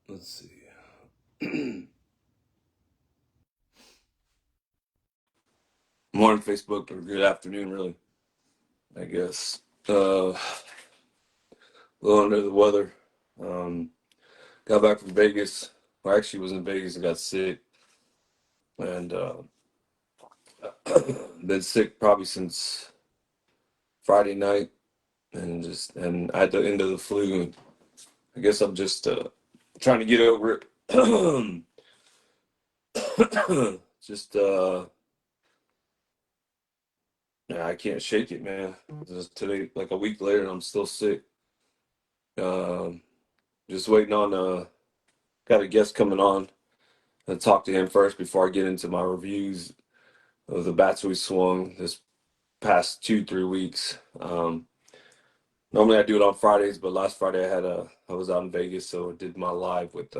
Let's see. Morning, Facebook, or good afternoon, really, I guess. A little under the weather. Um, got back from Vegas. Well, actually, was in Vegas and got sick, and been sick probably since Friday night, and I had the end of the flu. I guess I'm just trying to get over it. Just yeah, I can't shake it, man. Just today, like a week later, and I'm still sick. Um, just waiting on got a guest coming on. I'll talk to him first before I get into my reviews of the bats we swung this past 2, 3 weeks. Normally I do it on Fridays, but last Friday I was out in Vegas, so I did my live with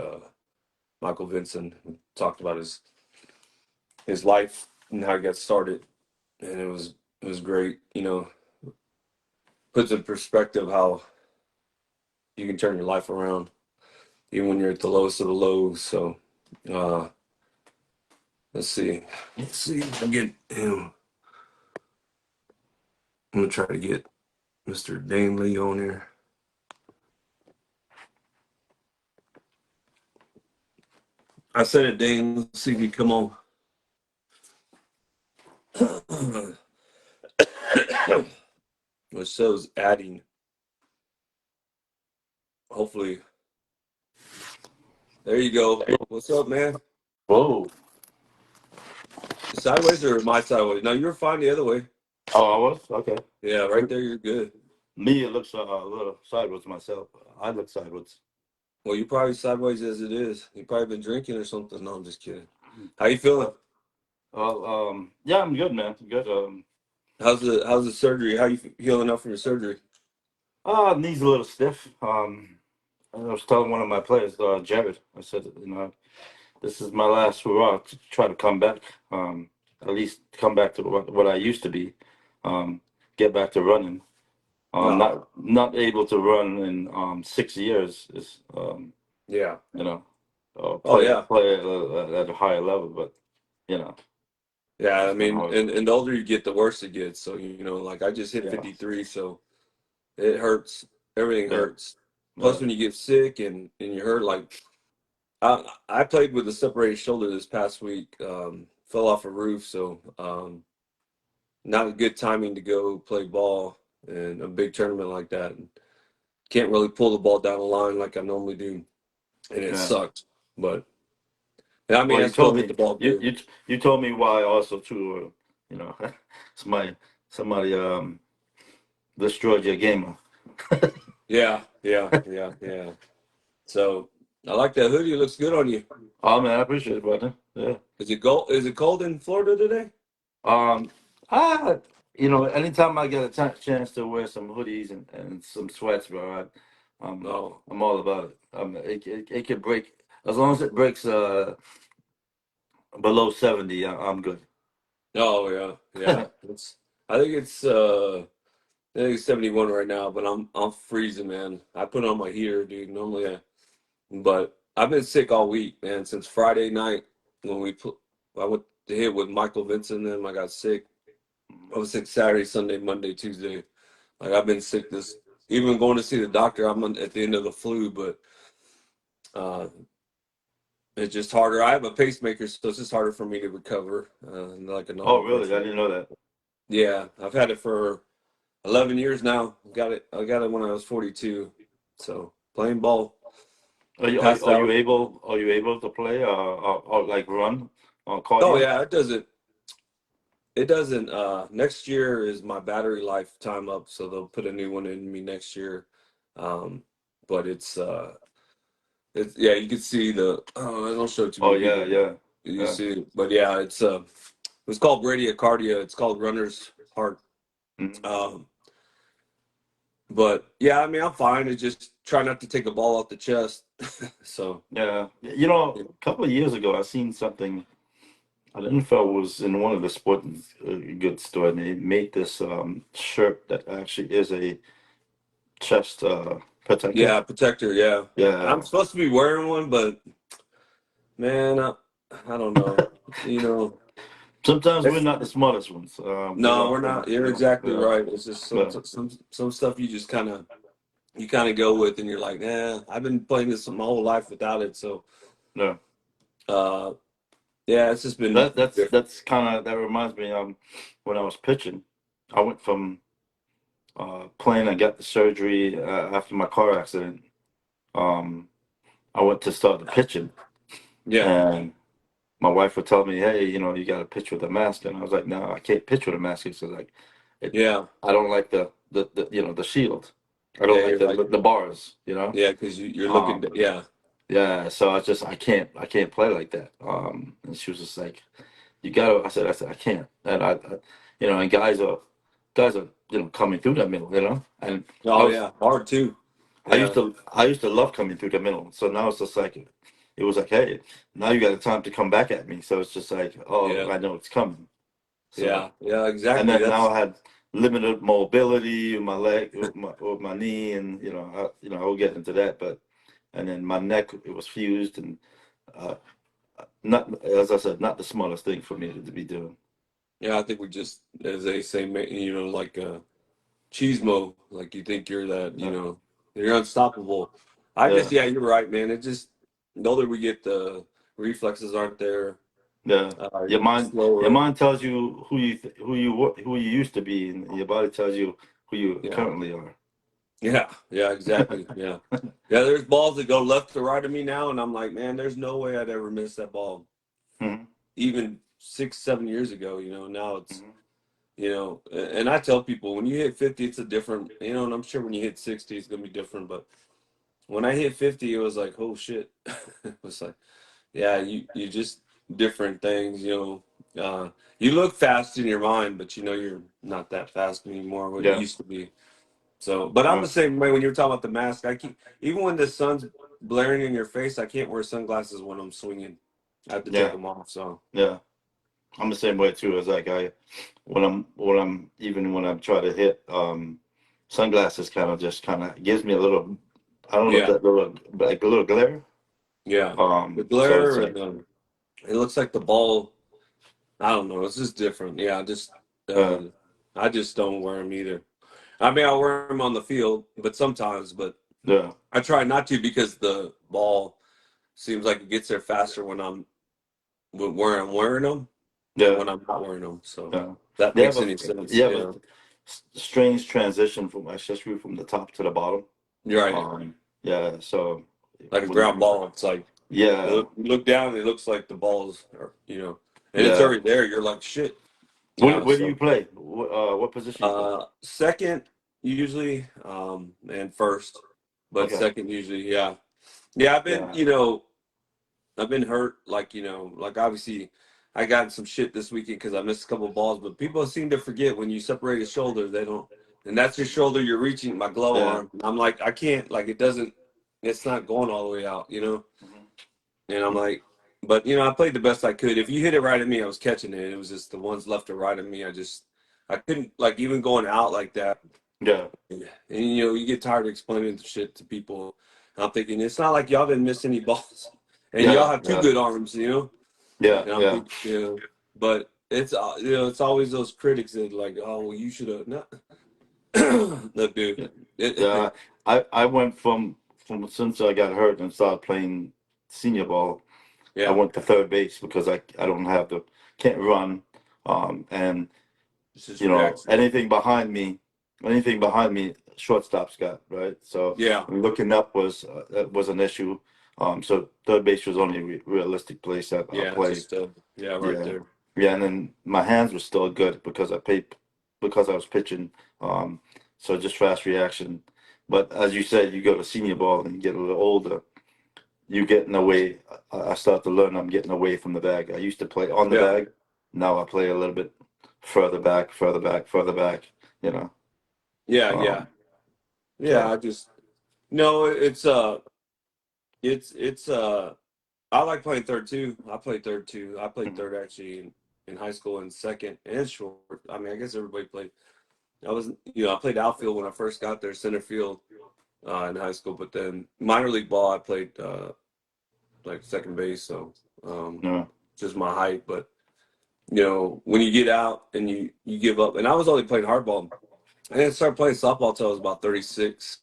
Michael Vincent. We talked about his life and how he got started, and it was great. Puts in perspective how you can turn your life around even when you're at the lowest of the lows. So uh, let's see. Let's see if I get him. I'm gonna try to get Mr. Dane Lee on here. I sent it, Dane. Let's see if he come on. It shows adding. Hopefully, there you go. What's up, man? Whoa. Sideways or my sideways? No, you were fine the other way. Oh, I was? Okay. Yeah, right there, you're good. Me, it looks a little sideways myself. I look sideways. Well, you probably sideways as it is. You probably been drinking or something. No, I'm just kidding. How you feeling? Well, yeah, I'm good, man. Good. How's the surgery? How you healing up from your surgery? Knees a little stiff. I was telling one of my players, Jared, I said, this is my last hurrah to try to come back. At least come back to what I used to be. Get back to running. No. Not able to run in 6 years is Yeah. you know Oh play yeah. play at a higher level, but you know Yeah. I it's not mean, always. and the older you get, the worse it gets. So like I just hit Yeah, 53, so it hurts. Everything yeah, hurts. yeah. Plus, when you get sick and you hurt, like I played with a separated shoulder this past week. Fell off a roof, so not a good timing to go play ball in a big tournament like that. Can't really pull the ball down the line like I normally do, and it Yeah. sucked. But yeah, I mean, Well, I you still told hit the me ball you good. you you told me why also too. Somebody somebody destroyed your game. Yeah, yeah, yeah, yeah. So I like that hoodie. It looks good on you. Oh man, I appreciate it, brother. Yeah. Is it cold? Is it cold in Florida today? Um. I anytime I get a chance to wear some hoodies and some sweats, bro, No. I'm all about it. It could break as long as it breaks below 70. I'm good. Oh yeah, yeah. It's. I think it's. I think it's 71 right now, but I'm freezing, man. I put on my heater, dude. But I've been sick all week, man. Since Friday night when I went to hit with Michael Vincent, and I got sick. I was sick Saturday, Sunday, Monday, Tuesday. Like I've been sick this. Even going to see the doctor, at the end of the flu, but uh, it's just harder. I have a pacemaker, so it's just harder for me to recover, like a Oh, normal really? I person. didn't know that. Yeah, I've had it for 11 years now. I got it when I was 42. So playing ball, passed out. Are you able to play or like run on Oh cardio? yeah, it doesn't next year is my battery lifetime up, so they'll put a new one in me next year. Um but it's yeah, you can see the I don't show too Oh many yeah, people, but yeah, you yeah. see it. But yeah, it's called bradycardia. It's called runner's heart. Mhm. Um but yeah, I mean I'm fine. It's just try not to take a ball off the chest. So Yeah. yeah. A couple of years ago, I seen something. I don't know if I was in one of the sporting goods store, and they made this shirt that actually is a chest. protector. Yeah, protector. Yeah, I'm Yeah. supposed to be wearing one, but man, I don't know. You know, Sometimes we're it's not the smartest ones. We no, don't, we're not. You're exactly yeah, right. It's just yeah, some stuff you just kind of go with, and you're like, I've been playing this my whole life without it. So, yeah. uh, yeah, it's just been different. That's kind of that reminds me. When I was pitching, I went from playing. I got the surgery after my car accident. Um, I went to start the pitching, Yeah, and my wife would tell me, "Hey, you got to pitch with a mask," and I was like, "No, I can't pitch with a mask." It's like, it, yeah, I don't like the shield. I don't yeah. like You're like, the bars. yeah, because you're looking. Um, Yeah, yeah. So I can't play like that. And she was just like, "You gotta." I said, I can't. And and guys are coming through that middle. And I oh was yeah, hard too. Yeah, I used to love coming through the middle. So now it's just like it was like, hey, now you got the time to come back at me. So it's just like, oh, yeah, I know it's coming. So yeah. and Exactly. then now That's I had limited mobility with my leg, with my knee, and I will get into that, but and then my neck it was fused, and uh, not as I said, not the smartest thing for me to be doing. yeah. I think we just, as they say, like cheesemo. Like you think you're that, Yeah, you're unstoppable. I just, yeah, yeah, you're right, man. It just the older we get, the reflexes aren't there. yeah. Your mind, your Slower. mind tells you who you used to be, and your body tells you who you Yeah, currently are. yeah, exactly. Yeah, yeah. There's balls that go left to right of me now, and I'm like, man, there's no way I'd ever miss that ball. Hmm. Even 6, 7 years ago, now it's, Hmm. and I tell people when you hit 50, it's a different, and I'm sure when you hit 60, it's gonna be different. But when I hit 50, it was like, oh shit. It was like, yeah, you just different things, you look fast in your mind, but you're not that fast anymore, what it Yeah. used to be. So, but I'm the same way when you're talking about the mask. I keep, even when the sun's blaring in your face, I can't wear sunglasses when I'm swinging. I have to take Yeah. them off. So, Yeah. I'm the same way too. As like when I'm even when I'm trying to hit, sunglasses kind of gives me a little, I don't know, yeah, that little, like a little glare. yeah. The So it's glare like, and it looks like the ball. I don't know. It's just different. Yeah, uh, uh, I just don't wear them either. I mean, I'll wear them on the field, but sometimes, but yeah, I try not to because the ball seems like it gets there faster where I'm wearing them than yeah, when I'm not wearing them. So yeah. that They have makes a any sense. you have a strange transition from especially from the top to the bottom. You're right. Yeah. So Like a when ground ball, it's like yeah, you look down, it looks like the balls are, and it's yeah. already there. You're like shit. Where do you So play? What position you play? second usually, and first, but Okay. second usually, yeah. Yeah, Yeah. I've been hurt, like, like obviously I got some shit this weekend because I missed a couple of balls, but people seem to forget when you separate a shoulder, they don't, and that's your shoulder you're reaching, my glow Yeah. arm. I'm like, I can't, like, it's not going all the way out. Mhm. And I'm like, but, I played the best I could. If you hit it right at me, I was catching it. It was just the ones left or right of me. I couldn't, like, even going out like that. Yeah. And, you get tired of explaining the shit to people. I'm thinking, it's not like y'all didn't miss any balls. And y'all Yeah. have two Yeah. good arms. Yeah. And I'm Yeah. thinking, but it's always those critics that like, oh, well, you should have not. Look, dude, Yeah. it, Yeah. I went from since I got hurt and started playing senior ball. I yeah, went to third base because I don't have the can't run. And it's just reaction. anything behind me, shortstop's got right. So Yeah, looking up was an issue. So third base was only realistic place that I'll yeah, play. just yeah, right Yeah, there. yeah, and then my hands were still good because I was pitching. Um, so just fast reaction. But as you said, you go to senior ball and you get a little older. You getting away. I start to learn. I'm getting away from the bag. I used to play on the Yeah, bag. Now I play a little bit further back, further back, further back. You know. yeah, yeah, Um, yeah. so. I just no, it's I like playing third too. I played third too. I played Mhm. third actually in high school and second and short. I mean, I guess everybody played. I played outfield when I first got there, center field. in high school, but then minor league ball I played like second base, so Yeah, just my height. But when you get out and you give up, and I was only playing hardball. I didn't start playing softball till I was about 36,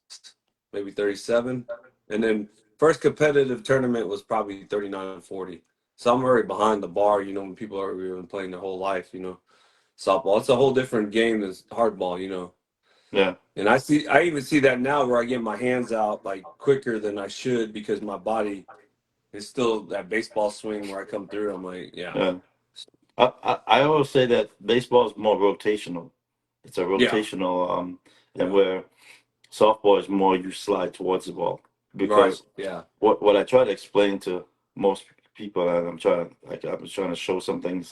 maybe 37, and then first competitive tournament was probably 39 40. So I'm already behind the bar, when people are been playing their whole life, softball. It's a whole different game than hardball. yeah, And I even see that now where I get my hands out like quicker than I should because my body is still that baseball swing where I come through. I'm like, yeah, yeah. I always say that baseball is more rotational. It's a yeah, rotational, and yeah, where softball is more you slide towards the ball. right, Because yeah, what I try to explain to most people, and I'm trying to show something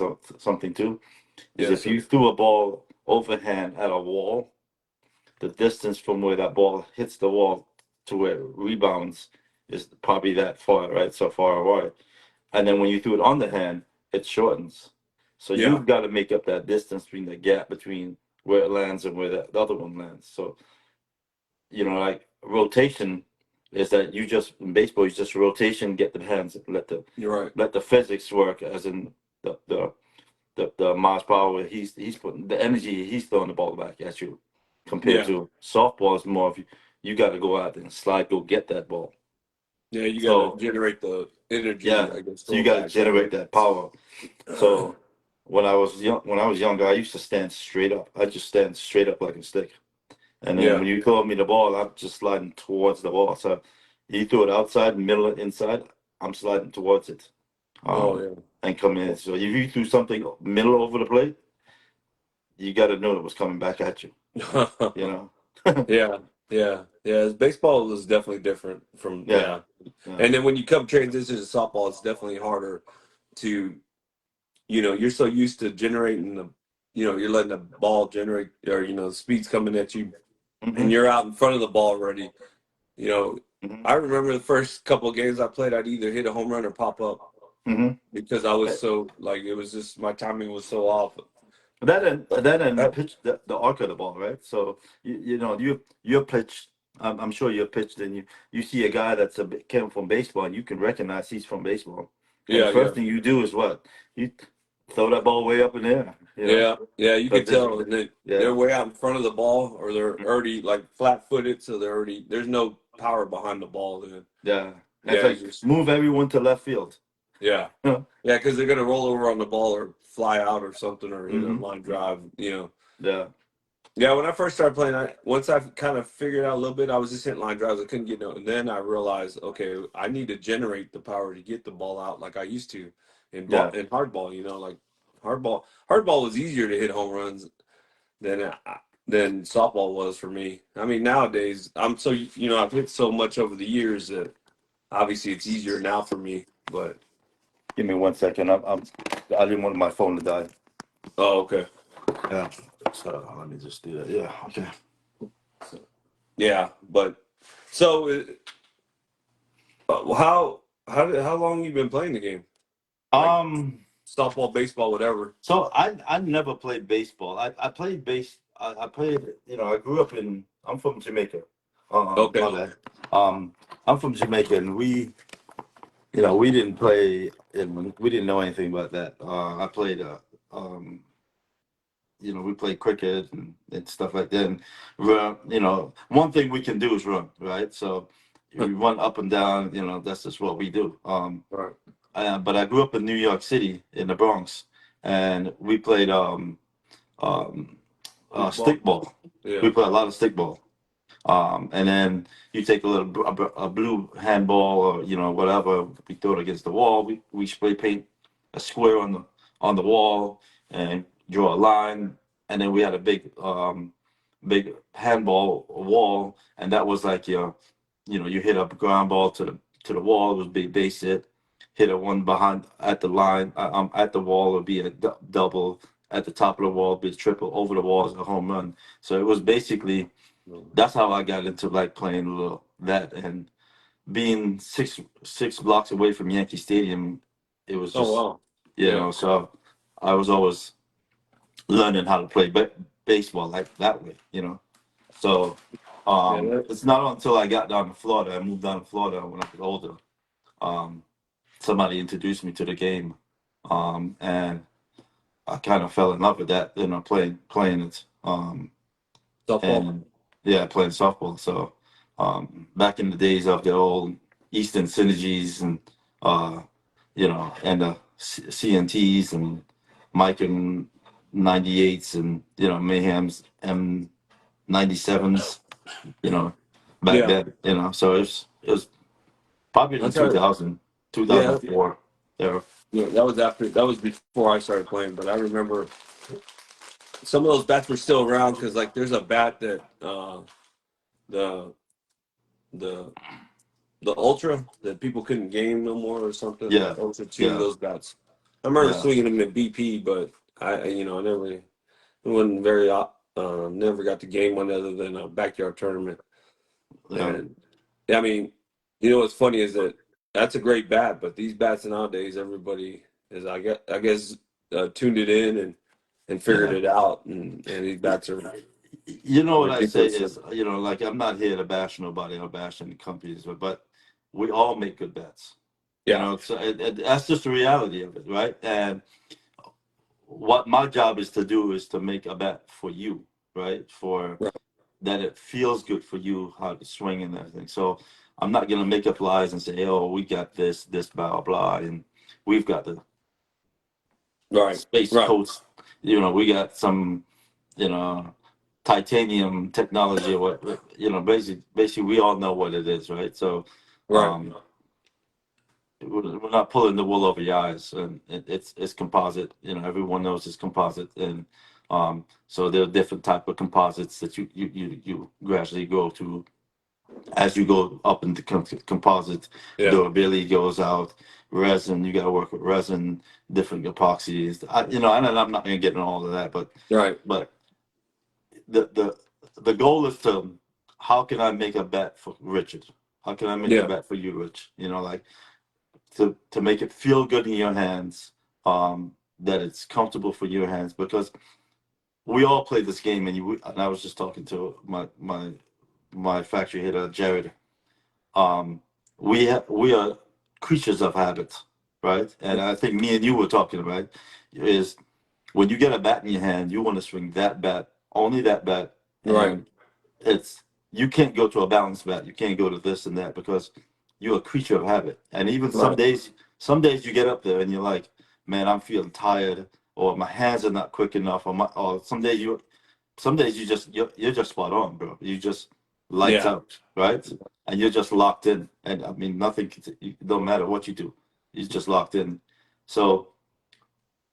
too, is yes, if sir, you threw a ball overhand at a wall, the distance from where that ball hits the wall to where it rebounds is probably that far, right? So far away. And then when you threw it on the hand, it shortens. So yeah, you've got to make up that distance between the gap between where it lands and where the other one lands. So, like rotation is that you just in baseball, you just rotation, get the hands, you're right, let the physics work, as in the miles per hour he's putting the energy he's throwing the ball back at you, compared yeah, to softball is more of you got to go out and slide, go get that ball. yeah. You got to So generate the energy, yeah, I guess, so you going got to back. generate that power. So when I was younger, I used to stand straight up. I just stand straight up like a stick. And then Yeah. when you throw me the ball, I'm just sliding towards the ball. So you throw it outside, middle, inside, I'm sliding towards it. Oh, Um, yeah. and come in. So if you threw something middle over the plate, you got to know it was coming back at you. You know. Yeah, yeah, yeah. Baseball is definitely different from Yeah, yeah. yeah. And then when you come transition to softball, it's definitely harder to you're so used to generating you're letting the ball generate or the speed's coming at you, and Hmm. you're out in front of the ball already. You know, Hmm. I remember the first couple of games I played, I'd either hit a home run or pop up Hmm. because I was so like it was just my timing was so off. That and the Uh, pitch, the arc of the ball, right? So you pitch. I'm sure you're pitched, and you see a guy that's came from baseball, and you can recognize he's from baseball. And the yeah, first yeah. thing you do is what? You throw that ball way up in the air, Yeah, yeah, you because could this, tell they're yeah, way out in front of the ball, or they're already like flat-footed, so there's no power behind the ball. Then yeah. And it's yeah, you like just move everyone to left field. yeah, yeah, because they're gonna roll over on the ball or fly out or something or hit a Mm-hmm. line drive. Yeah, Yeah, when I first started playing, once I kind of figured out a little bit, I was just hitting line drives. I couldn't get no, and then I realized, okay, I need to generate the power to get the ball out like I used to yeah, in hardball. Like hardball was easier to hit home runs than softball was for me. I mean, nowadays I'm so I've hit so much over the years that obviously it's easier now for me. But give me 1 second. I didn't want my phone to die. oh, okay, Yeah. So let me just do that. Yeah. Okay. yeah, but so how long you been playing the game? Like Um. softball, baseball, whatever. So I never played baseball. I played I played. I grew up in. I'm from Jamaica. Okay, My bad. I'm from Jamaica, and we didn't play, and we didn't know anything about that. I played. Um, we played cricket and stuff like that. And run. One thing we can do is run, right? So we run up and down. That's just what we do. all right. But I grew up in New York City in the Bronx, and we played um, Football. stick ball. We Yeah. play a lot of stick ball. And then you take a blue handball, or whatever, we throw it against the wall. We spray paint a square on the wall and draw a line. And then we had a big handball wall, and that was like you hit a ground ball to the wall. It was big base hit a one behind at the line, at the wall would be a double, at the top of the wall would be a triple, over the wall is a home run. So it was basically, that's how I got into like playing a little that. And being six blocks away from Yankee Stadium, it was Oh just, wow. Yeah. so I was always learning how to play baseball like that way. So Yeah, It's not until I got down to Florida, I moved down to Florida when I was older. Um, Somebody introduced me to the game, and I kind of fell in love with that. Playing it, softball. and yeah, playing softball. So back in the days of the old Eastern Synergies and uh, and the CNTs and Mike and 98s and Mayhem's M97s, back Yeah, then, so it was probably in that's how. 2000, Yeah, 2004 era. yeah, that was before I started playing. But I remember some of those bats were still around because like there's a bat that the the the Ultra that people couldn't game no more or something. Yeah, Ultra two, yeah, those bats. I remember yeah, swinging them at BP, but I never it wasn't very never got to game one other than a backyard tournament. yeah, And I mean, what's funny is that that's a great bat, but these bats nowadays, everybody is I guess tuned it in and figured yeah. it out, and these bats are You know what I say ridiculous. is, like I'm not here to bash nobody or bash any companies, but we all make good bets. Yeah, So that's just the reality of it, right? And what my job is to do is to make a bet for you, right? For right, that it feels good for you how to swing and everything. So I'm not gonna make up lies and say, oh, we got this, blah blah, and we've got the right, space right, coats. We got some, you know, titanium technology or what. Basically, we all know what it is, right? So, right, um, we're not pulling the wool over your eyes, and it's composite. Everyone knows it's composite, and so there are different type of composites that you gradually go to as you go up into composite. yeah, Durability goes out. Resin, you got to work with resin, different epoxies. And I'm not going to get into all of that, but right, but the the goal is to how can I make a bet for Richard? How can I make a yeah, bet for you, Rich? Like to make it feel good in your hands, that it's comfortable for your hands because we all play this game, and I was just talking to my factory hitter Jared. um, we are creatures of habit, right? And I think me and you were talking about is when you get a bat in your hand, you want to swing that bat, only that bat, right, and it's you can't go to a balanced bat. You can't go to this and that because you're a creature of habit. And even right, some days you get up there and you're like, man, I'm feeling tired, or my hands are not quick enough, or some days you're just spot on, bro. You just lights yeah, out, right? And you're just locked in. And I mean, nothing. It don't matter what you do. You're just locked in. So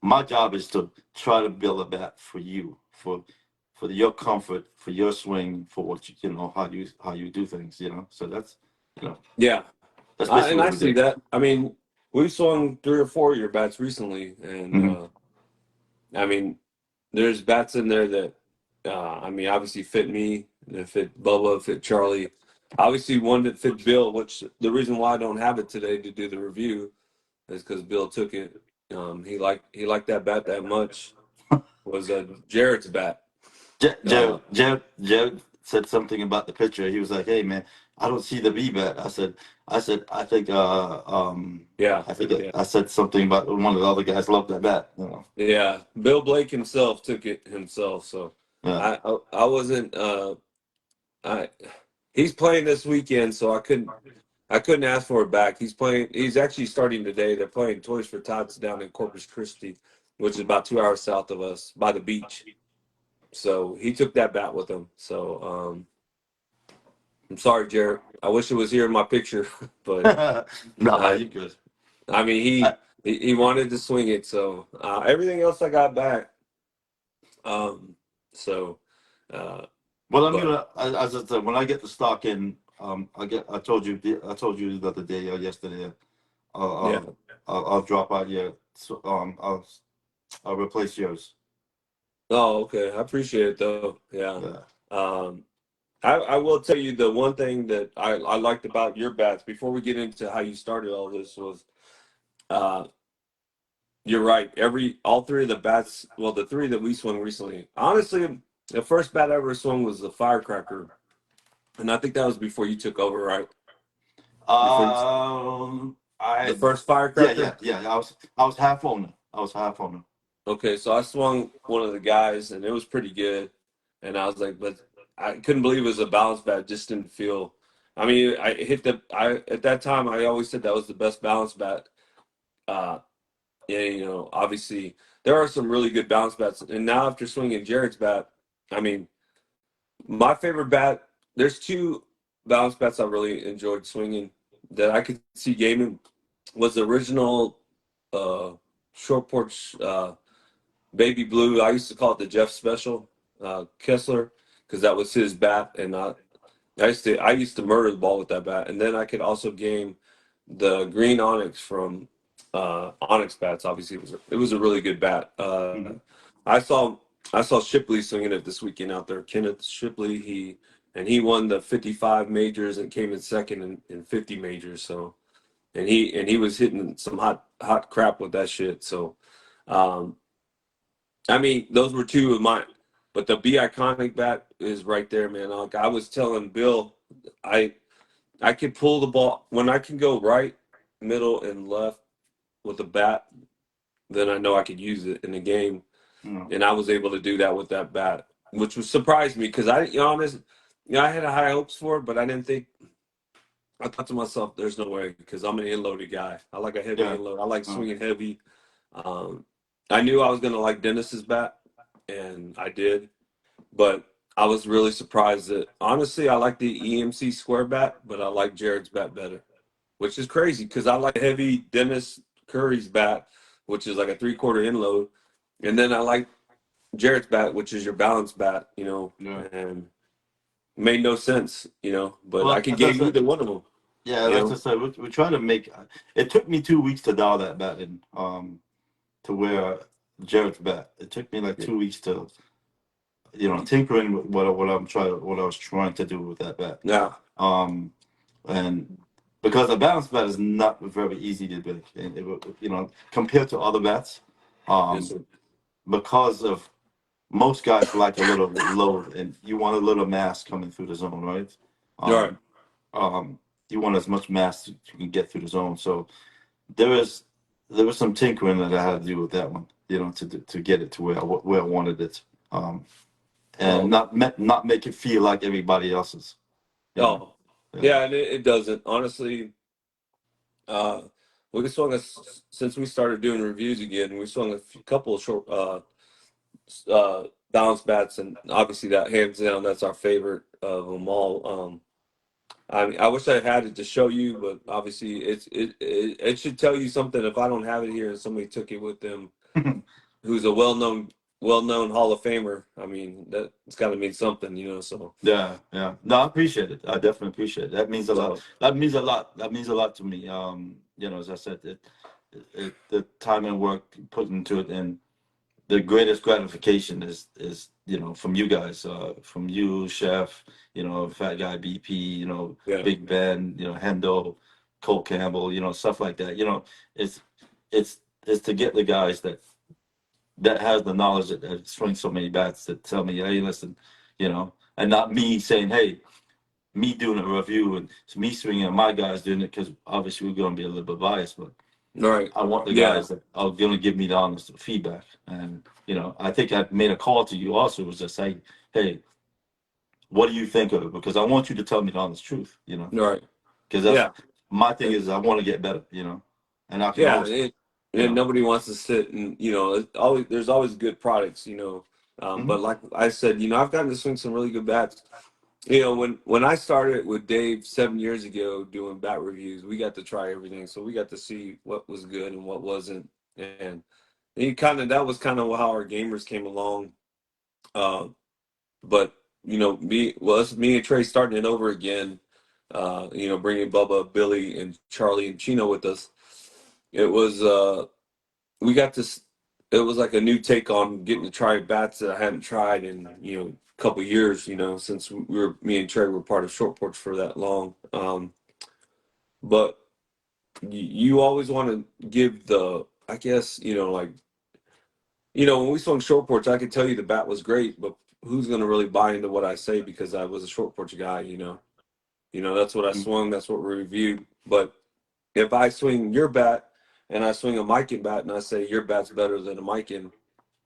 my job is to try to build a bat for you, for your comfort, for your swing, for what how you do things. So you know yeah. that's basically And what I we see do. that. I mean, we've swung 3 or 4 of your bats recently, and Hmm. I mean, there's bats in there that, I mean, obviously fit me, that fit Bubba, fit Charlie. Obviously, one that fit Bill, which the reason why I don't have it today to do the review is because Bill took it. He liked that bat that much. Was Jared's bat. Uh, Jared said something about the picture. He was like, "Hey man, I don't see the B bat." I said, yeah, I think yeah, I said something about one of the other guys loved that bat. yeah. Bill Blake himself took it himself. So Yeah. I wasn't. I he's playing this weekend, so I couldn't ask for it back. He's playing. He's actually starting today. They're playing Toys for Tots down in Corpus Christi, which is about 2 hours south of us by the beach. So he took that bat with him. So I'm sorry, Jared. I wish it was here in my picture, but No, I you good. I mean I, he wanted to swing it. So everything else I got back. Um, so uh, well, I'm but gonna as I said when I get the stock in, I told you the other day or yesterday. I'll yeah. I'll drop out your so, I'll replace yours. Oh, okay. I appreciate it though. Yeah. Yeah. Um, I will tell you the one thing that I liked about your bats before we get into how you started all this was uh, you're right. All 3 of the bats, well, the 3 that we swung recently. Honestly, the first bat I ever swung was the Firecracker. And I think that was before you took over, right? Before you, the I first yeah, yeah, firecracker. yeah. I was half owner. I was half owner. Okay, so I swung one of the guys, and it was pretty good. And I was like, but I couldn't believe it was a bounce bat. It just didn't feel. I mean, I hit the. I at that time I always said that was the best bounce bat. Uh, yeah, obviously there are some really good bounce bats. And now after swinging Jared's bat, I mean, my favorite bat. There's two bounce bats I really enjoyed swinging that I could see gaming. Was the original uh, short porch. Baby Blue. I used to call it the Jeff Special, Kessler, because that was his bat, and I used to murder the ball with that bat. And then I could also game the green Onyx from Onyx bats. Obviously, it was a really good bat. Mhm. I saw I saw Shipley swinging it this weekend out there. Kenneth Shipley. He won the 55 majors and came in second in 50 majors. So and he was hitting some hot crap with that shit. So. Um, I mean, those were two of mine, but the Be Iconic bat is right there, man. Like I was telling Bill, I I can pull the ball when I can go right, middle, and left with a bat. Then I know I could use it in the game, Yeah, and I was able to do that with that bat, which was surprised me because honest, I had high hopes for it, but I didn't think. I thought to myself, "There's no way," because I'm an inloaded guy. I like a heavy yeah. inload. I like Uh, swinging heavy. Um, I knew I was gonna like Dennis's bat, and I did. But I was really surprised that honestly, I like the EMC square bat, but I like Jared's bat better, which is crazy because I like heavy Dennis Curry's bat, which is like a three-quarter inload, and then I like Jared's bat, which is your balance bat, yeah. and it made no sense, but I Well, could as I game said, either one of them, yeah, you as I know. said, we're trying to make. It took me 2 weeks to dial that bat in, to where Jared's bat. It took me like Yeah. 2 weeks to, tinkering with what I was trying to do with that bat. Yeah. Um, and because a balance bat is not very easy to make, and compared to other bats, Yes, um, sir. because of most guys like a little load, and you want a little mass coming through the zone, right? All right. Um, you want as much mass as you can get through the zone. So there was there was some tinkering that I had to do with that one, to get it to where I wanted it, um, and Oh, not make it feel like everybody else's, you know. oh, Yeah. yeah, and it doesn't. Honestly, Uh, we swung since we started doing reviews again. We swung couple of short bounce bats, and obviously that hands down that's our favorite of them all. I mean, I wish I had it to show you, but obviously it should tell you something if I don't have it here and somebody took it with them, who's a well known Hall of Famer. I mean, it's got to mean something, So Yeah, yeah. No, I appreciate it. I definitely appreciate it. That means a lot. so That means a lot. That means a lot to me. As I said, the time and work put into it, and the greatest gratification is from you guys, from you, Chef, Fat Guy BP, yeah, Big Ben, Hendo, Cole Campbell, stuff like that. It's it's it's to get the guys that has the knowledge that swing so many bats that tell me, hey, listen, and not me saying, hey, me doing a review and it's me swinging and my guys doing it, because obviously we're going to be a little bit biased, but all right, I want the yeah, guys that are going to give me the honest feedback. And, I think I made a call to you also, was just say, hey, what do you think of it? Because I want you to tell me the honest truth, all right, because that's yeah. my thing is I want to get better, and I can Yeah, always, you and know, nobody wants to sit and there's always good products, mhm. but like I said, I've gotten to swing some really good bats. When I started with Dave 7 years ago doing bat reviews, we got to try everything, so we got to see what was good and what wasn't, and that was kind of how our gamers came along. Uh, but it's me and Trey starting it over again. Bringing Bubba, Billy, and Charlie and Chino with us. It was we got this. It was like a new take on getting to try bats that I hadn't tried in a couple years. Since me and Trey were part of Short Porch for that long. But you always want to give I guess like when we swung Short Porch, I could tell you the bat was great, but who's gonna really buy into what I say because I was a short porch guy, that's what I Mm. swung, that's what we reviewed. But if I swing your bat and I swing a Mikan bat and I say your bat's better than a Mikan,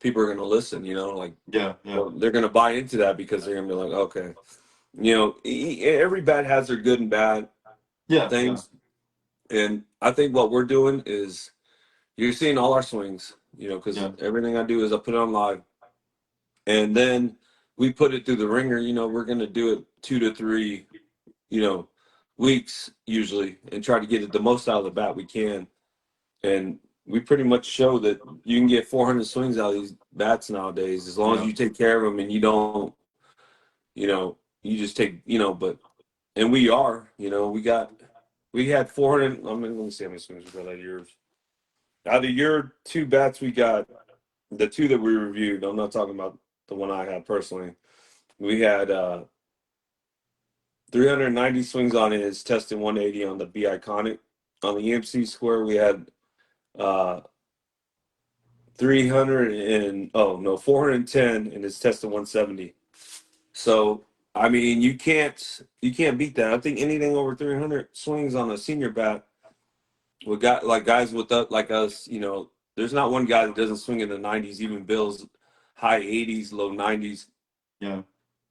people are gonna listen, like Yeah, yeah, they're gonna buy into that because they're gonna be like, okay, every bat has their good and bad yeah, yeah, things, and I think what we're doing is you're seeing all our swings, because yeah, everything I do is I put it on live, and then we put it through the ringer. We're gonna do it 2 to 3, you know, weeks usually, and try to get it the most out of the bat we can. And we pretty much show that you can get 400 swings out of these bats nowadays as long as yeah. you take care of them and you don't, you just take, but and we are, we had 400. I mean, let me see how many swings we got out of yours. Out of your two bats, we got the two that we reviewed. I'm not talking about the one I had personally. We had 390 swings on his tested 180 on the B Iconic. On the EMC square, we had 300 and oh no 410 and it's tested 170. So I mean you can't beat that. I think anything over 300 swings on a senior bat with guys with like us, there's not one guy that doesn't swing in the 90s, even Bill's high 80s, low 90s. Yeah.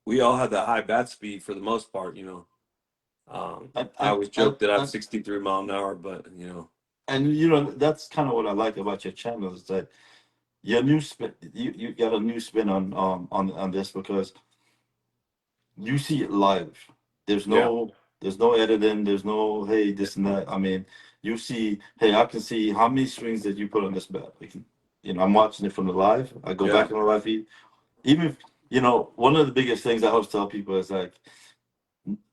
We all had that high bat speed for the most part. And I and always and joke that I have and, 63 mile an hour, but and that's kind of what I like about your channel is that your new spin. You got a new spin on this because you see it live. There's yeah, no there's no editing. There's no hey this and that. I mean, you see hey I can see how many swings that you put on this bat. I'm watching it from the live. I go yeah, back in the live feed. Even if, one of the biggest things I always tell people is like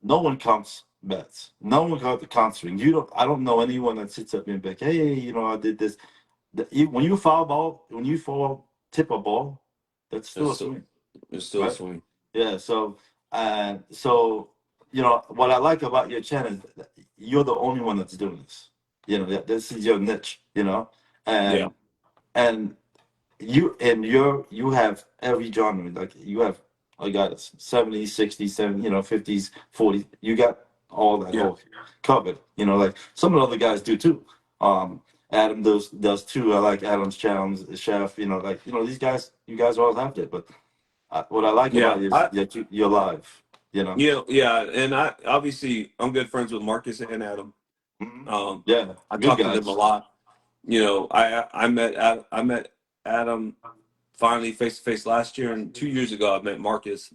no one counts bets. No one counts swing. You don't. I don't know anyone that sits up and be like, hey, I did this. When you foul ball, when you fall tip a ball, that's still it's a still swing, it's still a right? swing. Yeah. So what I like about your channel is that you're the only one that's doing this. This is your niche. Yeah, And and you have every genre. Like you have I got 70s, 60s, 70, 50s, 40s. You got all that yeah, whole covered. Like some of the other guys do too. Um Adam does too. I like Adam's channel, Chef. These guys. You guys all have that. But what I like yeah. about you is that you're live. Yeah, and I'm good friends with Marcus and Adam. Mhm. Um, Yeah, I good talk to them a guys. lot. I met Adam finally face to face last year, and 2 years ago I met Marcus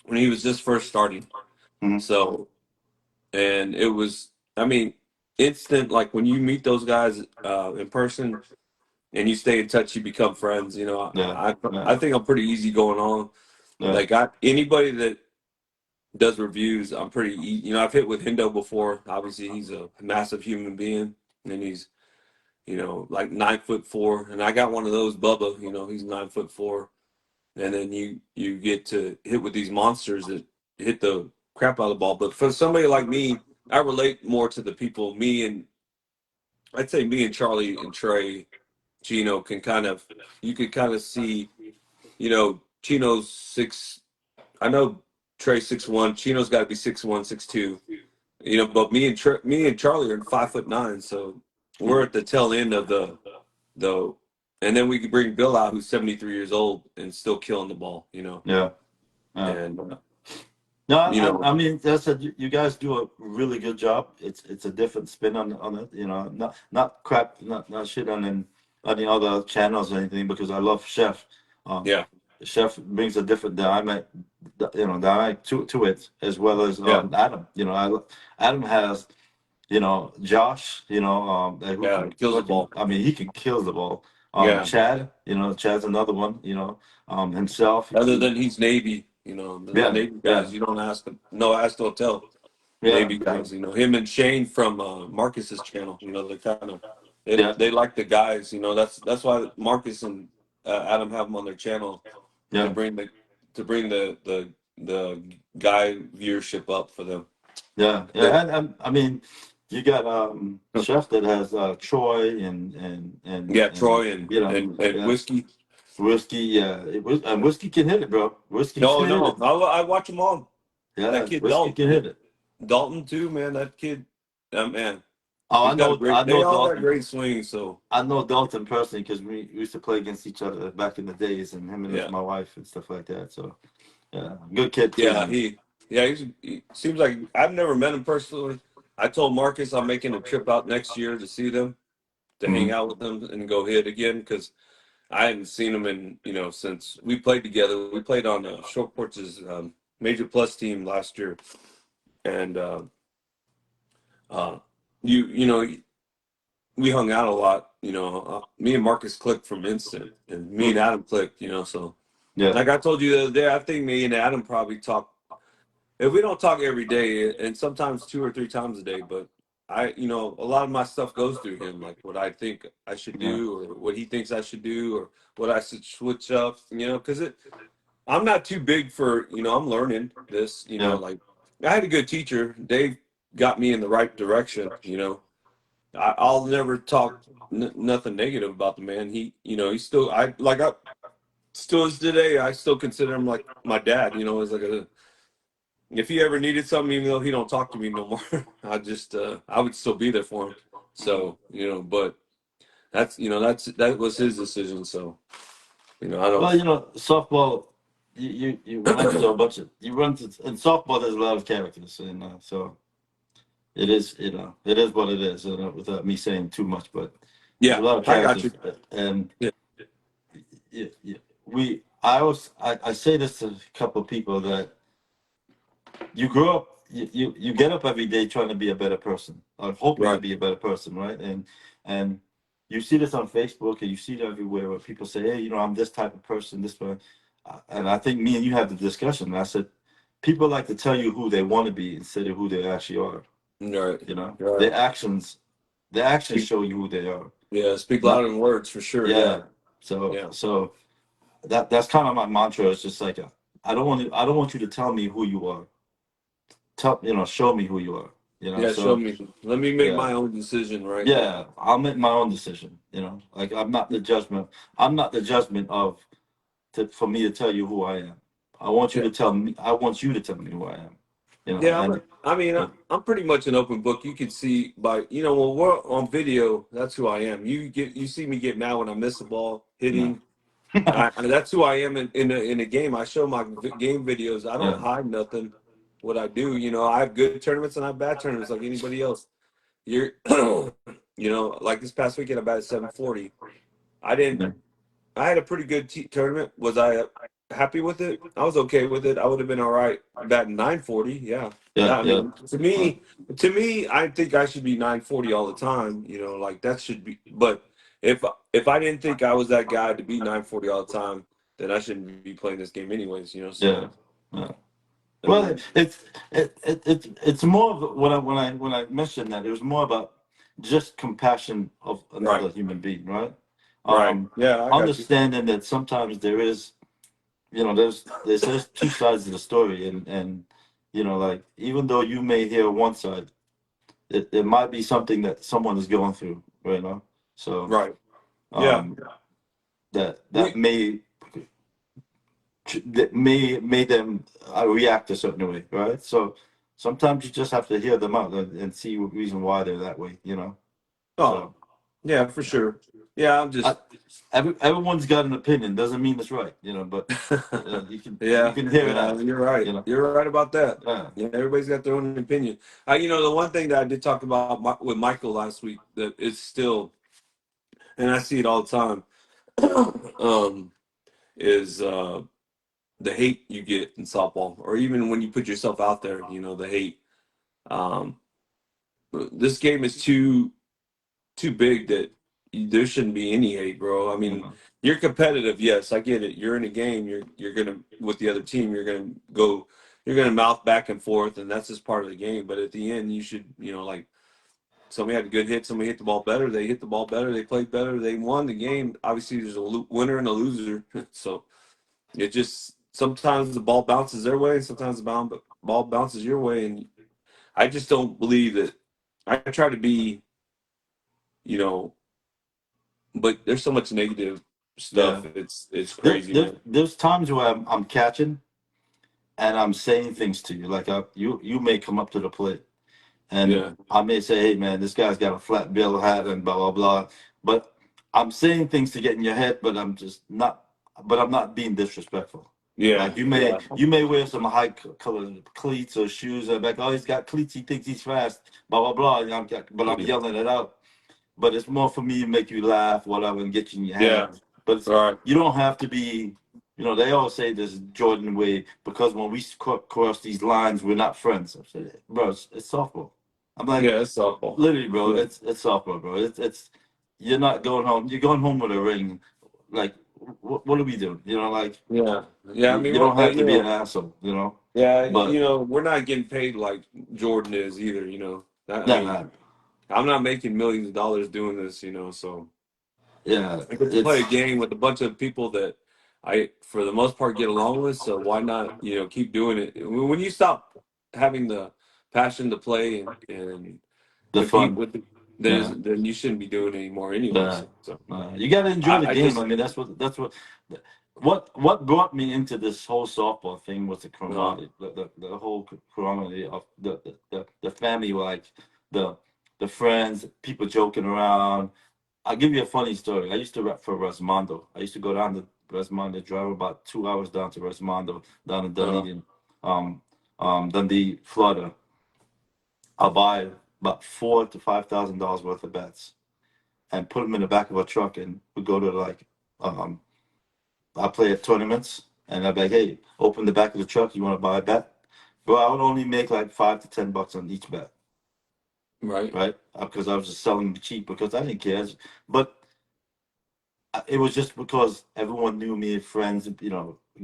when he was just first starting. Mhm. So, and it was, I mean, instant. Like when you meet those guys in person and you stay in touch, you become friends. Yeah, I yeah, think I'm pretty easy going on. yeah, Like anybody that does reviews. I'm pretty, I've hit with Hendo before. Obviously, he's a massive human being, and he's, like 9'4", and I got one of those, Bubba. He's 9'4", and then you get to hit with these monsters that hit the crap out of the ball. But for somebody like me, I relate more to the people. I'd say me and Charlie and Trey, Gino you could kind of see, Chino's six. I know Trey's 6'1". Chino's got to be 6'1", 6'2". But me and Charlie are 5'9", so we're mhm. at the tail end of the, and then we could bring Bill out, who's 73 years old and still killing the ball. Yeah, yeah. And No, you know, I mean, that's a, you guys do a really good job. It's a different spin on it. Not crap, not shit on any other channels or anything because I love Chef. Um, yeah, Chef brings a different dynamic, dynamic to it as well as yeah, Adam. Adam has Josh, who yeah, can it kills the fucking, ball. I mean, he can kill the ball. Yeah, Chad, Chad's another one, himself. other than he's Navy, the Yeah, Navy yeah, guys, you don't ask them. No, ask, don't tell. yeah, Navy guys, him and Shane from Marcus's channel. They kind of yeah, they like the guys. That's why Marcus and Adam have them on their channel to yeah, bring the guy viewership up for them. yeah, That yeah. And I mean, you got Chef that has Troy and yeah, Troy and you know, and yeah, whiskey. Whiskey, yeah, it was, and Whiskey can hit it, bro. Whiskey No, can hit no, it. I watch them all. That Yeah, kid Whiskey can Dalton, hit it. Dalton too, man. That kid, man, Oh, he's got a I great. They know all got Dalton. great swings. So I know Dalton personally because we used to play against each other back in the days, and him and yeah, my wife and stuff like that. So, yeah, good kid too, yeah, man. he seems like I've never met him personally. I told Marcus I'm making a trip out next year to see them, to hang Mhm. out with them and go hit again because I hadn't seen him in since we played together. We played on Short Porch's Major Plus team last year, and uh, you know we hung out a lot. Me and Marcus clicked from instant, and me and Mm. Adam clicked. So Yeah, like I told you the other day, I think me and Adam probably talk. If we don't talk every day, and sometimes 2 or 3 times a day, but a lot of my stuff goes through him, like what I think I should yeah, do, or what he thinks I should do, or what I should switch up. Because I'm not too big for, I'm learning this. yeah. Like I had a good teacher. Dave got me in the right direction. I'll never talk nothing negative about the man. He's still I still is today. I still consider him like my dad. As like a if he ever needed something, even though he don't talk to me no more, I would still be there for him. So but that was his decision. So I Well, softball, you run into a bunch of you run to in softball. There's a lot of characters, and so it is, it is what it is. Without me saying too much, but there's a yeah, lot of I got you. characters, and Yeah, I say this to a couple of people that you grow up, you get up every day trying to be a better person, or hoping to right. be a better person, right? And you see this on Facebook, and you see it everywhere where people say, "Hey, I'm this type of person, this one." And I think me and you had the discussion. And I said, people like to tell you who they want to be instead of who they actually are. Right. Their Right. actions Speak, show you who they are. yeah, speak Not, louder than words for sure. Yeah. yeah. So Yeah. so that's kind of my mantra. It's just like, I don't want you to tell me who you are. Show me who you are. Yeah. Show So me. Let me make yeah, my own decision. Right. yeah. I'll make my own decision. Like I'm not the judgment. I'm not the judgment for me to tell you who I am. I want you Yeah. to tell me. I want you to tell me who I am. Yeah. And I mean, yeah, I'm pretty much an open book. You can see by, when we're on video, that's who I am. You see me get mad when I miss a ball yeah, hitting. That's who I am in a game. I show my game videos. I don't yeah, hide nothing. What I do, I have good tournaments and I have bad tournaments like anybody else. You're, like this past weekend, I batted 740. I didn't. yeah, I had a pretty good tournament. Was I happy with it? I was okay with it. I would have been all right batting 940. Yeah. yeah, I yeah. mean, to me, I think I should be 940 all the time. Like that should be. But if I didn't think I was that guy to be 940 all the time, then I shouldn't be playing this game anyways. Yeah. So Yeah. I Well, mean, it's more of when I mentioned that, it was more about just compassion of right, another human being, right? right. Um, Yeah, I got you. Understanding that sometimes there is, there's two sides of the story, and like, even though you may hear one side, it might be something that someone is going through right now. So Right. Yeah. um, that We. made them react a certain way, right? So sometimes you just have to hear them out, and see what reason why they're that way. Oh, So yeah, for sure. Yeah, I'm I, just. everyone's got an opinion. Doesn't mean it's right, but you Yeah, can hear it yeah, out. you're right. You know. You're right about that. Yeah. Yeah, everybody's got their own opinion. The one thing that I did talk about with Michael last week that it's still, and I see it all the time, um, is the hate you get in softball, or even when you put yourself out there. The hate. Um, this game is too big that there shouldn't be any hate, bro. I mean, Mhm. you're competitive, yes, I get it. You're in a game, you're gonna with the other team, you're gonna mouth back and forth, and that's just part of the game. But at the end, you should, like somebody had a good hit, somebody hit the ball better, they hit the ball better, they played better, they won the game. Obviously, there's a winner and a loser, so it just sometimes the ball bounces their way, and sometimes the ball bounces your way, and I just don't believe that. I try to be, you know but there's so much negative stuff. Yeah. It's crazy, man. There's times where I'm catching and I'm saying things to you. Like you may come up to the plate and Yeah, I may say, "Hey, man, this guy's got a flat bill hat and blah blah blah," but I'm saying things to get in your head, but I'm just not. But I'm not being disrespectful. yeah, Like you may yeah, you may wear some high colored cleats or shoes, and like, oh, he's got cleats, he thinks he's fast, blah blah blah. And but I'm yeah, yelling it out. But it's more for me to make you laugh, whatever, and get you in your head. yeah. But it's, All right. you don't have to be. They all say this Jordan way because when we cross these lines, we're not friends. I said, bro, it's softball. I'm like, Yeah, it's softball. literally, bro, Yeah, it's softball, bro. It's you're not going home. You're going home with a ring. Like, what are we doing? Like yeah, yeah. I mean, you don't have to you be an know, asshole. yeah, But we're not getting paid like Jordan is either. I yeah, mean, man, I'm not making millions of dollars doing this. So yeah, I get to play a it's game with a bunch of people that I, for the most part, get along with. So why not, keep doing it? When you stop having the passion to play and the compete fun. with the, Yeah. then you shouldn't be doing it anymore anyways. Yeah, So you got to enjoy the I game. just, I mean, what brought me into this whole softball thing was the uh, camaraderie, the whole camaraderie of the family, like the the friends, people joking around. I'll give you a funny story. I used to rap for Resmondo. I used to go down to Resmondo, drive about 2 hours down to Resmondo, down in uh, Dunedin, um, Dundee, Florida. I'll buy about $4,000 to $5,000 worth of bets and put them in the back of a truck, and we go to like um I play at tournaments, and I'd be like, hey, open the back of the truck, you want to buy a bet? Bro, I would only make like $5 to $10 on each bet, right. right? Because I was just selling them cheap because I didn't care. But it was just because everyone knew me, friends,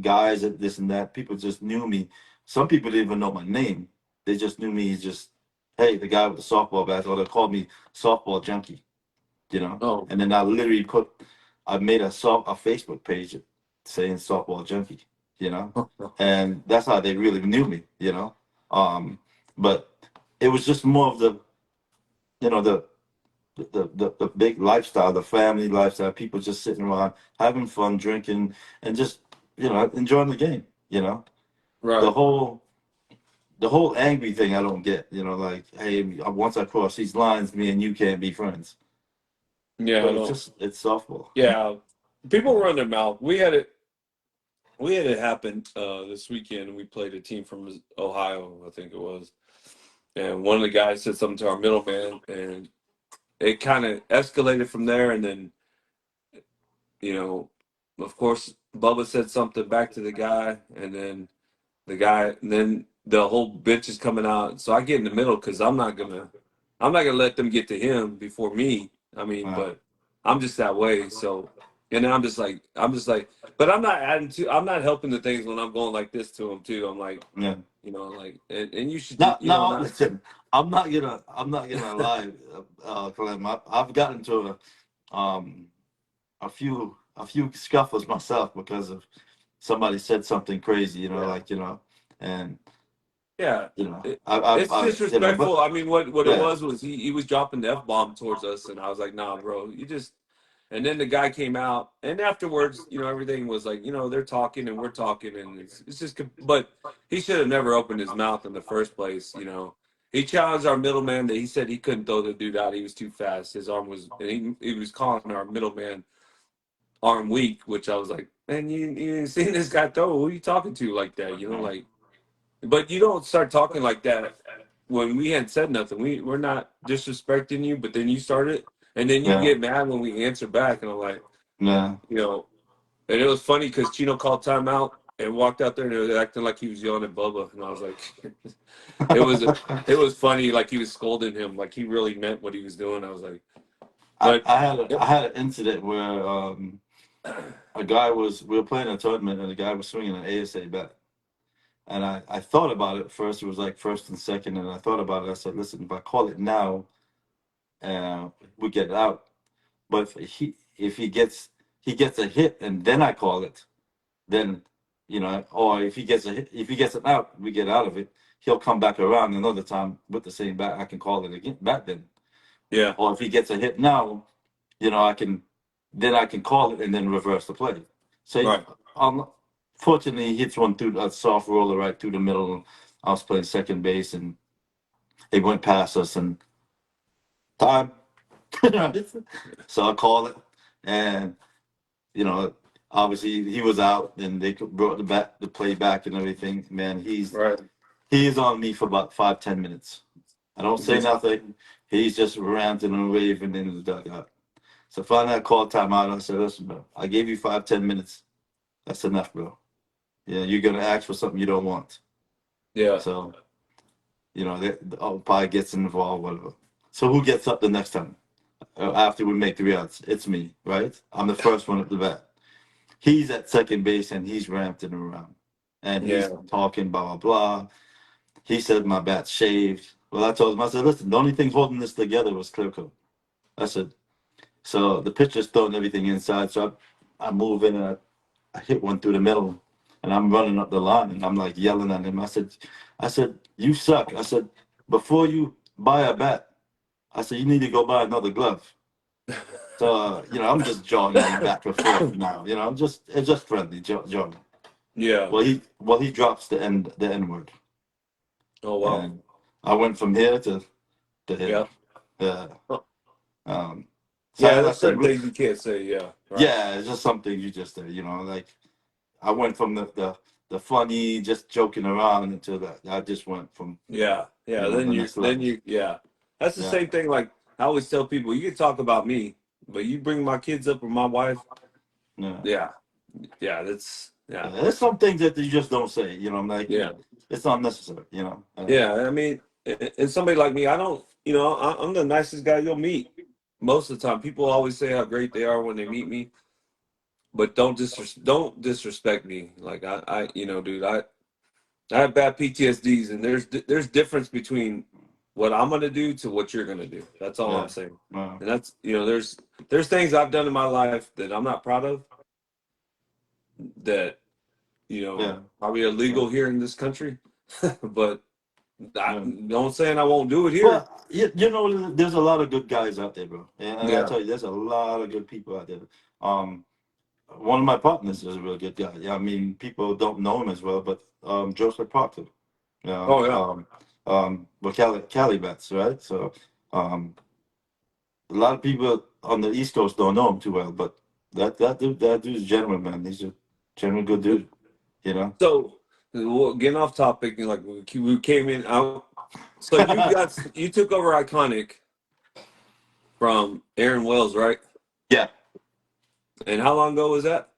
guys, and this and that. People just knew me. Some people didn't even know my name. They just knew me as just, hey, the guy with the softball bat, or they called me softball junkie. Oh, And then I made a Facebook page saying softball junkie, you know, and that's how they really knew me. But it was just more of you know, the big lifestyle, the family lifestyle, people just sitting around having fun, drinking, and just, enjoying the game, the right. whole, the whole angry thing I don't get, like, hey, once I cross these lines, me and you can't be friends. Yeah, I But know. it's softball. Yeah, people Yeah. run their mouth. We had it happen this weekend. We played a team from Ohio, I think it was, and one of the guys said something to our middleman, and it kind of escalated from there. And then, you know, of course, Bubba said something back to the guy, and then and then the whole bitch is coming out. So I get in the middle because I'm not gonna let them get to him before me. I mean, Uh, but I'm just that way. So, and then I'm just like, but I'm not helping the things when I'm going like this to him too. I'm like, yeah. like, and you should, Now, not. listen. I'm not gonna lie, Clem. I've gotten to um, a few scuffles myself because of somebody said something crazy. Yeah. And Yeah, it's but disrespectful. I mean, what it yeah, was he was dropping the F bomb towards us, and I was like, nah, bro, you just. And then the guy came out, and afterwards, everything was like, they're talking and we're talking, and it's just. But he should have never opened his mouth in the first place. He challenged our middleman that he said he couldn't throw the dude out. He was too fast. His arm was, and he was calling our middleman arm weak, which I was like, man, you ain't seen this guy throw. Who are you talking to like that? Like. But you don't start talking like that when we hadn't said nothing. We're not disrespecting you, but then you started, and then you yeah, get mad when we answer back, and I'm like, yeah. you know, and it was funny because Chino called timeout and walked out there and it was acting like he was yelling at Bubba, and I was like, it was it was funny, like he was scolding him, like he really meant what he was doing. I was like, but I yep, had an incident where we were playing a tournament, and a guy was swinging an ASA bat. And I thought about it first. It was like first and second, and I thought about it. I said, "Listen, if I call it now, we get out. But if he gets a hit and then I call it, then or if he gets it out, we get out of it. He'll come back around another time with the same bat. I can call it again back then. yeah, Or if he gets a hit now, I can then I can call it and then reverse the play. Say, Right. um, fortunately, he hits one through a soft roller right through the middle. I was playing second base, and it went past us, and time. So I call it, and you know, obviously he was out, and they brought the play back and everything. Man, Right. he is on me for about 5-10 minutes. I don't say Just nothing. He's just ranting and raving in the dugout. So finally, I called timeout. I said, "Listen, bro, I gave you 5-10 minutes. That's enough, bro. Yeah, you're gonna ask for something you don't want. yeah. So the umpire gets involved, whatever. So who gets up the next time after we make 3 outs? It's me, right? I'm the first one at the bat. He's at second base and he's ranting around, and he's Yeah. talking blah blah blah. He said my bat's shaved. Well, I told him, I said, listen, the only thing holding this together was clear coat. I said, so the pitcher's throwing everything inside. So I move in and I hit one through the middle, and I'm running up the line and I'm like yelling at him. I said, you suck. I said, before you buy a bat, I said, you need to go buy another glove. So I'm just jogging him back and forth now. It's just friendly jogging. Yeah. Well he drops the N word, Oh wow. and I went from here to here. Yeah. Yeah. Oh, So yeah. I There's certain said, things you can't say. Yeah. Right. yeah, it's just some things you just say, like I went from the funny, just joking around into that. I just went from, Yeah. Yeah. the next Then level. you, yeah. That's the Yeah. same thing. Like I always tell people, you can talk about me, but you bring my kids up or my wife. Yeah. Yeah. Yeah. Yeah. Yeah. There's some things that you just don't say, I'm like, Yeah. it's not necessary, Yeah. I mean, and somebody like me, I don't, I'm the nicest guy you'll meet most of the time. People always say how great they are when they meet me, but don't disrespect me. Like dude, I have bad PTSDs, and there's difference between what I'm gonna do to what you're gonna do. That's all I'm yeah. saying. Wow. And that's there's things I've done in my life that I'm not proud of that Yeah. probably Yeah. illegal here in this country, but I Yeah. don't saying I won't do it here. Well, there's a lot of good guys out there, bro. And I Yeah. tell you, there's a lot of good people out there. Um, One of my partners is a real good guy. Yeah, I mean, people don't know him as well, but Joseph Proctor, Oh yeah. with Cali Bats, right? So, um, a lot of people on the East Coast don't know him too well, but that dude's genuine, man. He's a genuine good dude, you know. So well, getting off topic, like we came in out. So you took over Iconic from Aaron Wells, right? Yeah. And how long ago was that?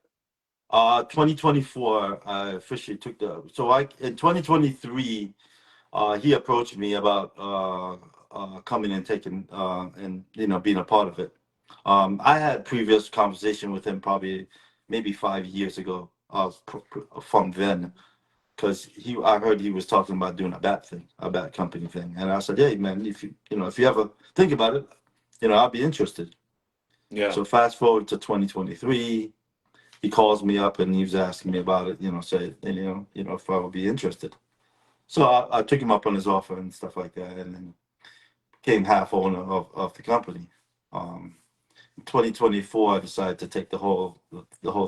2024, I officially took so in 2023, he approached me about coming and taking and being a part of it. I had previous conversation with him probably maybe 5 years ago. From then, because I heard he was talking about doing a bat company thing, and I said, hey man, if you ever think about it, I'd be interested. Yeah. So fast forward to 2023, he calls me up and he was asking me about it, say, if I would be interested. So I took him up on his offer and stuff like that, and then became half owner of the company. Um, in 2024, I decided to take the whole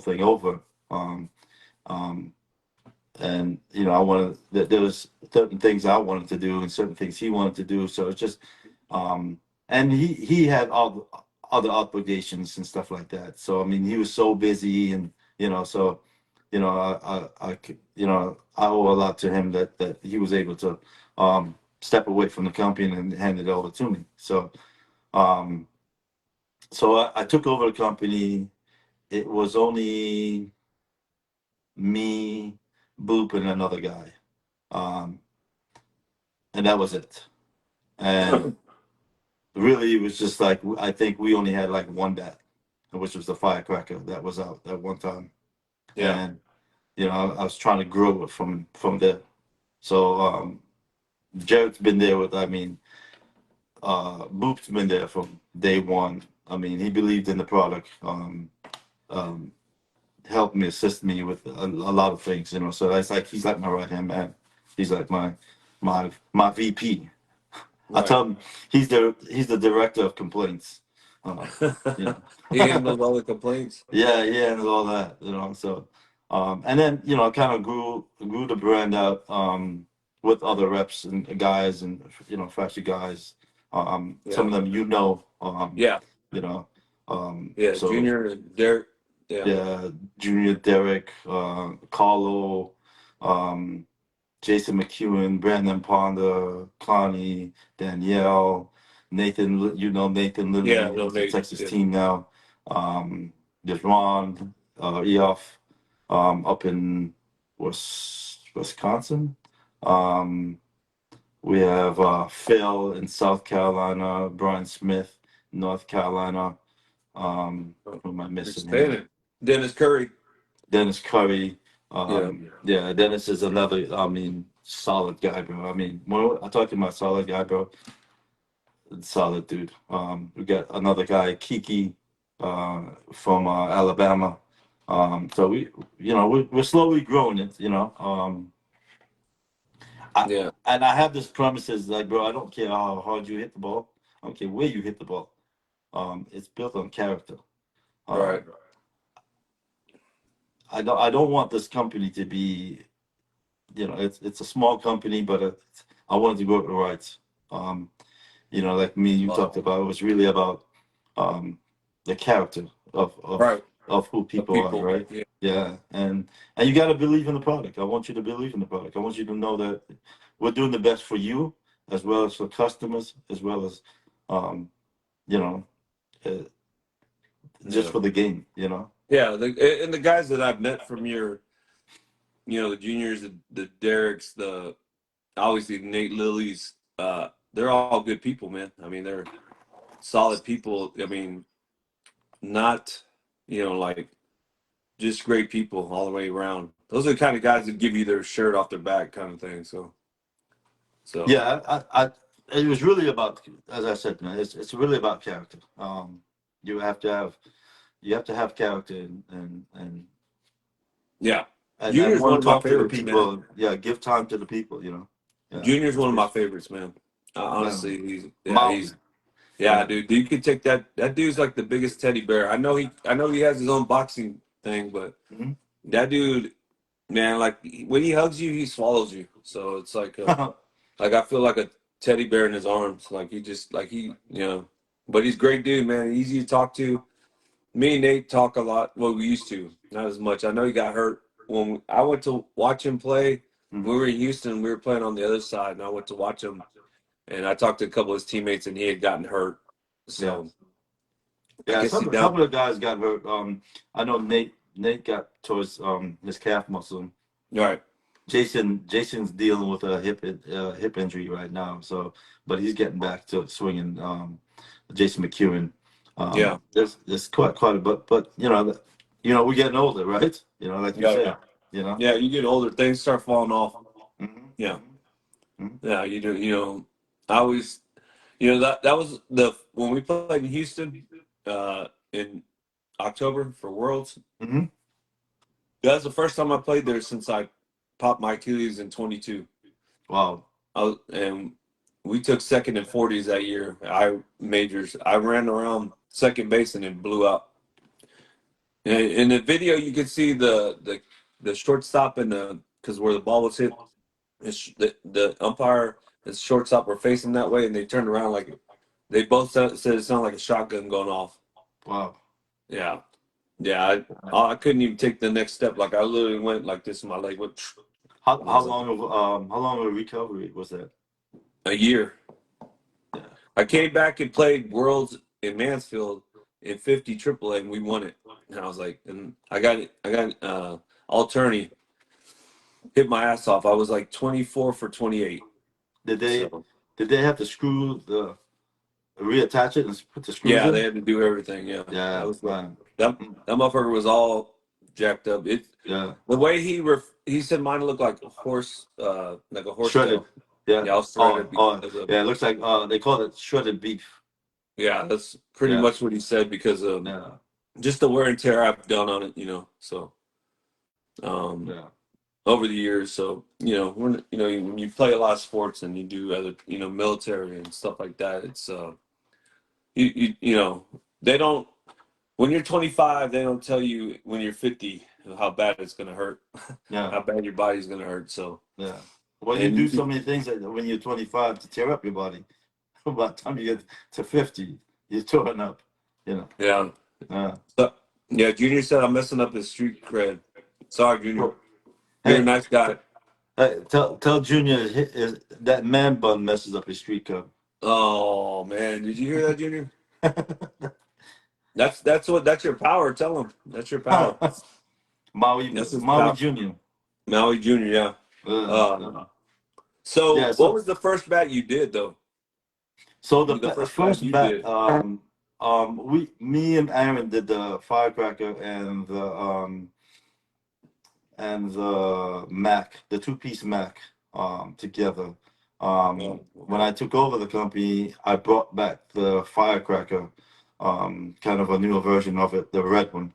thing over. Um, um, and I wanted there was certain things I wanted to do and certain things he wanted to do. So it's just, and he had all the other obligations and stuff like that. So I mean, he was so busy, and so I owe a lot to him that he was able to step away from the company and hand it over to me. Um, so I took over the company. It was only me, Boop, and another guy, um, and that was it. And really, it was just like I think we only had like one bat, which was the firecracker that was out at one time. Yeah. And I was trying to grow it from there. So Jared's been there with, I mean, Boop's been there from day one. I mean, he believed in the product. Um, Helped me, assist me with a lot of things. So that's like he's like my right hand man. He's like my VP. I Right. tell him he's the director of complaints. You He know. handled all the complaints. Yeah, yeah, and all that, you know. So, and then I kind of grew the brand out with other reps and guys and flashy guys. Some Yeah, of them yeah, you know. yeah. So Junior and Derek. Yeah, yeah, Junior, Derek, Carlo, um, Jason McEwen, Brandon Ponda, Connie, Danielle, Nathan. Nathan yeah. Lilly No, is the Nate. Texas Yeah, team now. There's Ron, Eoff, up in Wisconsin. Um, we have Phil in South Carolina, Brian Smith, North Carolina. oh, Who am I missing here? expanded. Dennis Curry. Dennis Curry. Yeah, Yeah, Dennis is another, solid guy, bro. When I talk to my solid guy, bro, solid dude. We got another guy, Kiki, from Alabama. So we're slowly growing it, I, yeah. and I have this promises like, bro, I don't care how hard you hit the ball. I don't care where you hit the ball. It's built on character. Right. Um, I don't want this company to be, it's a small company, but I wanted to go with the rights. Um, like me, you Wow. talked about, it was really about um, the character of of Right. of who Of people are, people. right? Yeah. Yeah, and you got to believe in the product. I want you to believe in the product. I want you to know that we're doing the best for you, as well as for customers, as well as um, you know, uh, just Yeah. for the game. Yeah. And the guys that I've met from the juniors, the Derricks, the obviously Nate Lillies, they're all good people, man. I mean, they're solid people. I mean, not, like just great people all the way around. Those are the kind of guys that give you their shirt off their back kind of thing. So Yeah, it was really about, as I said, man, it's really about character. You have to have you have to have character yeah. and Junior's one want of to my talk to the favorites, man. people. Yeah, give time to the people. Yeah, Junior's that's one of good. my favorites, man. Man, Honestly, mountain. yeah, Yeah. dude. You could take that dude's like the biggest teddy bear. I know he has his own boxing thing, but Mhm. that dude, man, like when he hugs you, he swallows you. So it's like I feel like a teddy bear in his arms. Like he just like but he's a great dude, man. Easy to talk to. Me and Nate talk a lot. Well, we used to, not as much. I know he got hurt when I went to watch him play. We Mhm. were in Houston. We were playing on the other side, and I went to watch him. And I talked to a couple of his teammates, and he had gotten hurt. Yeah, So I yeah. guess he Some a down. couple of guys got hurt. I know Nate got towards his calf muscle. Right. Jason's dealing with a hip injury right now. So, but he's getting back to swinging. Jason McEwen. Yeah. There's quite a bit, but we're getting older, right? Like you Yeah. Yeah. said. You know. Yeah. You get older, things start falling off. hmm Yeah. hmm Yeah. You do. I always. That was the when we played in Houston, in October for Worlds. hmm That was the first time I played there since I popped my Achilles in 22. Wow. And we took second in 40s that year. I ran around second base and it blew out. And in the video, you could see the shortstop and because where the ball was hit, the umpire and shortstop were facing that way, and they turned around like they both said it sounded like a shotgun going off. Wow. Yeah, yeah. I couldn't even take the next step. Like I literally went like this, and my leg went. How And I how was like, long of how long of a recovery was that? a year. Yeah. I came back and played Worlds in Mansfield in 50 AAA, and we won it. And I was like, and I got all tourney, hit my ass off. I was like 24 for 28. Did they So did they have to reattach it and put the screws yeah, they in? had to do everything. Yeah, that Yeah, was rough. man. That Mm, that motherfucker was all jacked up. yeah. The way he said mine looked like a horse Shredded. tail. Yeah. Yeah, I was Oh, shredded oh, because of yeah. It looks like they call it shredded beef. yeah. That's pretty Yeah, much what he said because of yeah, just the wear and tear I've done on it. So um, yeah. over the years. So when you play a lot of sports and you do other military and stuff like that, it's you know they don't. When you're 25, they don't tell you when you're 50 how bad it's gonna hurt, Yeah, how bad your body's gonna hurt. So, yeah. Well, you do and so many things that when you're 25 to tear up your body. By the time you get to 50, you're torn up. You know. yeah, Uh, so, yeah. Junior said I'm messing up his street cred. Sorry, Junior. well, You're a hey, nice guy. hey, tell Junior that man bun messes up his street code. Oh man, did you hear that, Junior? That's your power. Tell him that's your power. That's his Maui power. Junior. Maui Junior. Yeah. Yeah. So Yeah. what was the first bat you did though? So The first bat first you bet, did. me and Aaron did the firecracker and the Mac, the two-piece Mac, together. Oh, When okay. I took over the company, I brought back the firecracker, kind of a newer version of it, the red one.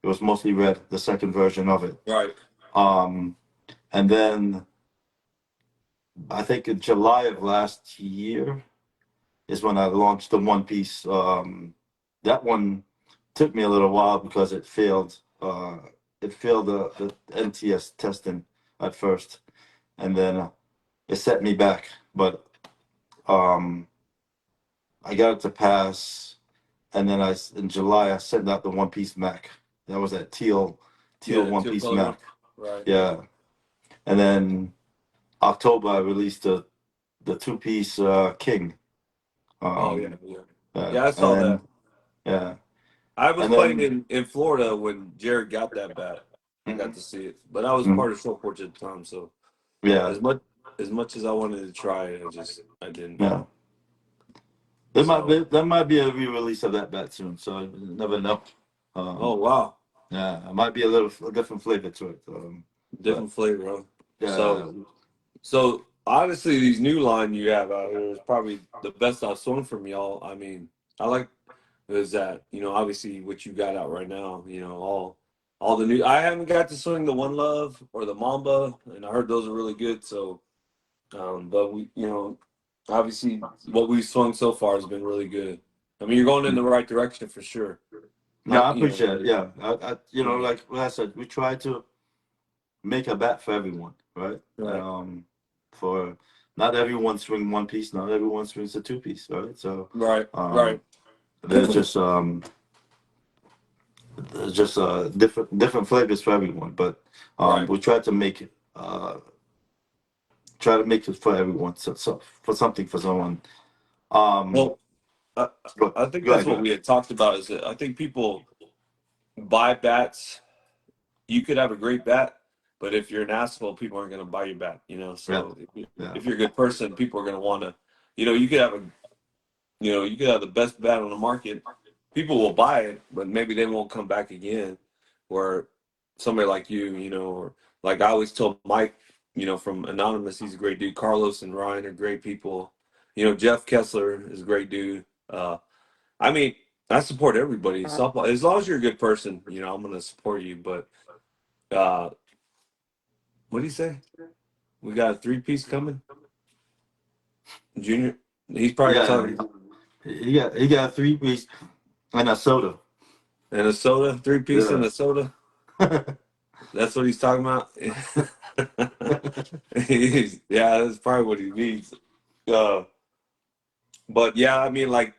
It was mostly red, the second version of it. Right. Um, and then I think in July of last year is when I launched the One Piece. That one took me a little while because it failed. It failed the NTS testing at first, and then it set me back. But um, I got it to pass, and then in July I sent out the One Piece Mac. That was that Yeah, teal the One teal Piece color one. Mac. Right. Yeah, and then October I released the two piece King. Oh yeah, Um, yeah. Yeah, I and saw that. then yeah, I was and playing then. in Florida when Jared got that bat. I got to Mhm, see it, but I was mhm. part of short porch at the time. So Yeah, as much as much as I wanted to try it, I didn't. yeah. So There might be a re-release of that bat soon, so you never know. oh Um, wow, yeah, it might be a different flavor to it. But different flavor, huh? yeah, So honestly, these new line you have out here is probably the best I've swung from y'all. I mean, I like is that obviously what you got out right now. All the new. I haven't got to swing the One Love or the Mamba, and I heard those are really good. So, but we obviously what we've swung so far has been really good. I mean, you're going in the right direction for sure. no, I You know, appreciate it. like, Yeah, like what I said, we try to make a bat for everyone, right? right, For not everyone swing one piece, not everyone swings a two piece, right? So, right, right, um, there's just different flavors for everyone, but right. we try to make it for everyone, so for something for someone. Um, Well, I, go, I think go that's ahead, go what ahead. we had talked about. Is that I think people buy bats. You could have a great bat, but if you're an asshole, people aren't going to buy your bat. Yeah, So yeah, if you're a good person, people are going to want to. You could have you could have the best bat on the market. People will buy it, but maybe they won't come back again. Or somebody like you, or like I always told Mike, from Anonymous, he's a great dude. Carlos and Ryan are great people. Jeff Kessler is a great dude. I mean, I support everybody. Softball, as long as you're a good person, I'm going to support you. But uh, what do you say? We got a three-piece coming, Junior. He's probably yeah. talking He got a three piece and a soda. and a soda, three-piece and Yeah. a soda. That's what he's talking about. Yeah, that's probably what he needs. Uh, but yeah, I mean, like,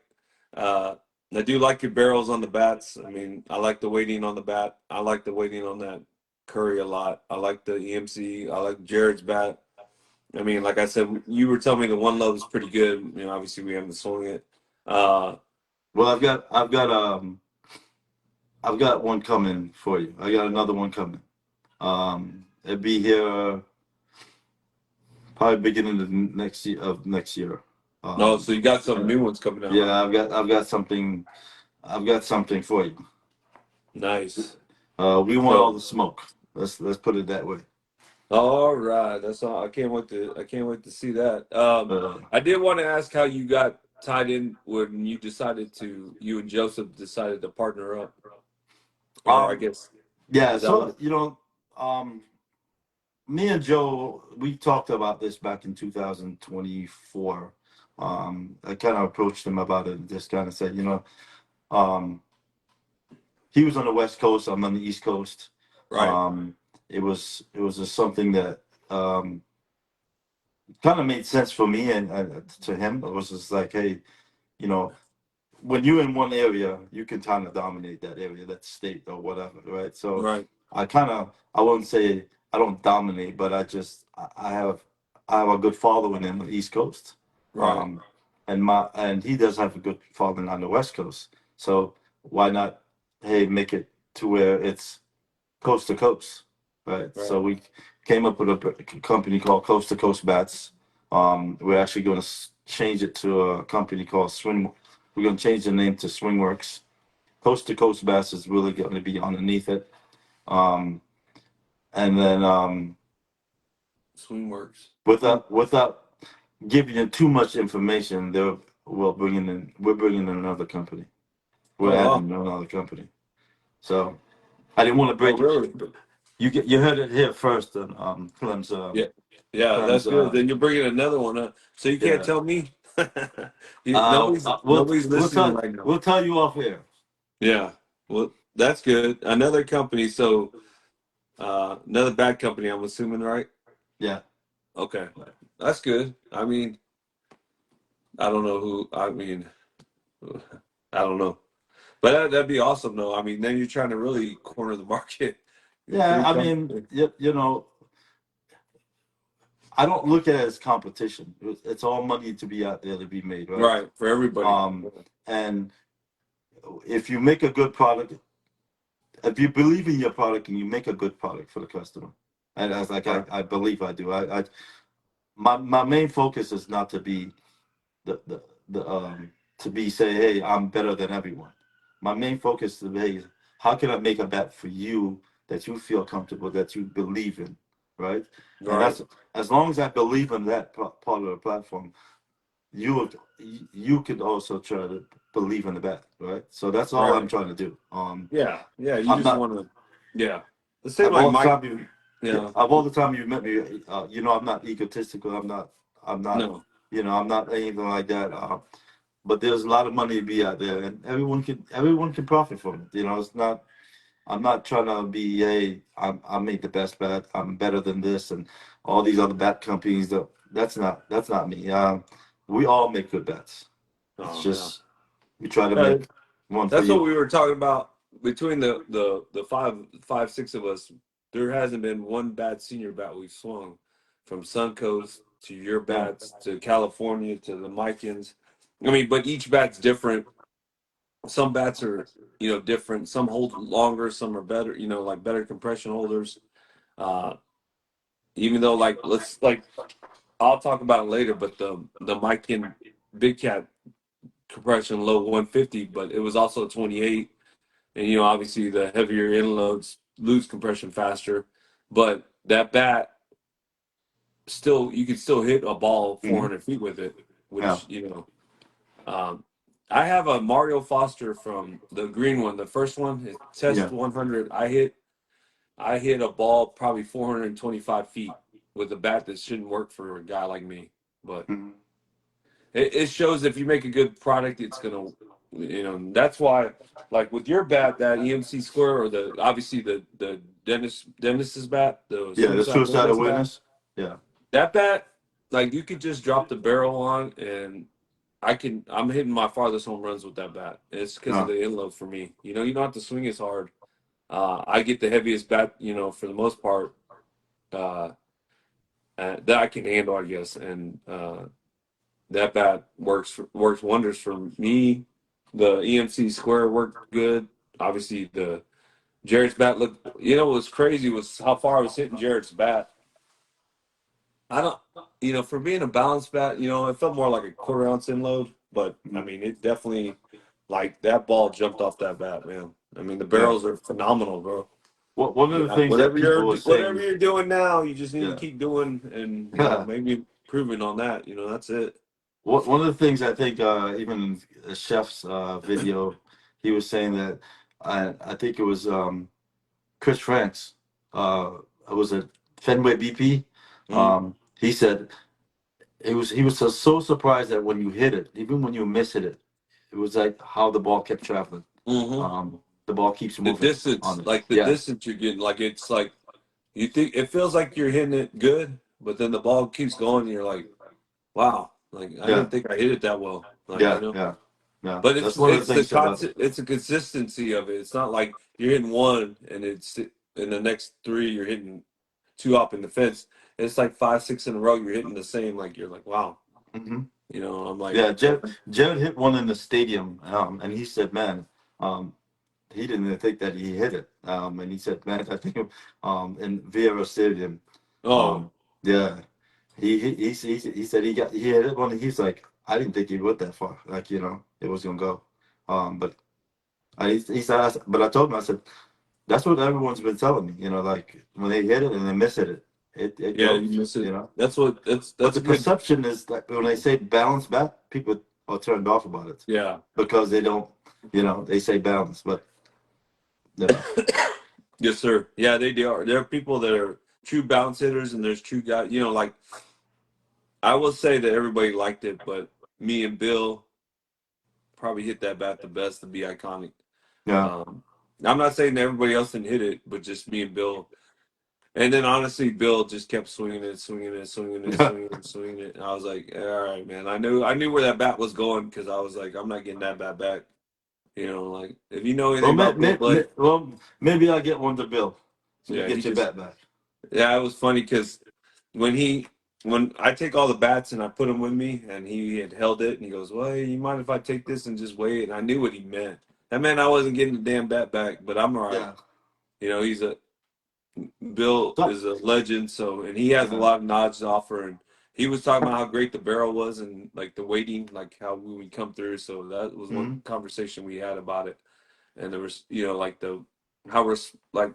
uh, I do like your barrels on the bats. I mean, I like the weighting on the bat. I like the weighting on that Curry a lot. I like the EMC. I like Jared's bat. I mean, like I said, you were telling me the One Love is pretty good. Obviously we haven't swung it. Uh, Well, I've got one coming for you. I got another one coming. It'll be here probably beginning of next year. no, so Um, you got some new ones coming out, huh? yeah, I've got something for you. Nice. We want all So, the smoke. Let's put it that way. all right, that's all. I can't wait to see that. Uh, I did want to ask how you got tied in when you and Joseph decided to partner up, or I um, guess yeah, is that so what? um, me and Joe, we talked about this back in 2024. I kind of approached him about it and just kind of said, Um, he was on the West Coast. I'm on the East Coast. Right. Um, it was just something that um, kind of made sense for me and to him. It was just like, hey, you know, when you're in one area, you can kind of dominate that area, that state or whatever, right? So Right. I wouldn't say I don't dominate, but I have a good following in the East Coast, Right. um, and he does have a good following on the West Coast. So why not, hey, make it to where it's coast to coast, right? Right. So we came up with a company called Coast to Coast Bats. We're actually going to change it to a company called Swing. We're going to change the name to Swingworks. Coast to Coast Bats is really going to be underneath it. Um, and then Swing works. without giving you too much information, we're bringing in another company. We're Oh, adding wow. another company. So I didn't want to Oh, break it. really? You heard it here first on Clem's Yeah. Yeah, Clem's that's good. Then you're bringing another one up. So you can't yeah. tell me. Nobody's listening right now. We'll tell you off here. Yeah. Well, that's good. Another company. So another bad company, I'm assuming, right? Yeah. Okay. That's good. I mean, I don't know who, I don't know. But that'd be awesome, though. I mean, then you're trying to really corner the market. Yeah, Three I mean, companies. you know, I don't look at it as competition. It's all money to be out there to be made, right? Right. For everybody. And if you make a good product, if you believe in your product and you make a good product for the customer, and as like Right. I believe I do, my main focus is not to be the to be say, hey, I'm better than everyone. My main focus is, hey, how can I make a bet for you that you feel comfortable, that you believe in, right? And Right. that's as long as I believe in that part of the platform, you you could also try to believe in the bet, right? So that's all I'm Right. trying to do. Yeah. Yeah. You I'm just not want to, yeah. The same of like all the Mike. time you yeah, Yeah. of all the time you met me, you know, I'm not egotistical. I'm not, No. I'm not anything like that. But there's a lot of money to be out there, and everyone can profit from it. You know, it's not. I'm not trying to be, hey, I make the best bet. I'm better than this, and all these other bet companies. That's not me. We all make good bets. It's Oh, yeah. just we try to Yeah. make one for That's what you. we were talking about between the five, six of us. There hasn't been one bad senior bat we've swung from Suncoast to your Yeah, bats to California to the Micans. I mean, but each bat's different. Some bats are, different. Some hold longer, some are better, like better compression holders. Uh, even though like I'll talk about it later, but the Mican Big Cat compression low 150, but it was also 28. And obviously the heavier inloads lose compression faster. But that bat still, you can still hit a ball hmm 400 feet with it, yeah, which um, I have a Mario Foster from the green one, the first one, his yeah. test 100. I hit a ball probably 425 feet with a bat that shouldn't work for a guy like me. But Mhm. it shows if you make a good product, it's gonna, that's why, like with your bat, that EMC square or the obviously the Dennis's bat, the Yeah, the suicide suicide witness bat, awareness. Yeah, that bat, like you could just drop the barrel on and I'm hitting my farthest home runs with that bat. It's because of no, the inload for me. You don't have to swing as hard. I get the heaviest bat, for the most part, uh, that I can handle, I guess, and that bat works wonders for me. The EMC square worked good. Obviously, the Jared's bat looked. What was crazy was how far I was hitting Jared's bat. I don't, for being a balanced bat, it felt more like a quarter ounce in load. But I mhm. mean, it definitely, like that ball jumped off that bat, man. I mean, the Yeah. barrels are phenomenal, bro. One of the Yeah, things that people were whatever saying, you're doing now, you just need to yeah. keep doing, and maybe improving on that. That's it. One of the things I think, even a chef's video, he was saying that I think it was Chris Franks. It was a Fenway BP. Mm, He said he was so surprised that when you hit it, even when you miss hit it, it was like how the ball kept traveling. Hmm. The ball keeps The moving distance, on it. like the Yeah, distance you're getting, like it's like you think it feels like you're hitting it good, but then the ball keeps going, and you're like, wow, like I yeah, didn't think I hit it that well, like yeah, yeah, yeah. But That's one of the things about it. it's the consistency of it. It's not like you're hitting one and it's in the next three you're hitting two up in the fence. It's like five, six in a row you're hitting the same. Like you're like, wow, Hmm. I'm like, Yeah, Jared hit one in the stadium, and he said, "Man, um, he didn't even think that he hit it." And he said, "Man, I think in Vieira Stadium, oh um, yeah, he said he hit it one. And he's like, I didn't think he went that far. Like it was gonna go. But he said, but I told him, I said, that's what everyone's been telling me. Like when they hit it and they miss it, it yeah, you goes. miss it. That's But that's the a good, perception is that when they say balance bat, people are turned off about it yeah. because they don't, they say balance, but you know, Yes, sir. Yeah, they are. There are people that are true bounce hitters, and there's true guys. Like I will say that everybody liked it, but me and Bill probably hit that bat the best to be iconic. yeah, Um, I'm not saying that everybody else didn't hit it, but just me and Bill. And then honestly, Bill just kept swinging it, swinging it, swinging it, yeah. swinging it, swinging it. And I was like, all right, man. I knew where that bat was going because I was like, I'm not getting that bat back. Like if you know Well, anything about Bill, but maybe I'll get one to Bill, so you yeah, he get your just bat back. yeah, it was funny because when he when I take all the bats and I put them with me, and he had held it, and he goes, "Well, hey, you mind if I take this and just wait?" And I knew what he meant. That meant I wasn't getting the damn bat back, but I'm all right. Yeah, He's a Bill so, is a legend, so and he has a yeah, lot of nods to offer. And he was talking about how great the barrel was and like the waiting, like how we would come through. So that was one hmm, conversation we had about it. And there was, like the how like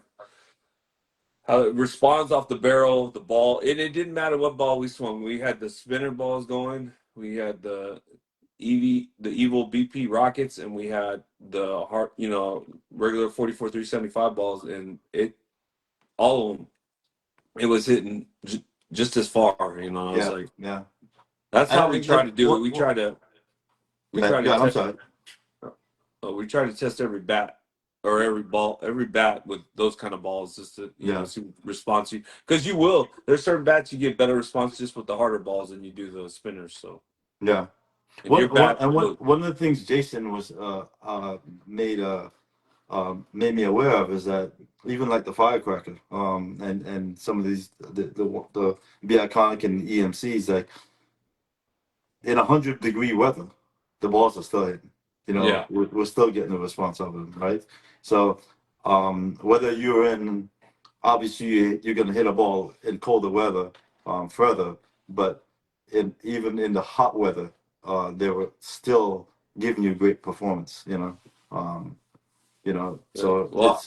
how it responds off the barrel, the ball. And it didn't matter what ball we swung. We had the spinner balls going. We had the evil BP rockets, and we had the heart, regular 44 375 balls, and all of them it was hitting just as far. I was yeah, like, yeah. that's how we And try to do it. We yeah, try to yeah. I'm test. sorry. We try to test every bat or every ball, every bat with those kind of balls, just to Yeah, see response you. Because you will. There's certain bats you get better response just with the harder balls than you do those spinners. So, yeah. and your bat will. One of the things Jason was made me aware of is that even like the firecracker, and some of these the be iconic and EMCs, like in 100-degree weather, the balls are still hitting. Yeah, We're still getting the response of them, right? So whether you're in, obviously you're going to hit a ball in colder weather further, but even in the hot weather, they were still giving you great performance. Um, yeah. so Well,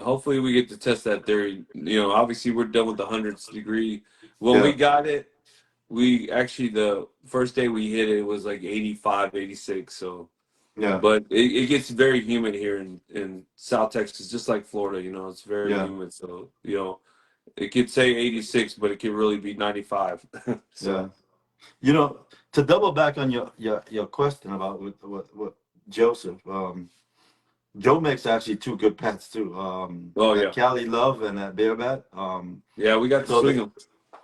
hopefully we get to test that theory. Obviously we're done with the hundredths degree. When we yeah, got it, we actually the first day we hit it was like 85, 86. So, yeah, but it gets very humid here in South Texas, just like Florida. It's very yeah, humid. So, it could say 86, but it could really be 95. yeah. So, To double back on your question about what Joseph, Joe makes actually two good pets too. oh That yeah, Cali Love and that Bear Bat. yeah, we got to So swing them.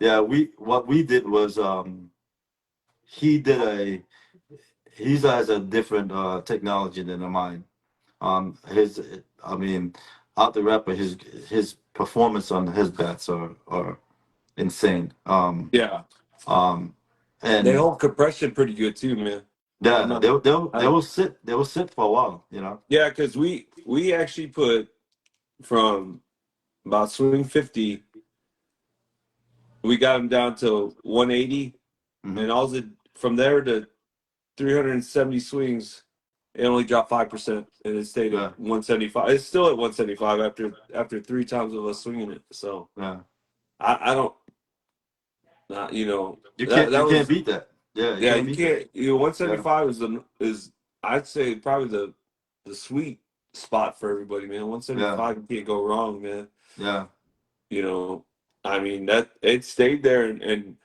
yeah, we what we did was he did a he has a different technology than mine. His I mean, out the rapper, his performance on his bats are insane. Yeah, Um, they and hold compression pretty good too, man. I'm yeah, not. I don't. they will sit for a while. Yeah, because we actually put from about swing 50, we got them down to 180, Hmm. and all the from there to 370 swings, it only dropped 5%, and it stayed at Yeah, 175. It's still at 175 after three times of us swinging it. So yeah. I don't, You that can't that you can't was beat that. Yeah, you yeah. can't You beat that. can't. Yeah, 175 is I'd say probably the sweet spot for everybody, man. yeah, 175, you can't go wrong, man. yeah, You know, I mean that it stayed there, and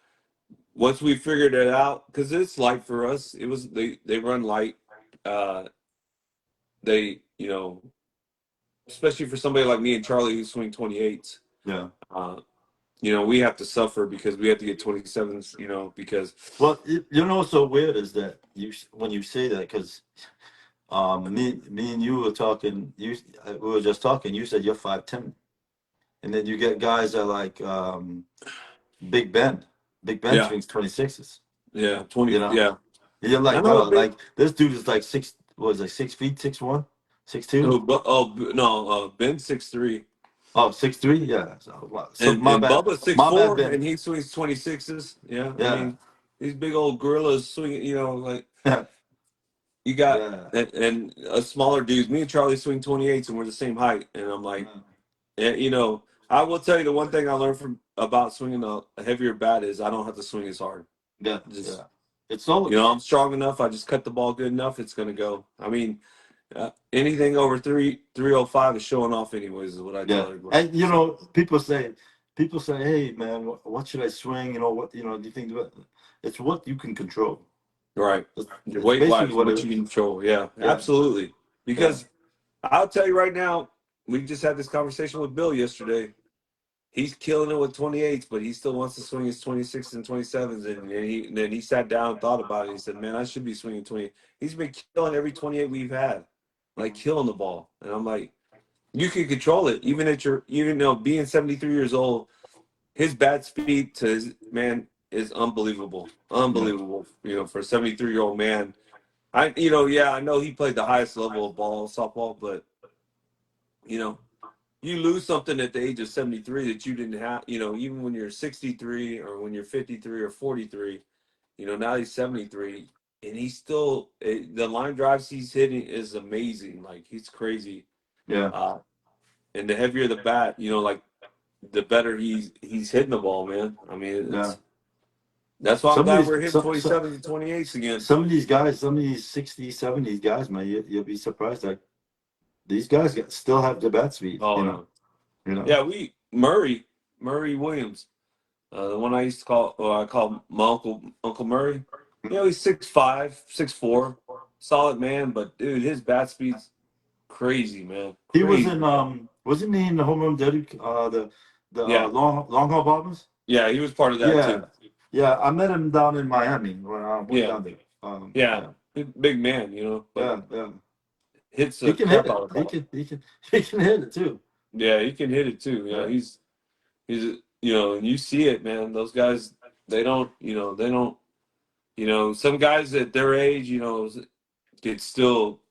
once we figured it out, because it's light for us. It was they run light. Uh, they especially for somebody like me and Charlie who swing 28s. Yeah. Uh, we have to suffer because we have to get 27s. Because Well, what's so weird is that when you say that, because me and you were talking. We were just talking. You said you're 5'10", and then you get guys that like Big Ben. Big Ben yeah, swings 26s. yeah, 20, You know, yeah. you're I like, know a bro, big. like this dude is like 6 feet, 6'1", 6'2". No, Ben's 6'3", Oh, 6'3", yeah. So, my and bad, Bubba's six my bad, four, Ben. and he swings 26s. Yeah, I Yeah, mean these big old gorillas swinging. Like yeah, you got yeah, and a smaller dudes. Me and Charlie swing 28s, and we're the same height. And I'm like, I will tell you the one thing I learned from about swinging a heavier bat is I don't have to swing as hard. yeah, Just yeah. It's always I'm strong enough. I just cut the ball good enough. It's gonna go. I mean, anything over 305 is showing off, anyways. Is what I tell yeah. everybody. And So people say, hey man, what should I swing? Do you think it's what you can control. right, It's weight basically wise, what what it you is. can control. Yeah, Yeah, absolutely. yeah. Because I'll tell you right now, we just had this conversation with Bill yesterday. He's killing it with 28s, but he still wants to swing his 26s and 27s. And then he sat down and thought about it. He said, "Man, I should be swinging 20." He's been killing every 28 we've had, like Mhm. killing the ball. And I'm like, you can control it, even though being 73 years old, his bat speed to his man is unbelievable, Yeah, unbelievable. For a 73-year-old man, yeah, I know he played the highest level of softball, but you know you lose something at the age of 73 that you didn't have, even when you're 63 or when you're 53 or 43, now he's 73 and he's still, the line drives he's hitting is amazing. Like he's crazy. yeah, Uh, and the heavier the bat, like the better he's hitting the ball, man. I mean, yeah. that's why I'm Some of glad these we're hitting 27s and 28s again. some of these guys, some of these 60s, 70s guys, man, you'll be surprised. Like these guys still have the bat speed. Oh yeah. You know. Yeah, Murray Williams. The one I used to call, well, I call my Uncle Murray. He's 6'5", 6'4", solid man, but dude, his bat speed's crazy, man, He was crazy. in wasn't he in the home run derby the Yeah, long haul bombers? yeah, he was part of that Yeah, too. yeah. I met him down in Miami when I went Yeah, down there. yeah, Yeah, big man, but yeah, yeah. hits He the can hit crap out it. of the ball. He can hit it too. Yeah, he can hit it too. Yeah. He's and you see it, man. Those guys, they don't, some guys at their age, get still.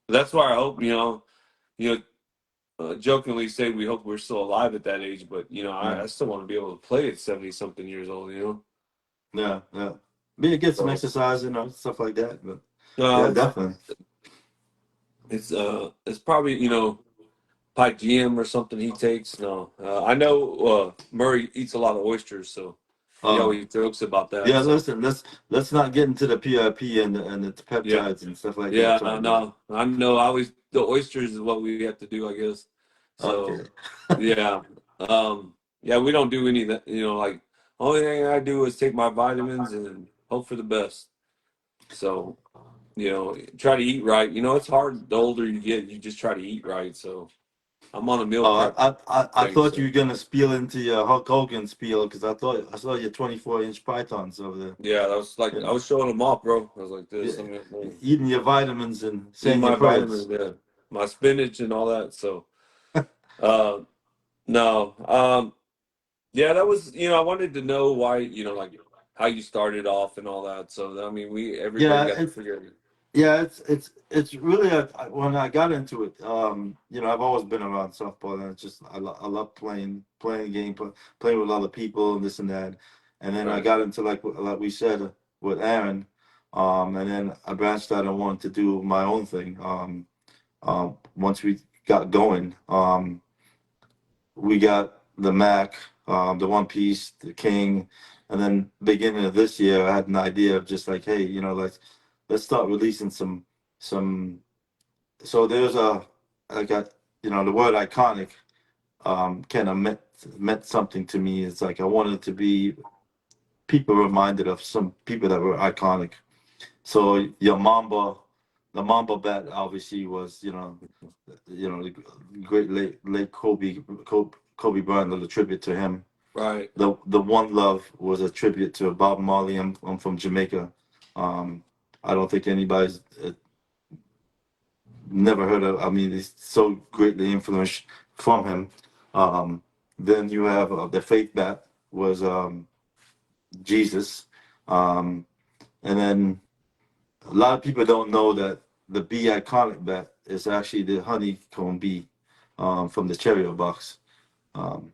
That's why I hope, you know, jokingly say we hope we're still alive at that age, but Yeah, I still want to be able to play at 70 something years old. yeah, yeah. Maybe get some So exercise, stuff like that. But yeah, uh, definitely. it's probably Pike GM or something he takes. No, I know Murray eats a lot of oysters, so he Um, always jokes about that. yeah. So Listen, let's not get into the PIP and the yeah, peptides and stuff like that. yeah, Talk about. no, I know. I always the oysters is what we have to do, I guess. Okay. So yeah, yeah, we don't do any of that. Like only thing I do is take my vitamins and hope for the best. So try to eat right. It's hard the older you get. You just try to eat right. So I'm on a meal Oh, prep I thing. thought you So were gonna spiel into your Hulk Hogan spiel because I saw your 24-inch pythons over there. yeah, that was like You I know, was showing them off, bro. I was like this. yeah, I'm gonna eating your vitamins and eat saying your my vitamins, prayers. yeah, my spinach and all that. So uh, no, yeah, that was I wanted to know why like how you started off and all that. So I mean, we everybody Yeah, got to figure it. yeah, it's really when I got into it. I've always been around softball, and it's just I love playing the game, playing with other people and this and that. And then I Right, got into like we said with Aaron, and then I branched out and wanted to do my own thing. Once we got going, we got the Mac, the One Piece, the King, and then beginning of this year, I had an idea of just like, hey, let's start releasing some. So there's like a the word iconic kind of meant something to me. It's like I wanted to be people reminded of some people that were iconic. So your Mamba, the Mamba bat obviously was, the great late Kobe Bryant, a tribute to him. Right. The One Love was a tribute to Bob Marley. I'm from Jamaica. Um, I don't think anybody's never heard of. I mean, it's so greatly influenced from him. Um, then you have the Faith bat was Jesus, um, and then a lot of people don't know that the bee iconic bat is actually the honeycomb bee from the Cheerio box. Um,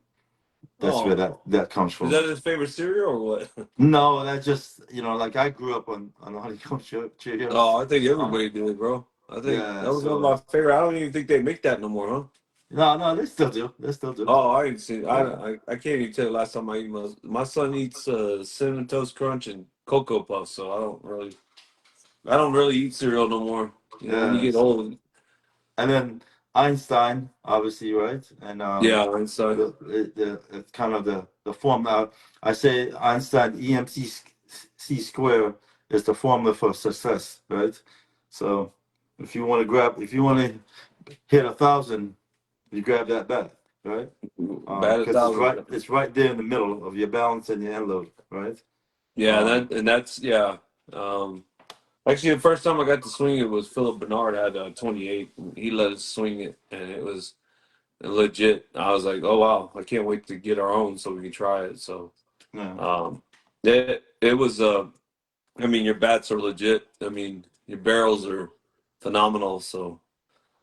that's where Oh, that comes is from. that his favorite cereal or what? No, that just like I grew up on honeycomb Cheerios. Oh, I think Um, everybody did, bro. I think yeah, that was one of my so favorite. I don't even think they make that no more, huh? no, they still do. They still do. Oh, I ain't seen. Yeah, I can't even tell you last time I eat my son eats cinnamon toast crunch and cocoa puffs, so I don't really eat cereal no more. You know, when you yeah. get old, And then Einstein, obviously, right? And yeah, and so it's kind of the formula. I say Einstein EMC square is the formula for success, right? So if you want to hit 1,000, you grab that bat, right? bad a Because thousand. it's right there in the middle of your balance and your end load, right? Yeah, Um, that's yeah. Um, Actually, the first time I got to swing it was Philip Bernard had 28. He let us swing it, and it was legit. I was like, oh wow, I can't wait to get our own so we can try it. So, yeah, um, it was. I mean, your bats are legit. I mean, your barrels are phenomenal. So,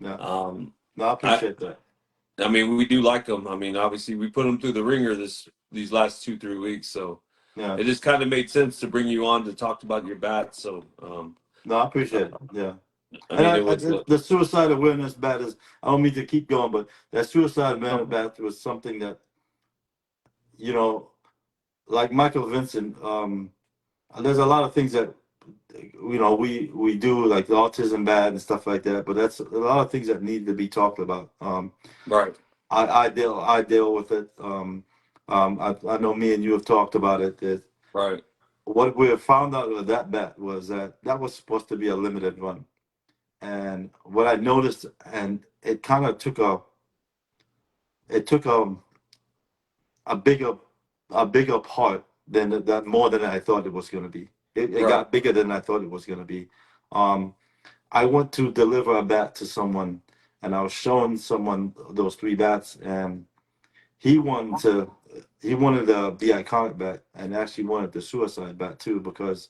yeah. um, No, I I appreciate that. I mean, we do like them. I mean, obviously, we put them through the ringer these last 2 3 weeks. So Yeah, it just kind of made sense to bring you on to talk about your bats. So, no, I appreciate it. uh, Yeah. I And mean, it was the suicide awareness bat is, I don't mean to keep going, but that suicide awareness bat was something that, you know, like Michael Vincent, there's a lot of things that, we do, like the autism bat and stuff like that, but that's a lot of things that need to be talked about. right, I deal with it. I know me and you have talked about it. That right. what we have found out with that bet was that was supposed to be a limited run. And what I noticed, and it kind of took a bigger part than that, more than I thought it was going to be. It Right. got bigger than I thought it was going to be. Um, I went to deliver a bat to someone, and I was showing someone those three bats, and he wanted to he wanted the iconic bat, and actually wanted the suicide bat too, because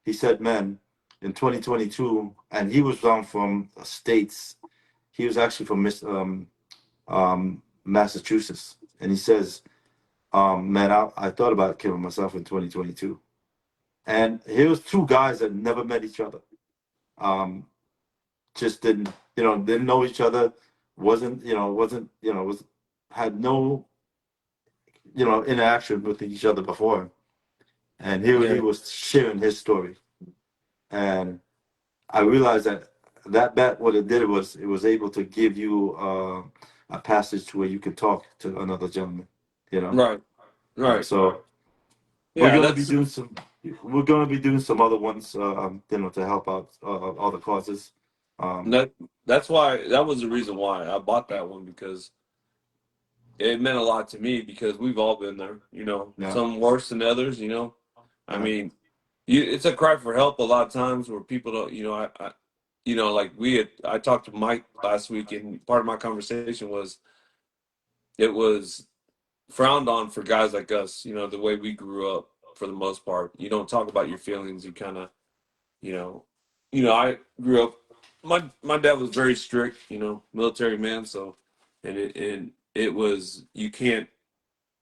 he said, man, in 2022, and he was from states. He was actually from Massachusetts, and he says, man, I thought about killing myself in 2022. And here was two guys that never met each other. Um, just didn't know each other. Was had no interaction with each other before. And here he Yeah. was sharing his story, and I realized that bet, what it did was it was able to give you a passage to where you could talk to another gentleman. You know, Right. Right. so we're Yeah. gonna be doing some. We're gonna be doing some other ones, to help out other causes. Um, That that's why that was the reason why I bought that one because it meant a lot to me because we've all been there. You know, yeah, some worse than others. You know, I yeah, mean, it's a cry for help a lot of times where people don't. You know, like I talked to Mike last week, and part of my conversation was it was frowned on for guys like us. You know, the way we grew up for the most part. You don't talk about your feelings. You kind of you know, I grew up. My dad was very strict, military man. So, and it was you can't,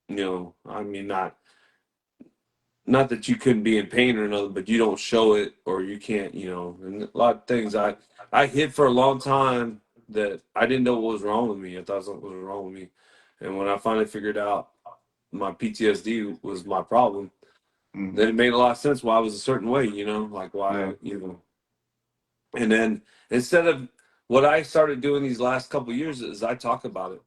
I mean, not that you couldn't be in pain or nothing, but you don't show it or you can't, and a lot of things I hid for a long time that I didn't know what was wrong with me. I thought something was wrong with me, and when I finally figured out my PTSD was my problem, mm, then it made a lot of sense why I was a certain way, like yeah, why, And then instead of what I started doing these last couple of years is I talk about it.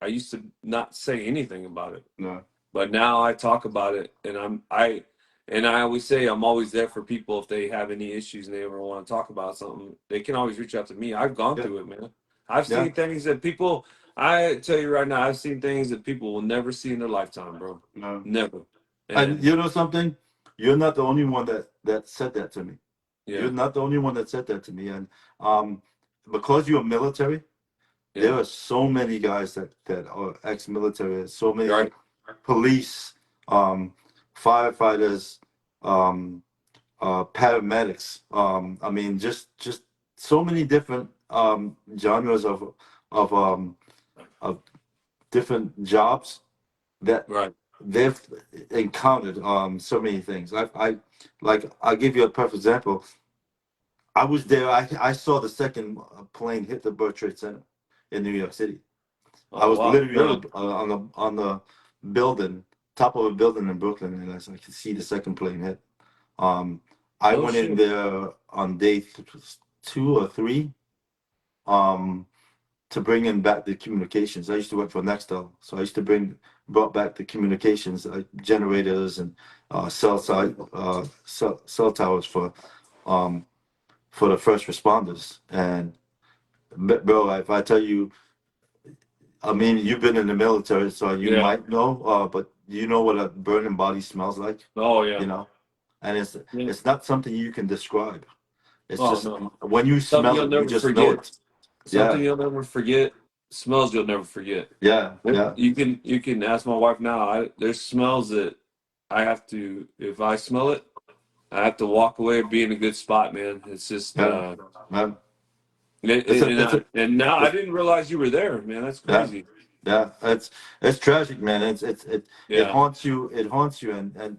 I used to not say anything about it. no, But now I talk about it, and I always say I'm always there for people if they have any issues and they ever want to talk about something. They can always reach out to me. I've gone Yeah, through it, man. I've yeah, seen things that people. I tell you right now, I've seen things that people will never see in their lifetime, bro. no. Never. And And you know something? You're not the only one that said that to me. yeah, You're not the only one that said that to me. And um, because you're military, there yeah, are so many guys that are ex-military. So many right, police, um, firefighters, um, paramedics. I mean, just so many different genres of of different jobs that right. they've encountered so many things. I like I'll give you a perfect example. I was there. I saw the second plane hit the World Trade Center in New York City. I Oh was wow, literally really? on the building, top of a building in Brooklyn, and I could see the second plane hit. Um, I Oh went in shit. there on day 2 or 3 um, to bring in back the communications. I used to work for Nextel, so I used to brought back the communications, generators and cell towers um, for the first responders. And bro, if I tell you, I mean, you've been in the military, so you Yeah. might know, but you know what a burning body smells like, Oh you yeah. know? And Yeah. it's not something you can describe. It's Oh just no. when you Something smell you'll it, you never just know forget. it. Something Yeah, you'll never forget. Smells you'll never forget. yeah, yeah, You can ask my wife now. There's smells that I have to if I smell it, I have to walk away and be in a good spot, man. It's just yeah, man. It's a, it's a, and now I it's, didn't realize you were there, man. That's yeah, crazy. yeah. It's tragic, man. It Yeah. haunts you. It haunts you, and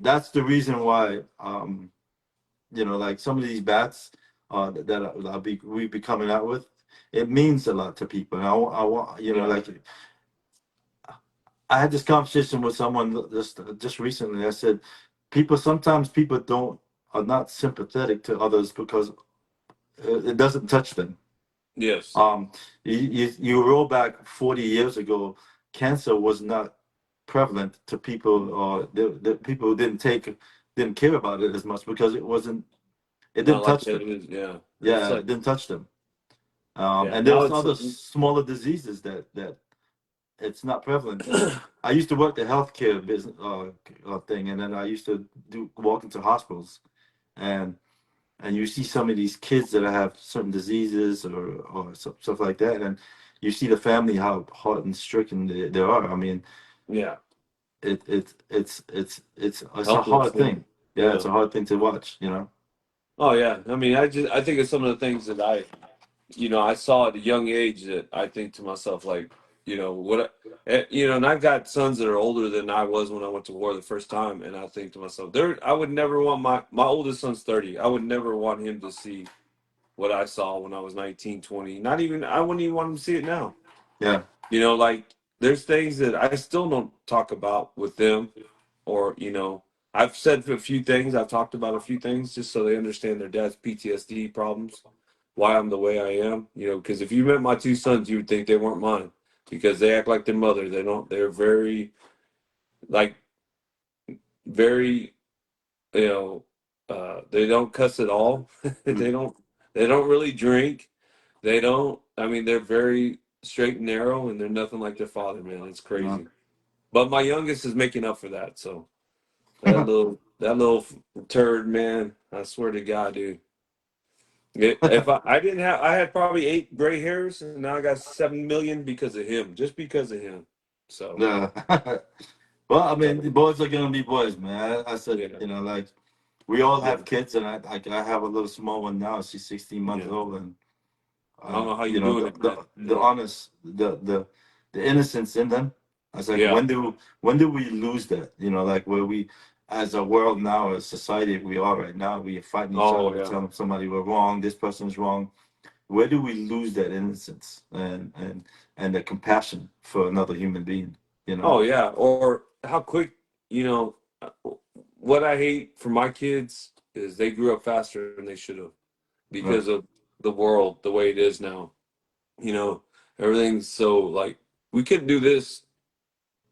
that's the reason why. Like some of these bats that we be coming out with, it means a lot to people. And I want, Yeah. like I had this conversation with someone just recently. I said, sometimes people don't are not sympathetic to others because it doesn't touch them. Yes. Um, you roll back 40 years ago, cancer was not prevalent to people, or the people who didn't care about it as much because it Not didn't like touch that. them. It is. Yeah. It's Yeah, like it didn't touch them. yeah. And there Now was it's other smaller diseases that it's not prevalent. I used to work the healthcare business thing, and then I used to walk into hospitals, and you see some of these kids that have certain diseases or stuff like that, and you see the family how heart and stricken they are. I mean, yeah. it's a Helpless. hard thing. Yeah, Yeah. it's a hard thing to watch. Oh yeah. I mean, I think it's some of the things that I saw at a young age that I think to myself, like, and I've got sons that are older than I was when I went to war the first time, and I think to myself, I would never want my oldest son's 30. I would never want him to see what I saw when I was 19, 20. Not even, I wouldn't even want him to see it now. Yeah, Like there's things that I still don't talk about with them, or I've said a few things, I've talked about a few things just so they understand their dad's PTSD problems, why I'm the way I am. Because if you met my two sons, you would think they weren't mine because they act like their mother. They don't. They're very like very you know. They don't cuss at all. mm, They don't really drink. They don't. I mean, they're very straight and narrow, and they're nothing like their father, man. It's no. crazy. But my youngest is making up for that. So that little turd, man. I swear to God, dude. If I didn't have, I had probably 8 gray hairs, and now I got 7 million because of him, just because of him. So Yeah. Well, I uh, mean, the boys are gonna be boys, man. I said, yeah, like we all yeah, have kids, and I have a little small one now. She's 16 months yeah. old, and I don't know how you're doing it, man. the honest, the innocence in them. I was like, Yeah. when do we lose that? Like where we, as a world now, as society, we are right now, we are fighting each Oh other, yeah. telling somebody we're wrong, this person's wrong. Where do we lose that innocence and the compassion for another human being? You know? Oh yeah. Or how quick, you know, uh, what I hate for my kids is they grew up faster than they should have Right. because of the world the way it is now. You know, everything's so like we couldn't do this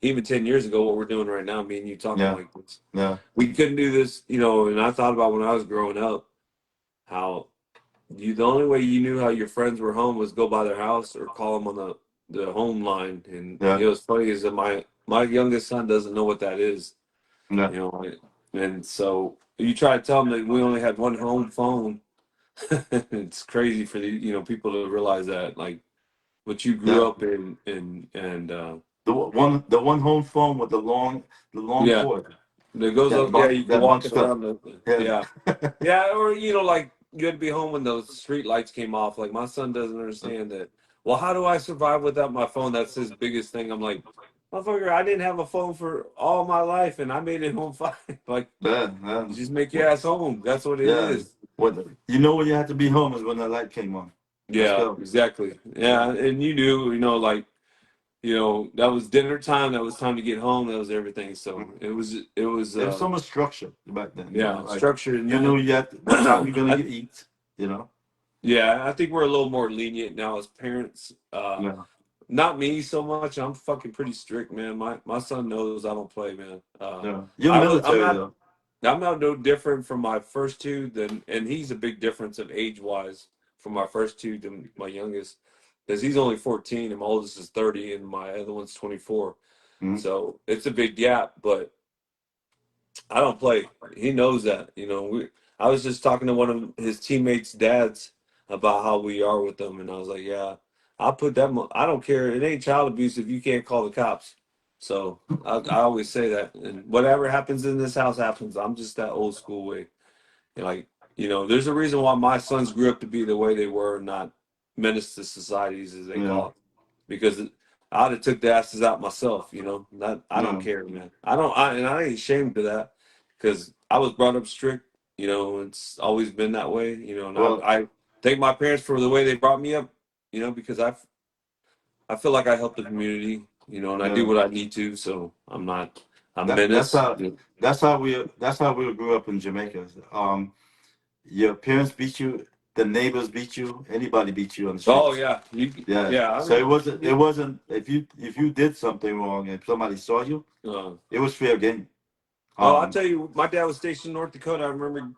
even 10 years ago, what we're doing right now, me and you talking Yeah, like this. yeah, We couldn't do this, you know, and I thought about when I was growing up, how the only way you knew how your friends were home was go by their house or call them on the home line. And yeah, you know, it's funny is that my youngest son doesn't know what that is, yeah, you know, and so you try to tell him that we only had one home phone. It's crazy for the people to realize that, like, what you grew yeah. up in and The one home phone with the long yeah, cord that goes that up. Yeah, bun you can that walk it bunched up. around the Yeah, yeah. Yeah, or like you had to be home when those street lights came off. Like my son doesn't understand that. Well, how do I survive without my phone? That's his biggest thing. I'm like, motherfucker, I didn't have a phone for all my life, and I made it home fine. Like, yeah, yeah. you just make your What? ass home. That's what it Yeah. is. What? You know when you have to be home is when the light came on. Let's Yeah, go. exactly. Yeah. Yeah, and you do, like, that was dinner time. That was time to get home. That was everything. So Mhm. it was There's so much structure back then. yeah, Like structured in you knew that. you had what time you're gonna I, get eat. You know. yeah, I think we're a little more lenient now as parents. Yeah. Not me so much. I'm fucking pretty strict, man. My son knows I don't play, man. Yeah. You're I was military though. I'm not no different from my first two and he's a big difference of age wise from my first two to my youngest, because he's only 14 and my oldest is 30 and my other one's 24. Mhm. So it's a big gap, but I don't play. He knows that. I was just talking to one of his teammates' dads about how we are with them, and I was like, "Yeah, I'll put that. I don't care. It ain't child abuse if you can't call the cops." So I always say that, and whatever happens in this house happens. I'm just that old school way. Like, there's a reason why my sons grew up to be the way they were, not menace to societies as they Yeah. call it, because I'd have took the asses out myself. Not, I don't Yeah. care, man. And I ain't ashamed of that because I was brought up strict. It's always been that way. And Well. I thank my parents for the way they brought me up. Because I feel like I help the community. And I do Yeah. what I need to. So I'm not a That that's menace. how that's how we grew up in Jamaica. Your parents beat you, the neighbors beat you, anybody beat you on the Oh streets. yeah, Yeah. yeah. I So mean, it wasn't if you did something wrong and somebody saw you, uh, it was fair game. oh, I'll Um, tell you, my dad was stationed in North Dakota. I remember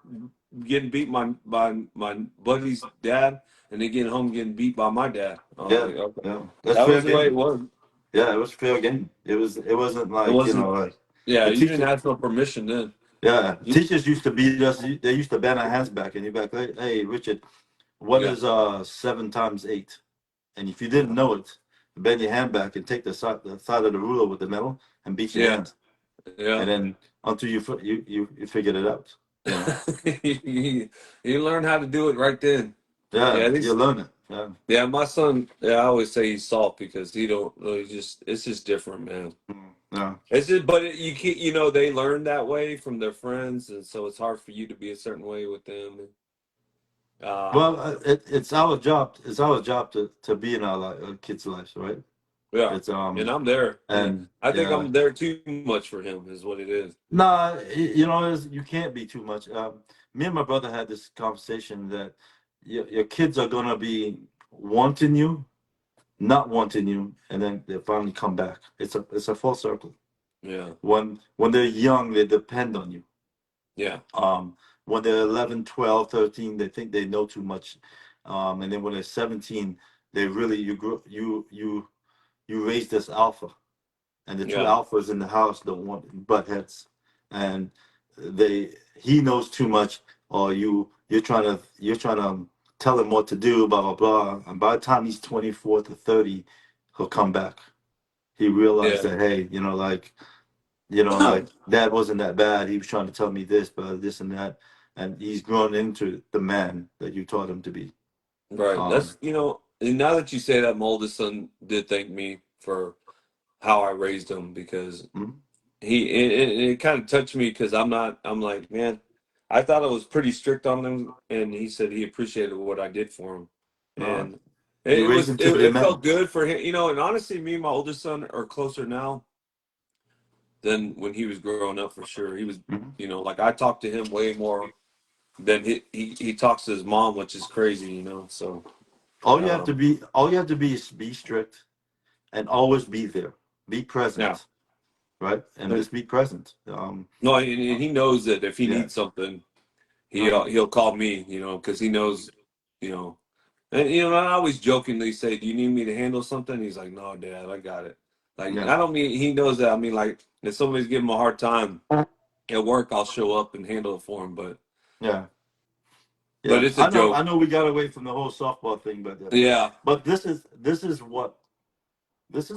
getting beat by my buddy's dad, and then getting home getting beat by my dad. I was yeah, like, okay, yeah, that's that fair was the way it game. was. Yeah, it was fair game. It wasn't It like wasn't. like Yeah, the you didn't teacher. ask no permission then. Yeah, You, teachers used to beat us. They used to bend our hands back and you back. Hey, Richard, what yeah, is 7 times 8? And if you didn't know it, bend your hand back and take the side of the ruler with the metal and beat your yeah, hand, yeah. and then until you figured it out. You know. You learn how to do it right then. Yeah, Yeah, you learn it. Yeah. yeah. My son, yeah, I always say he's soft because he don't really just. It's just different, man. Yeah. It's just, but you can't, they learn that way from their friends, and so it's hard for you to be a certain way with them. Well, it's our job. It's our job to be in our kids' lives, right? Yeah, It's and I'm there, and and I think yeah. I'm there too much for him, is what it is. Nah, you can't be too much. Me and my brother had this conversation that your kids are gonna be wanting you, not wanting you, and then they finally come back. It's a full circle. Yeah, When they're young, they depend on you. yeah, Um, when they're 11, 12, 13, they think they know too much. And then when they're 17, they really you raise this alpha, and the two yeah, alphas in the house don't want butt heads, and he knows too much, or you're trying to tell him what to do, blah blah blah. And by the time he's 24 to 30, he'll come back. He realized yeah. that, hey, like dad wasn't that bad. He was trying to tell me this, but this and that, and he's grown into the man that you taught him to be. Right. Um, And now that you say that, my oldest son did thank me for how I raised him because mhm. it kind of touched me because I'm like, man, I thought I was pretty strict on him, and he said he appreciated what I did for him, No, and you it raised was him it, to be a it man. felt good for him, and honestly, me and my oldest son are closer now than when he was growing up for sure. He was, Mhm. like I talked to him way more than he talks to his mom, which is crazy. So, All you have to be is be strict and always be there, be yeah, present. right? And And, just be present. no, and he knows that if he Yeah, needs something, yeah, he'll call me, because he knows, you know. And I always jokingly say, "Do you need me to handle something?" He's like, "No, Dad, I got it." Like, yeah, I don't mean he knows that. I mean, like, if somebody's giving him a hard time at work, I'll show up and handle it for him. yeah, But yeah. it's a I joke. know. We got away from the whole softball thing, Yeah, but this is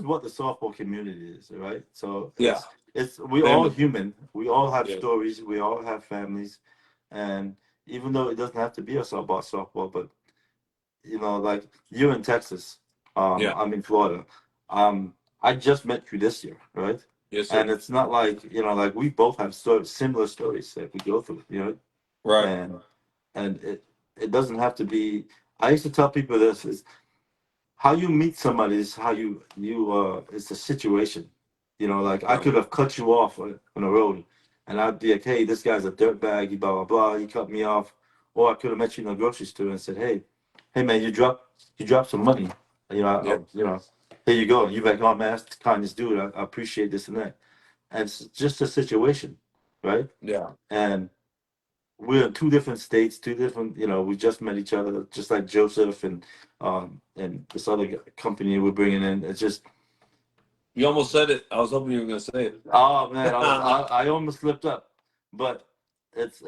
what the softball community is, right? So yeah, it's we all family. human. We all have Yeah, stories. We all have families, and even though it doesn't have to be a softball, but like you're in Texas, yeah, I'm in Florida. I just met you this year, right? yes, sir. And it's not like like we both have similar stories that we go through, Right, and it doesn't have to be. I used to tell people this is how you meet somebody is how it's a situation. Like I right. could have cut you off on the road, and I'd be like, hey, this guy's a dirtbag, he blah blah blah, he cut me off. Or I could have met you in the grocery store and said, hey man, you dropped some money. Yeah, Here you go. You like, oh man, that's the kindest dude. I appreciate this and that. And it's just a situation, right? yeah. And we're in two different states, two different, we just met each other, just like Joseph and this other company we're bringing in. It's just, You almost said it. I was hoping you were going to say oh man, it. I almost slipped up, but it's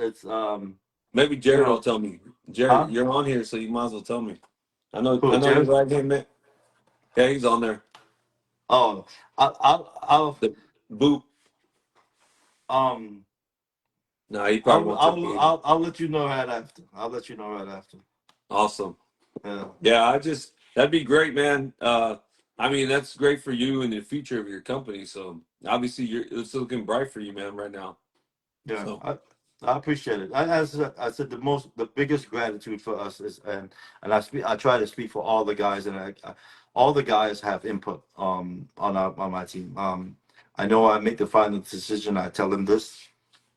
Maybe you Jared will know, tell me. Jared, huh? you're on here, so you might as well tell me. I Who, know you're Jared? right here, man. Yeah, he's on there. Oh, The boot. um No, he probably won't tell me either. I'll let you know right after. I'll let you know right after. Awesome. Yeah, Yeah, that'd be great, man. I mean, that's great for you and the future of your company. So obviously, it's looking bright for you, man, right now. yeah. So, I appreciate it. As I said, the biggest gratitude for us is, and I try to speak for all the guys, and all the guys have input on my team. I know I make the final decision. I tell them this.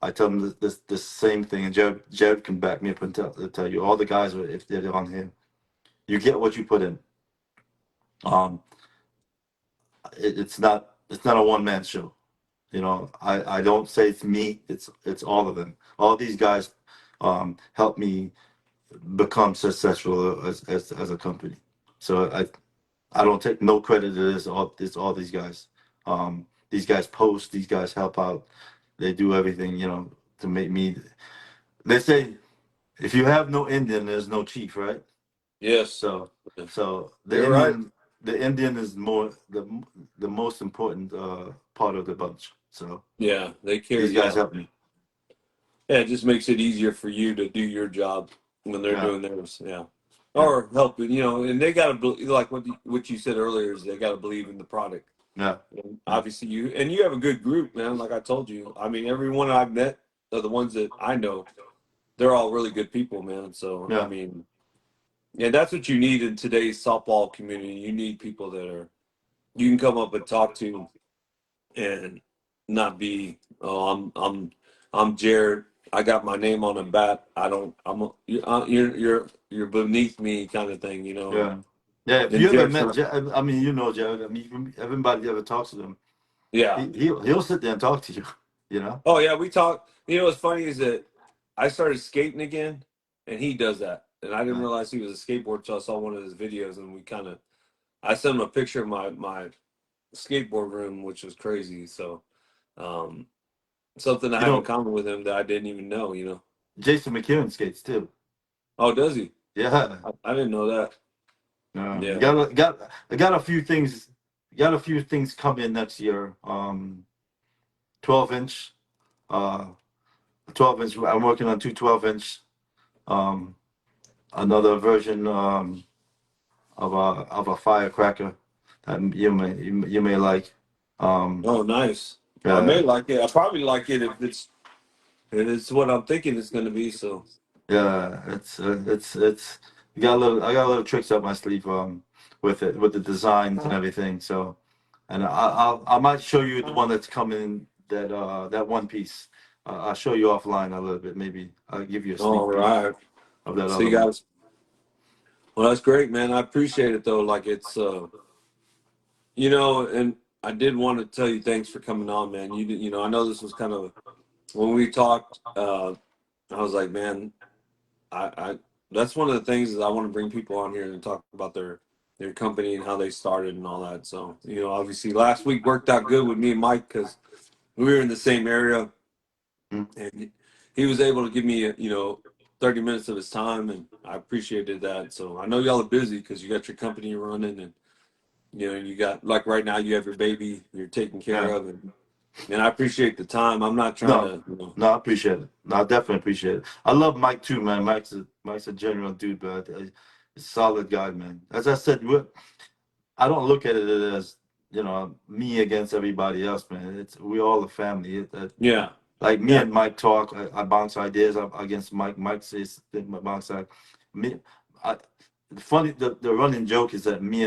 I tell them this same thing, and Jared can back me up and tell you all the guys if they're on here. You get what you put in. Um, it's not a one man show. I don't say it's me. It's all of them. All these guys help me become successful as a company. So I don't take no credit to this. All these guys. These guys post. These guys help out. They do everything to make me. They say if you have no Indian, there's no chief, right? yes, So you're right. The Indian is more the most important part of the bunch. So Yeah, they care. these guys Yeah. help me. Yeah, it just makes it easier for you to do your job when they're Yeah, doing theirs. Yeah. yeah, Or helping, and they got to, like what you said earlier, is they got to believe in the product. yeah, And yeah, obviously, you have a good group, man. Like I told you, I mean, everyone I've met, the ones that I know, they're all really good people, man. So I yeah. mean, yeah, that's what you need in today's softball community. You need people that you can come up and talk to, and not be, oh, I'm Jared. I got my name on a bat. I don't. You're beneath me, kind of thing. Yeah. Yeah, if And you ever Jared's met, not. I mean, Jared. I mean, everybody ever talks to him, Yeah. he'll sit there and talk to you. You know. Oh yeah, we talk. What's funny is that I started skating again, and he does that, and I didn't Yeah. realize he was a skateboarder until I saw one of his videos, and I sent him a picture of my skateboard room, which was crazy. So, um, something I You have in know, common with him that I didn't even know. Jason McKeown skates too. Oh, does he? Yeah. I didn't know that. Yeah. I got a few things. Got a few things coming next year. 12 inch. Uh, 12 inch. I'm working on 2 12 inch. Um, Another version of a firecracker that you may like. Um, Oh, nice. I may uh, like it. I probably like it if it's what I'm thinking it's going to be. So, yeah, it's I got a little tricks up my sleeve with it with the designs and everything. So, and I might show you the one that's coming that one piece. I'll show you offline a little bit. Maybe I'll give you a all sneak peek right. of that So other you one. guys, well, that's great, man. I appreciate it though. Like it's, and I did want to tell you thanks for coming on, man. I know this was kind of when we talked. I was like, man, I that's one of the things is I want to bring people on here and talk about their company and how they started and all that. So obviously last week worked out good with me and Mike because we were in the same area, Mm. and he was able to give me 30 minutes of his time, and I appreciated that. So I know y'all are busy because you got your company you're running, and you got, like, right now you have your baby you're taking care Yeah. of, and I appreciate the time. I'm not trying No, to. no, I appreciate it. No, I definitely appreciate it. I love Mike too, man. Mike's a genuine dude, but he's a solid guy, man. As I said, I don't look at it as me against everybody else, man. We all a family. Yeah, Like me yeah. and Mike talk. I bounce ideas up against Mike. Mike says bounce side. Me, I, the running joke is that me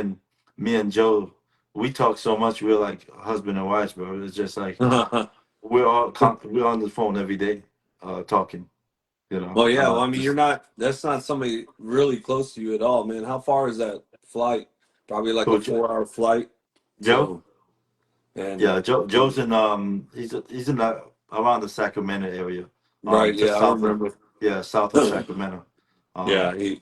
and Joe, we talk so much. We're like husband and wife, bro. It's just like we're on the phone every day, talking. Well, yeah. Well, I mean, that's not somebody really close to you at all, man. How far is that flight? Probably like a Coach 4-hour flight. Joe. So, and Yeah, Joe's in he's in around the Sacramento area, right, yeah, just I south of remember. south of Sacramento. Yeah,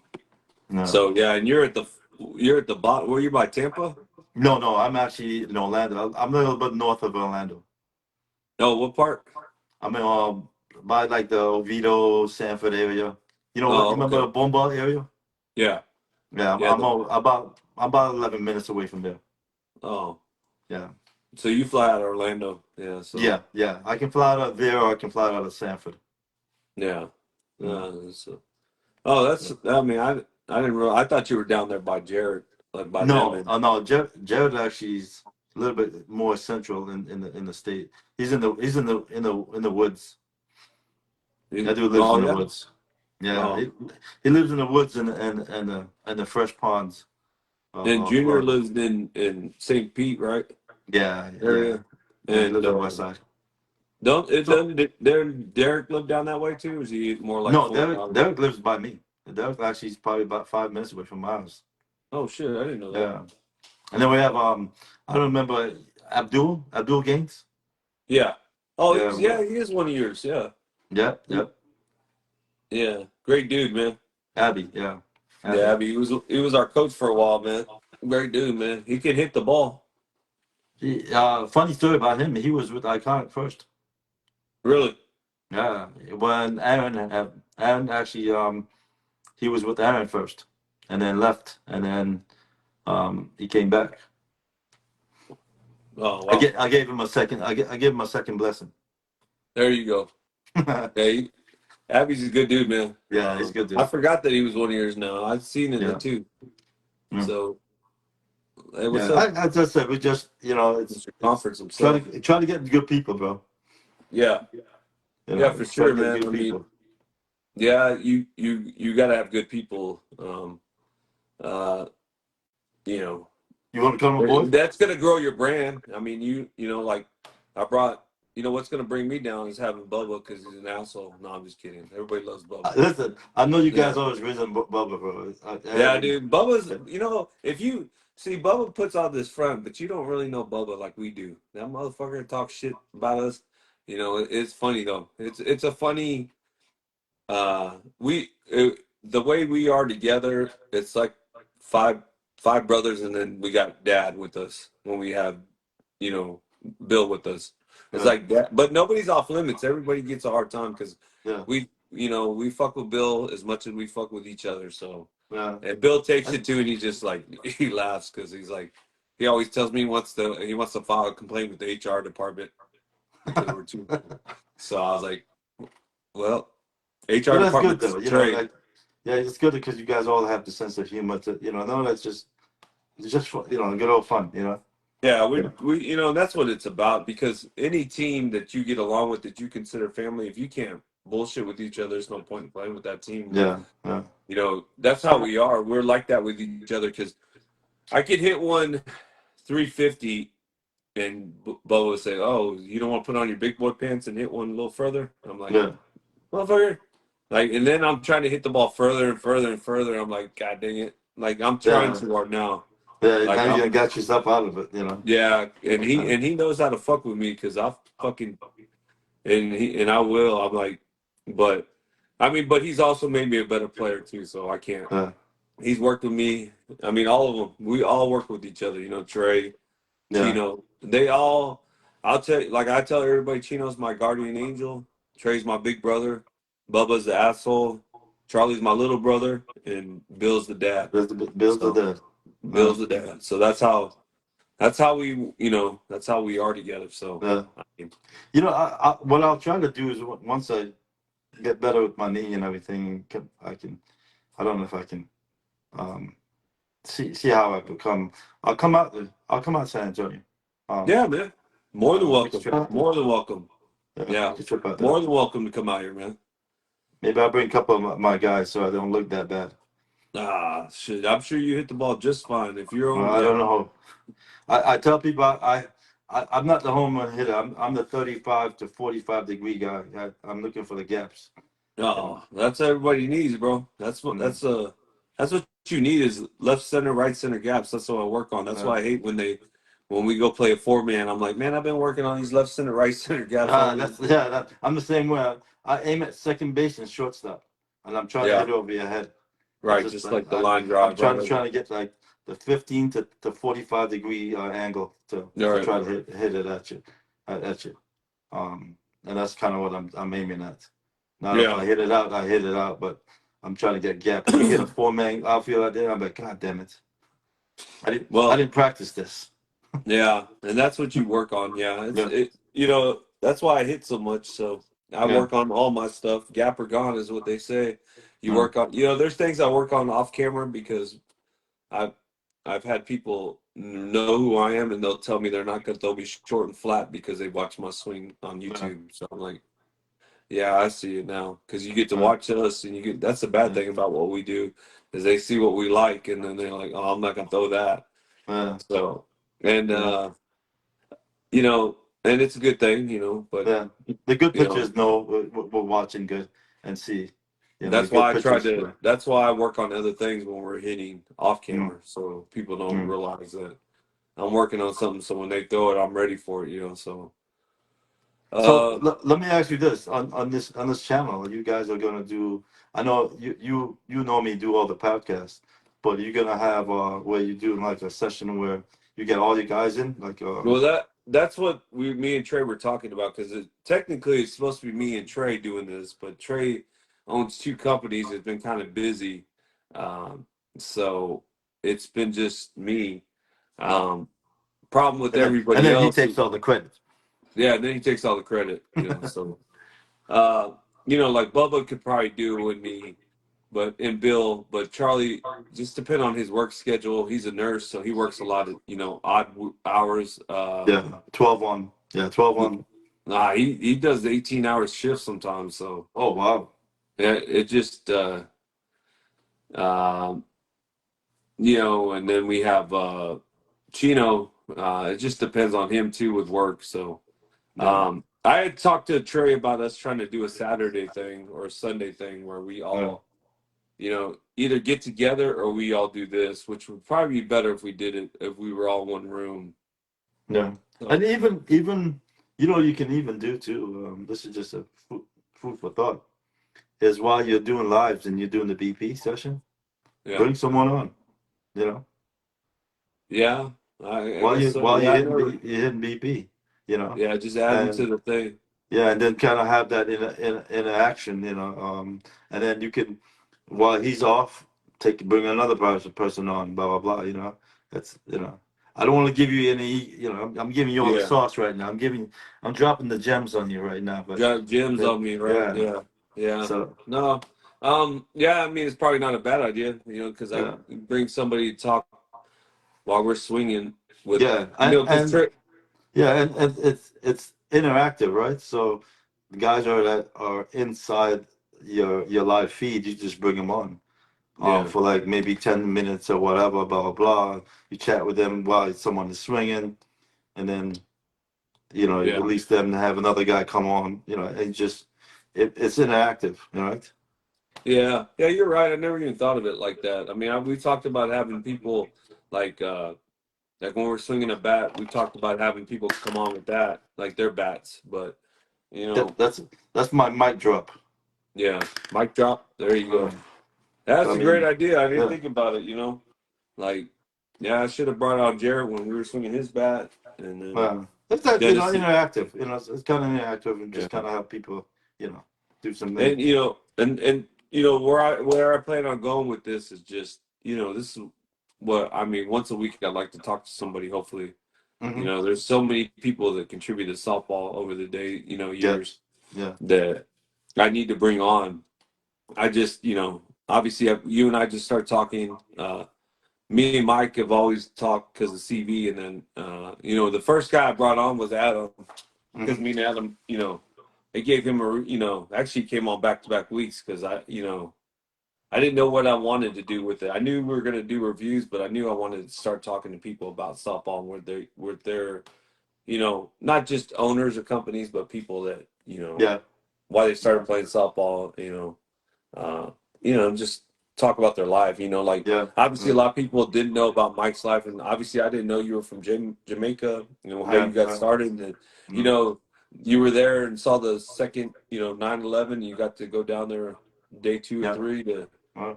No, so yeah, and you're at the bottom. Were you by Tampa? no, I'm actually in Orlando. I'm a little bit north of Orlando. No, what part? I'm in by like the Oviedo, Sanford area. You Oh, remember okay. the Bomba area? Yeah, Yeah, yeah. I'm about 11 minutes away from there. Oh, Yeah, so you fly out of Orlando? Yeah. So yeah. I can fly out of there, or I can fly out of Sanford. yeah. Mm. So, oh, that's. I mean, I didn't really. I thought you were down there by Jared, like by them, No, and no. Jared actually is a little bit more central in the state. He's in the woods. That dude lives in oh the yeah. woods. Yeah, Oh, he lives in the woods and the fresh ponds and of Junior Florida. lives in St. Pete, right? Yeah, yeah, Area, yeah. He and lives on the west side. don't it So doesn't Derek live down that way too? Or is he more like no, Fort Derek Valley? Derek lives by me. Derek actually is probably about 5 minutes away from my house. Oh shit, I didn't know that. Yeah, and then we have I don't remember Abdul Gaines. Yeah. Oh, Yeah, yeah, he is one of yours. Yeah. yeah, He- yeah. Yeah. Great dude, man. Abby, yeah, Yeah, Abby. I mean, he was our coach for a while, man. Great dude, man. He can hit the ball. Funny story about him. He was with Iconic first. Really. Yeah, when Aaron actually he was with Aaron first, and then left, and then he came back. Oh I wow. get I gave him a second. I gave him a second blessing. There you go. Yeah, Abby's a good dude, man. Yeah, he's good I dude. forgot that he was one of yours now. I've seen it Yeah, too. yeah, So, hey, what's yeah. up? As I said, we just it's Mr. it's Conference try himself. to try to get good people, bro. Yeah. Yeah, for Try to sure, get man. good I mean, people. yeah, you got to have good people. Uh, you know, You want to come aboard? that's gonna grow your brand. I mean, like I brought. What's gonna bring me down is having Bubba because he's an asshole. No, I'm just kidding. Everybody loves Bubba. Listen, I know you Yeah, guys always raising Bubba, bro. yeah, dude. Bubba's. If you see Bubba puts on this front, but you don't really know Bubba like we do. That motherfucker talks shit about us. It's funny though. It's a funny. The way we are together, it's like five five brothers, and then we got Dad with us when we have, you know, Bill with us. It's Yeah, like that, but nobody's off limits. Everybody gets a hard time because yeah, we fuck with Bill as much as we fuck with each other. So, yeah. and Bill takes And it too, and he's just like he laughs because he's like he always tells me he wants to file a complaint with the HR department because we're too. So I was like, well, but HR that's good department's though. trade. Like yeah, it's good because you guys all have the sense of humor to no, that's just it's just fun, good old fun. Yeah, Yeah, that's what it's about because any team that you get along with that you consider family, if you can't bullshit with each other, there's no point in playing with that team. yeah, yeah. That's how we are. We're like that with each other because I could hit one 350 and Bo will say, "Oh, you don't want to put on your big boy pants and hit one a little further?" I'm like, Yeah. "Motherfucker." Like, and then I'm trying to hit the ball further and further and further. I'm like, God dang it. Like, I'm trying Yeah. too hard now. Yeah, Like now you I'm, done got yourself out of it, you know. yeah, Uh, and he knows how to fuck with me because I fucking and I will. I'm like, but I mean, but he's also made me a better player too. So I can't. uh, He's worked with me. I mean, all of them. We all work with each other. You know, Trey, yeah, Chino. They all. I'll tell you, like I tell everybody, Chino's my guardian angel. Trey's my big brother. Bubba's the asshole. Charlie's my little brother, and Bill's the dad. bills are So there. Uh, Bill's the dad. So that's how we that's how we are together. So uh, I mean, you know, what I'll try to do is once I get better with my knee and everything, I can. I don't know if I can um, see how I become. I'll come out. I'll come out to San Antonio. Um, yeah, man. More than make a welcome. trip out there. More than welcome. Yeah, Yeah. make a trip out there. More than welcome to come out here, man. Maybe I'll bring a couple of my guys so I don't look that bad. Ah, shit. I'm sure you hit the ball just fine. If you're Well, on, I yeah. don't know. I tell people I'm not the home run hitter. I'm the 35 to 45 degree guy. I'm looking for the gaps. You know. Oh, that's what everybody needs, bro. Mm. That's what you need is left center, right center gaps. That's what I work on. That's Uh, why I hate when we go play a 4-man. I'm like, man, I've been working on these left center, right center gaps all week. that's yeah. I'm the same way. I aim at second base and shortstop, and I'm trying to Yeah, hit over your head. I right. just Just like the line I'm drive, right? trying to get like the 15 to 45 degree angle All to right. try to hit it at you, at you. And that's kind of what I'm aiming at. Now, if Yeah. I hit it out, I hit it out, but I'm trying to get gap. If you hit a 4-man outfield out there, I'm like, God damn it! I Well, didn't practice this. yeah, and that's what you work on. Yeah, Yeah, that's why I hit so much. So I yeah, work on all my stuff. Gap or gone is what they say. You yeah, work on, there's things I work on off camera because I've I've had people know who I am and they'll tell me they'll be short and flat because they watch my swing on yeah, YouTube. So I'm like, yeah, I see it now because you get to yeah, watch us and that's the bad yeah, thing about what we do is they see what we like and then they're like, oh, I'm not gonna throw that. yeah, So and yeah. you know, and it's a good thing, but Yeah. The good you know, pitchers know we're watching good and see. You know, the that's good why I try pitchers. to that's why I work on other things when we're hitting off Mm, camera so people don't mm. realize that I'm working on something so when they throw it, I'm ready for it. So So uh let me ask you this on this channel, you guys are gonna do. I know you normally do all the podcasts, but you're gonna have where you do like a session where you get all your guys in, like well that's what me and Trey were talking about because technically it's supposed to be me and Trey doing this, but Trey owns two companies, has been kind of busy. Um so it's been just me. Um Problem with and everybody then he else takes is all the credit. yeah, and then he takes all the credit. So uh like Bubba could probably do it with me, and Bill, but Charlie just depend on his work schedule. He's a nurse, so he works a lot of, odd hours. Yeah, 12 on. Yeah, 12 on. Nah, he does 18-hour shifts sometimes, so Oh wow. yeah, it just um and then we have Chino. It just depends on him too with work. So Yeah, I had talked to Trey about us trying to do a Saturday thing or a Sunday thing where we yeah, all, either get together or we all do this, which would probably be better if we did it if we were all in one room. yeah. And So even you can even do too. This is just a food for thought. Is while you're doing lives and you're doing the BP session, yeah, bring someone on. You know, yeah, I guess so. while Yeah, you're I hitting never. you're hitting BP. You know, Yeah, just add them to and the thing. yeah, and then kind of have that in action. And then you can while he's off, bring another person on. Blah blah blah. That's I don't want to give you any. I'm giving you all the Yeah, sauce right now. I'm dropping the gems on you right now. But drop gems but on me, right? yeah, Yeah, yeah. so No, yeah. I mean, it's probably not a bad idea, because I yeah, bring somebody to talk while we're swinging with, yeah, and because yeah, and it's interactive, right? So the guys that are inside your live feed, you just bring them on yeah, for like maybe 10 minutes or whatever, blah blah blah. You chat with them while someone is swinging, and then you yeah. release them to have another guy come on. And just it's interactive, right? Yeah, yeah, you're right. I never even thought of it like that. I mean, we talked about having people like when we're swinging a bat, we talked about having people come on with that, like their bats. But you That, know, that's my mic drop. yeah, mic drop. There you go. I That's a great mean, idea. I didn't yeah, think about it. Like yeah, I should have brought out Jared when we were swinging his bat, and then it's that Dennis. interactive. It's kind of interactive and just Yeah, kind of have people do something. and where I plan on going with this is just this is what I mean. Once a week, I'd like to talk to somebody. Hopefully, Hmm. there's so many people that contribute to softball over the day, Yeah, years yeah. that I need to bring on. I just, obviously, you and I just start talking. Me and Mike have always talked because of CV, and then, the first guy I brought on was Adam because Hmm. me and Adam, it gave him actually came on back-to-back weeks because I didn't know what I wanted to do with it. I knew we were going to do reviews, but I knew I wanted to start talking to people about softball and where they're not just owners of companies, but people that, Yeah, why they started playing softball, uh, just talk about their life, like yeah, obviously a yeah, lot of people didn't know about Mike's life. And obviously I didn't know you were from Jamaica, how yeah, you got started. And, you mm, know, you were there and saw the second, 9/11. You got to go down there day 2 or yeah. 3 to, Uh,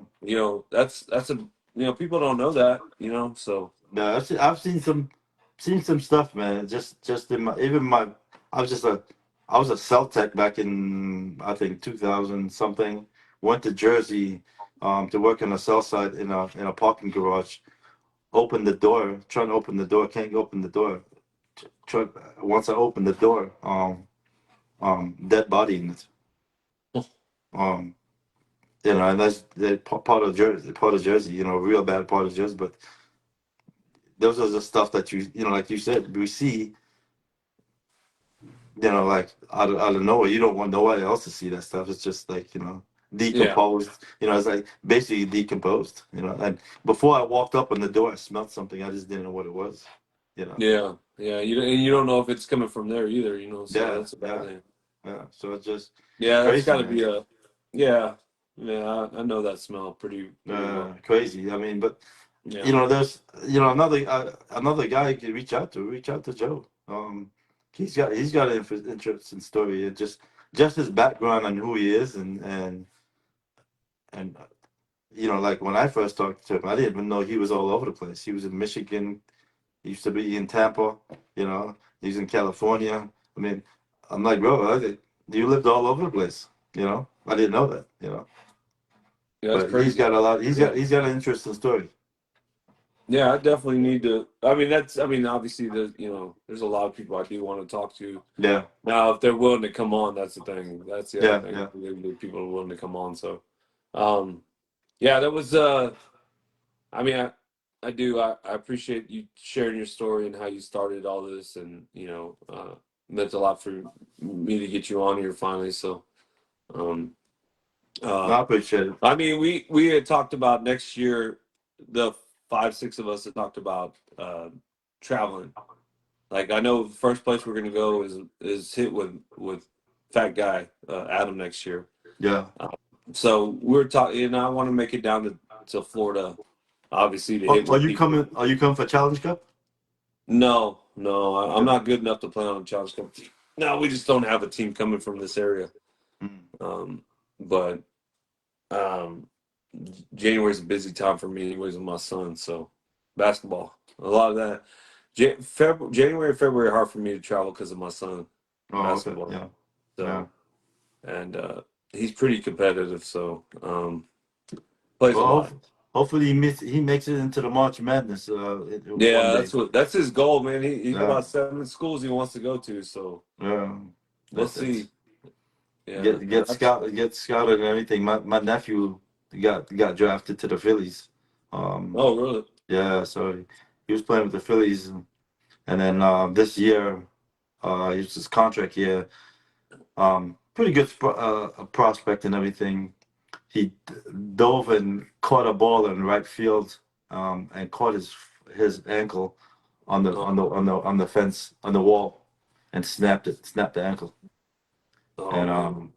that's a, people don't know that, so yeah, I've seen some stuff, man. Just in my even my I was just a I was a cell tech back in I think 2000 something. Went to Jersey to work on a cell site in a parking garage. Opened the door, trying to open the door, can't open the door. Try, once I opened the door, dead body in it. Um, and part of Jersey, real bad part of Jersey. But those are the stuff that like you said, we see, like out of nowhere. You don't want nobody else to see that stuff. It's just like, yeah. decomposed. It's like basically decomposed. And before I walked up on the door, I smelled something. I just didn't know what it was. You know. Yeah, yeah. You don't know if it's coming from there either, so Yeah, that's a bad yeah, thing. yeah. So it's just Yeah, that's crazy, got to man. be yeah, yeah. I know that smell pretty well. Crazy. I mean, but Yeah, there's another guy you can reach out to Joe. He's got an interesting story. And just his background and who he is, and like when I first talked to him, I didn't even know he was all over the place. He was in Michigan. He used to be in Tampa. He's in California. I mean, I'm like, bro, you lived all over the place. I didn't know that. yeah. That's But he's crazy. got a lot. Yeah, He's got an interesting story. yeah. I definitely need to. I mean, obviously, there's a lot of people I do want to talk to. Yeah, Now, if they're willing to come on, that's the thing. That's the other yeah, thing. yeah. The people are willing to come on. So, um, yeah, that was. I mean, I do. I appreciate you sharing your story and how you started all this, and meant a lot for me to get you on here finally. So, um, No, uh, I appreciate it. I mean, we had talked about next year. The 5, 6 of us had talked about traveling. Like I know the first place we're gonna go is hit with Fat Guy Adam next year. Yeah. Uh, so we're talking, and I want to make it down to Florida, obviously to Oh, hit with people. Are you coming for Challenge Cup? No, no, I'm Yeah. not good enough to play on a challenge cup team. No, we just don't have a team coming from this area. Mm. Um, but um, January's a busy time for me, anyways, with my son. So basketball, a lot of that. January and February are hard for me to travel because of my son Oh, okay. basketball. Yeah. Yeah. So and he's pretty competitive. So plays a Well, lot. hopefully he makes it into the March Madness one Yeah, day. that's his goal, man. He got Yeah. about 7 schools he wants to go to. So Yeah. we'll That's see. Yeah, get scouted and everything. My nephew got drafted to the Phillies. Um. oh, really? Yeah. So he was playing with the Phillies, and then this year, it's his contract year. Pretty good prospect and everything. He dove and caught a ball in right field, and caught his ankle on the Oh, fence on the wall, and snapped the ankle, oh and man.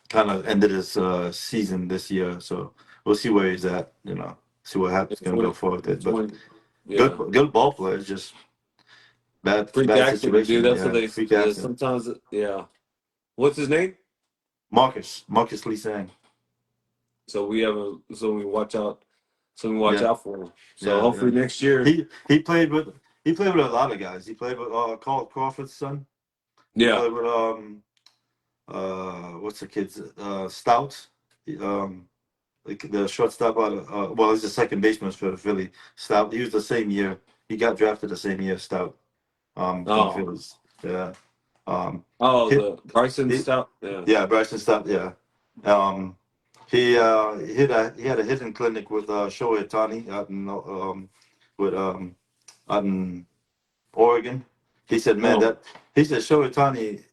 kind of ended his season this year. So we'll see where he's at. see what happens going to go 20, forward with it. But 20, yeah. good ball player, just Freak bad accident, dude. situation. That's what Yeah, they freak accident. sometimes. Yeah. What's his name? Marcus Lee Sang. So we have a so we watch out. So we watch Yeah, out for him. So yeah, yeah. hopefully next year. He played with a lot of guys. He played with Carl Crawford's son. He Yeah. played with what's the kid's Stout. The shortstop out of well, he's the second baseman for the Philly. Stout. He was the same year. He got drafted the same year. Stout. From the Oh. Phillies. Yeah. Um, Oh, hit, the Bryson he, stuff. Yeah. yeah, Bryson Stout. Yeah. Um, he had a hitting clinic with Shohei Ohtani out in Oregon. He said, man, Oh. he said Shohei Ohtani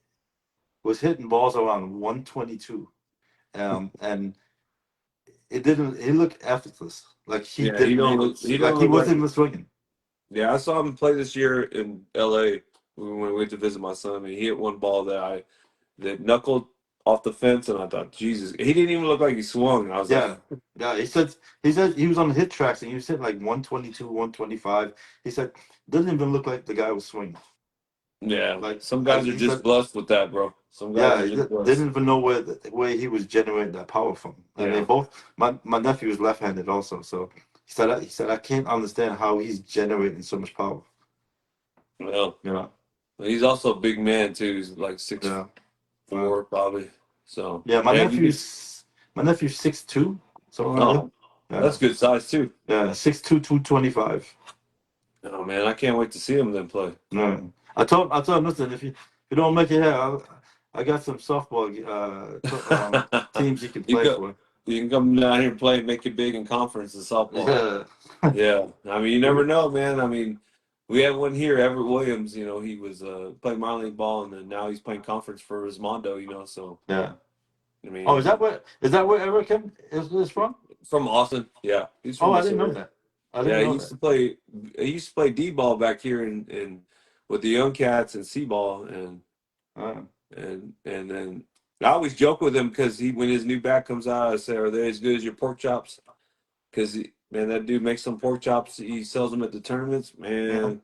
was hitting balls around 122. And it didn't. He looked effortless, like he Yeah. He didn't don't even look. He like don't he look wasn't like. even swinging. Yeah, I saw him play this year in L.A. when we went to visit my son, and he hit one ball that knuckled off the fence, and I thought, Jesus, he didn't even look like he swung. I was like, Yeah, yeah. He said he was on the hit tracks and he was hitting like 122, 125. He said doesn't even look like the guy was swinging. yeah, Like some guys are he just said, blessed with that, bro. Some guys yeah, are he just blessed. didn't even know where he was generating that power from. And they Yeah, both my nephew is left-handed also, so he said I can't understand how he's generating so much power. well, You know? he's also a big man too. He's like six Yeah. four probably. So Yeah, yeah, you get. my nephew's 6'2", something like that. Oh, Yeah, that's good size too. yeah, 6'2", 225. Oh man, I can't wait to see him then play. No, I told him, listen, if you don't make it here, I got some softball teams you can you play go, for. you can come down here and play, make it big in conference and softball. Yeah, Yeah, I mean, you never know, man. I mean, we had one here, Everett Williams. You know, he was playing minor league ball, and then now he's playing conference for Rismondo. You know, so yeah. I Oh, mean, is that where Eric is from? from Austin. Yeah, he's Oh, from I this didn't know area. that. I didn't Yeah, he know used that. to play. He used to play D ball back here in with the young cats and C ball, Uh, and then I always joke with him because he when his new bat comes out, I say, "Are they as good as your pork chops?" Because man, that dude makes some pork chops. He sells them at the tournaments. yeah. Man,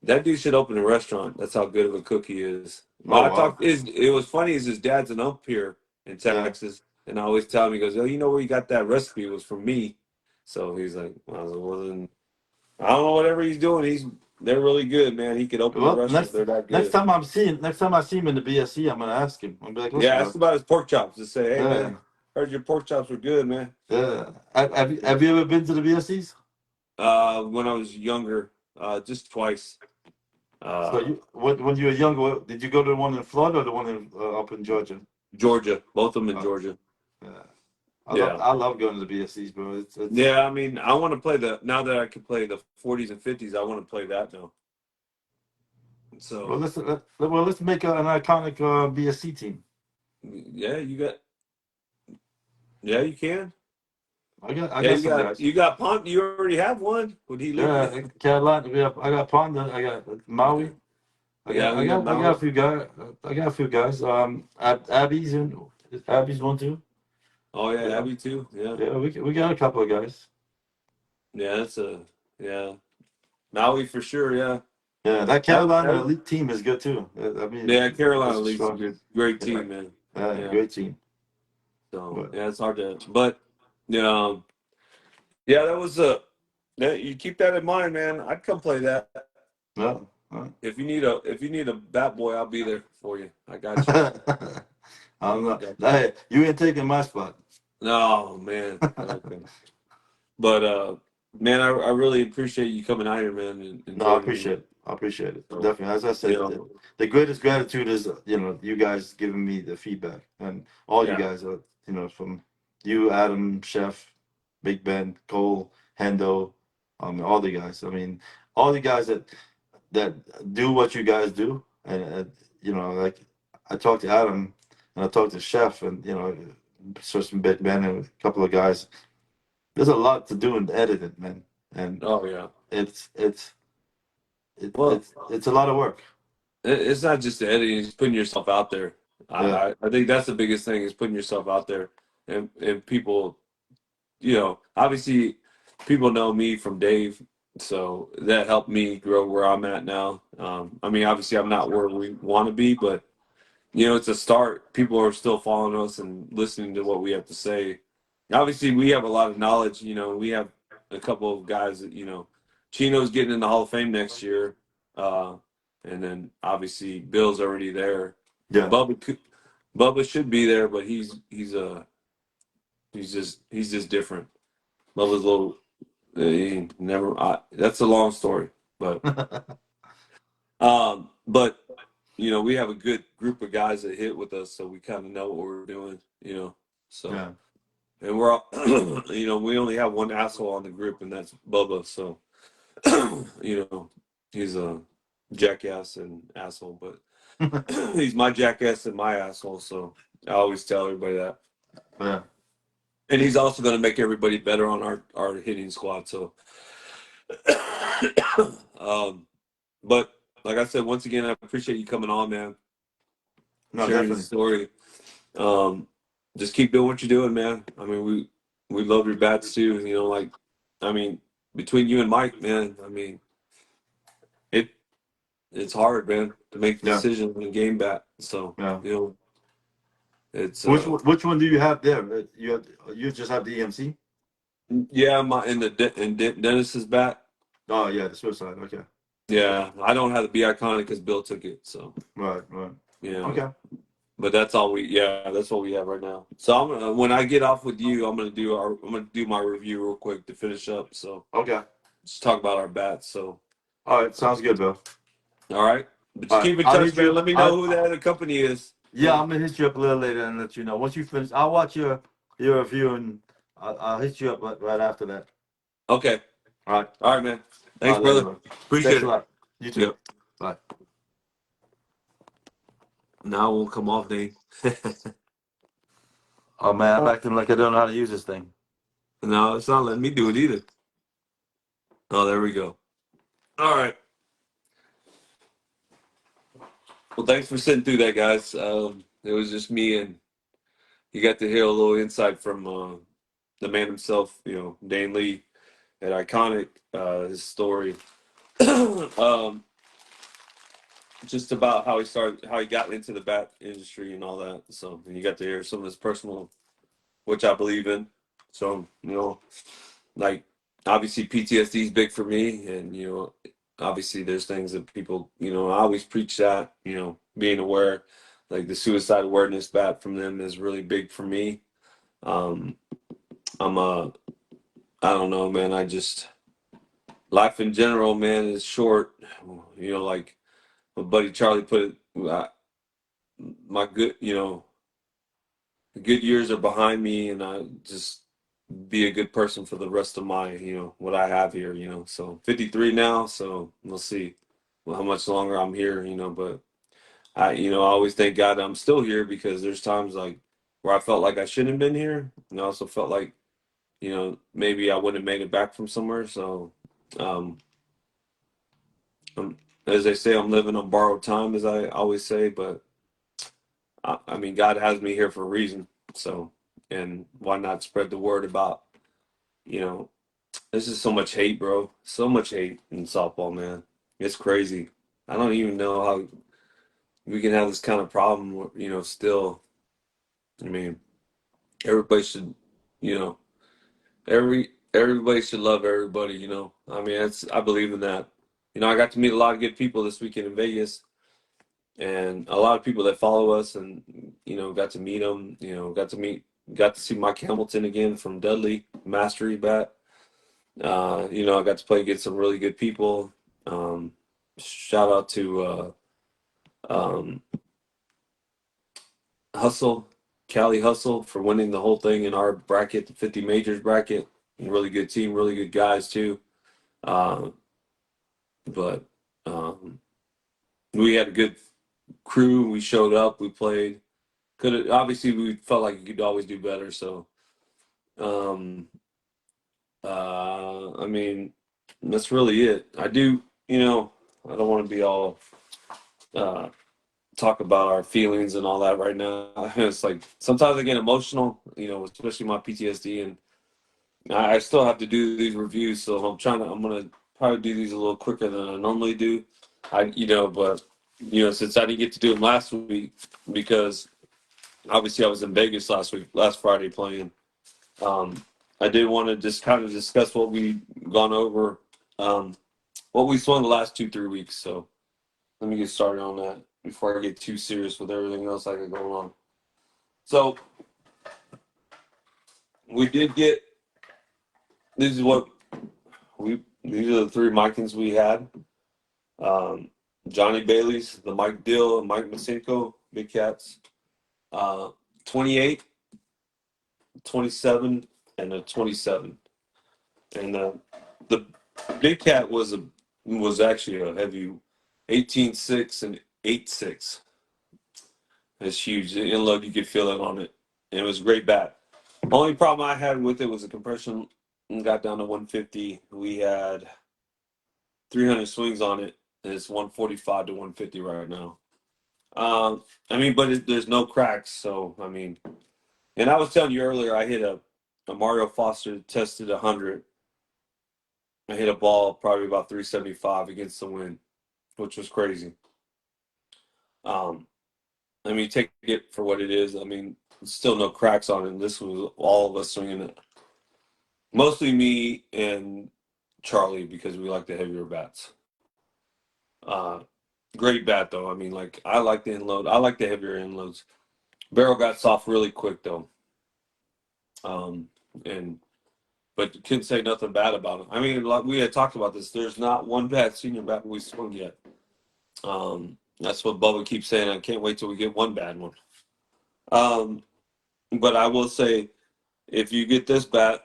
that dude should open a restaurant. That's how good of a cook he is. Oh But I wow. talked is it was funny is his dad's an ump here in Yeah. Texas, and I always tell him he goes, "Oh, you know where you got that recipe it was from me." So he's like, I was like, "Well then, I don't know whatever he's doing. They're really good, man. He could open a Well, restaurant. They're that next good." time I see him in the BSC, I'm gonna ask him. I'm gonna be like, Yeah, listen, ask about his pork chops. Just say, "Hey yeah, man, heard your pork chops were good, man." yeah. Have you ever been to the BSCs? When I was younger, just twice. So Uh, when you were younger, did you go to the one in Florida or the one up in Georgia? Georgia, both of them in Uh, Georgia. yeah. Yeah. I love going to the BSCs, bro. It's Yeah, I mean, I want to play now that I can play the 40s and 50s, I want to play that now. well. So, Let's make an iconic BSC team. yeah, yeah, you can. I Yeah, got some guys. you got Pont, you already have one. Would he live Yeah, there? Carolina. I got Ponda. I got Yeah, Maui. yeah, we got I got a Maui. few guys. I got a few guys. Abby's one too. Oh yeah, Yeah, Abby too. Yeah. yeah. We got a couple of guys. Yeah, yeah. Maui for sure, yeah. Yeah, that Carolina That, elite team is good too. I yeah, mean, Carolina it's a Leafs a strong. good great Yeah, team, man. yeah, Yeah. great team. So, But yeah, it's hard to but yeah, yeah, that was a you keep that in mind, man. I'd come play that. no. If you need a bat boy, I'll be there for you. I got you. I'm I not. got you. Hey, you ain't taking my spot. No, man. Okay. But man, I really appreciate you coming out here, man, and No, I joining me. appreciate it. I appreciate it. So, Definitely. As I you said, know, the greatest gratitude is, you guys giving me the feedback and all you yeah. guys are, from you, Adam, Chef, Big Ben, Cole, Hendo, all the guys. I mean, all the guys that do what you guys do. And like I talked to Adam and I talked to Chef and, so some Big Ben and a couple of guys. There's a lot to do in editing, man. And Oh yeah. it's, it's, Well, it's a lot of work. it's not just the editing; it's putting yourself out there. Yeah, I think that's the biggest thing is putting yourself out there, and people, obviously. people know me from Dave, so that helped me grow where I'm at now. I mean, obviously, I'm not where we want to be, but it's a start. People are still following us and listening to what we have to say. Obviously, we have a lot of knowledge. We have a couple of guys that Chino's getting in the Hall of Fame next year, uh, and then obviously Bill's already there. Yeah. Bubba should be there, but he's just different. Bubba's a little he never. That's a long story, but but we have a good group of guys that hit with us, so we kind of know what we're doing. So Yeah. and we're all, we only have one asshole on the group, and that's Bubba. So he's a jackass and asshole, but he's my jackass and my asshole. So I always tell everybody that. Yeah. And he's also going to make everybody better on our hitting squad. So, but like I said, once again, I appreciate you coming on, man, No, sharing this definitely. story. Um, just keep doing what you're doing, man. I mean, we love your bats too. I mean, between you and Mike, man, I mean, it it's hard, man, to make the Yeah. decision on a game bat. So, Yeah. it's Which one do you have there? You just have the EMC? yeah, my in Dennis's bat. Oh yeah, the Swiss side. Okay. Yeah, I don't have to be iconic because Bill took it. So, Right. Right. yeah. Okay. But that's what we have right now. So when I get off with you, I'm gonna do my review real quick to finish up. So Okay. let's talk about our bats. So All right. Sounds good, Bill. all right, but All just right. keep in I'll touch, hit man. you. Let me know who that other company is. Yeah, I'm gonna hit you up a little later and let you know. Once you finish, I'll watch your review and I'll hit you up right after that. Okay, All right. all right, man. All Thanks, right, later, brother. bro. Appreciate Thanks a it. lot. You too. Yep. Bye. Now we'll come off, Dane. Oh man, I'm acting like I don't know how to use this thing. No, it's not letting me do it either. Oh, there we go. All right. Well, thanks for sitting through that, guys. It was just me, and you got to hear a little insight from the man himself, Dane Lee at Iconic, his story, just about how he got into the bat industry and all that. So and you got to hear some of his personal, which I believe in. So like obviously PTSD is big for me, and obviously there's things that people, I always preach that, being aware, like the suicide awareness bat from them is really big for me. Um, I'm I don't know, man. Life in general, man, is short. Like my buddy Charlie put it, my good, the good years are behind me, and I just be a good person for the rest of my, what I have here, So 53 now, so we'll see how much longer I'm here, but I always thank God I'm still here because there's times like where I felt like I shouldn't have been here, and I also felt like, maybe I wouldn't have made it back from somewhere. So, um, as they say, I'm living on borrowed time, as I always say, but I mean, God has me here for a reason. So, and why not spread the word about, you know, there's just so much hate, bro. So much hate in softball, man. It's crazy. I don't even know how we can have this kind of problem, still. I mean, everybody should, you know, everybody should love everybody, I mean, I believe in that. I got to meet a lot of good people this weekend in Vegas, and a lot of people that follow us, and got to meet them. Got to see Mike Hamilton again from Dudley Mastery Bat. I got to play against some really good people. Shout out to um, Hustle, Cali Hustle, for winning the whole thing in our bracket, the 50 majors bracket. Really good team, really good guys too. Uh, but we had a good crew. We showed up. We played. Could obviously we felt like you could always do better. So, um, I mean, that's really it. I do. I don't want to be all uh, talk about our feelings and all that right now. It's like sometimes I get emotional. Especially my PTSD, and I still have to do these reviews, so I'm gonna probably do these a little quicker than I normally do. But since I didn't get to do them last week because obviously I was in Vegas last Friday playing. Um, I did want to just kind of discuss what we gone over, um, what we swung the last 2-3 weeks. So let me get started on that before I get too serious with everything else I got going on. So we did get this is what we these are the three Mikings we had. Um, Johnny Bailey's, the Mike Dill, and Mike Masenko, Big Cats. Uh, 28, 27, and a 27. And the Big Cat was actually a heavy 18.6 and 8.6. It's huge. The inload, you could feel it on it. And it was a great bat. Only problem I had with it was the compression got down to 150. We had 300 swings on it, and it's 145 to 150 right now. There's no cracks. So, and I was telling you earlier, I hit a Mario Foster tested 100. I hit a ball probably about 375 against the wind, which was crazy. Um, take it for what it is. Still no cracks on it. This was all of us swinging it. Mostly me and Charlie because we like the heavier bats. Uh, Great bat though. I like the inload. I like the heavier inloads. Barrel got soft really quick though. Um, and but you couldn't say nothing bad about it. Like we had talked about this. There's not one bad senior bat we swung yet. That's what Bubba keeps saying. I can't wait till we get one bad one. Um, but I will say, if you get this bat,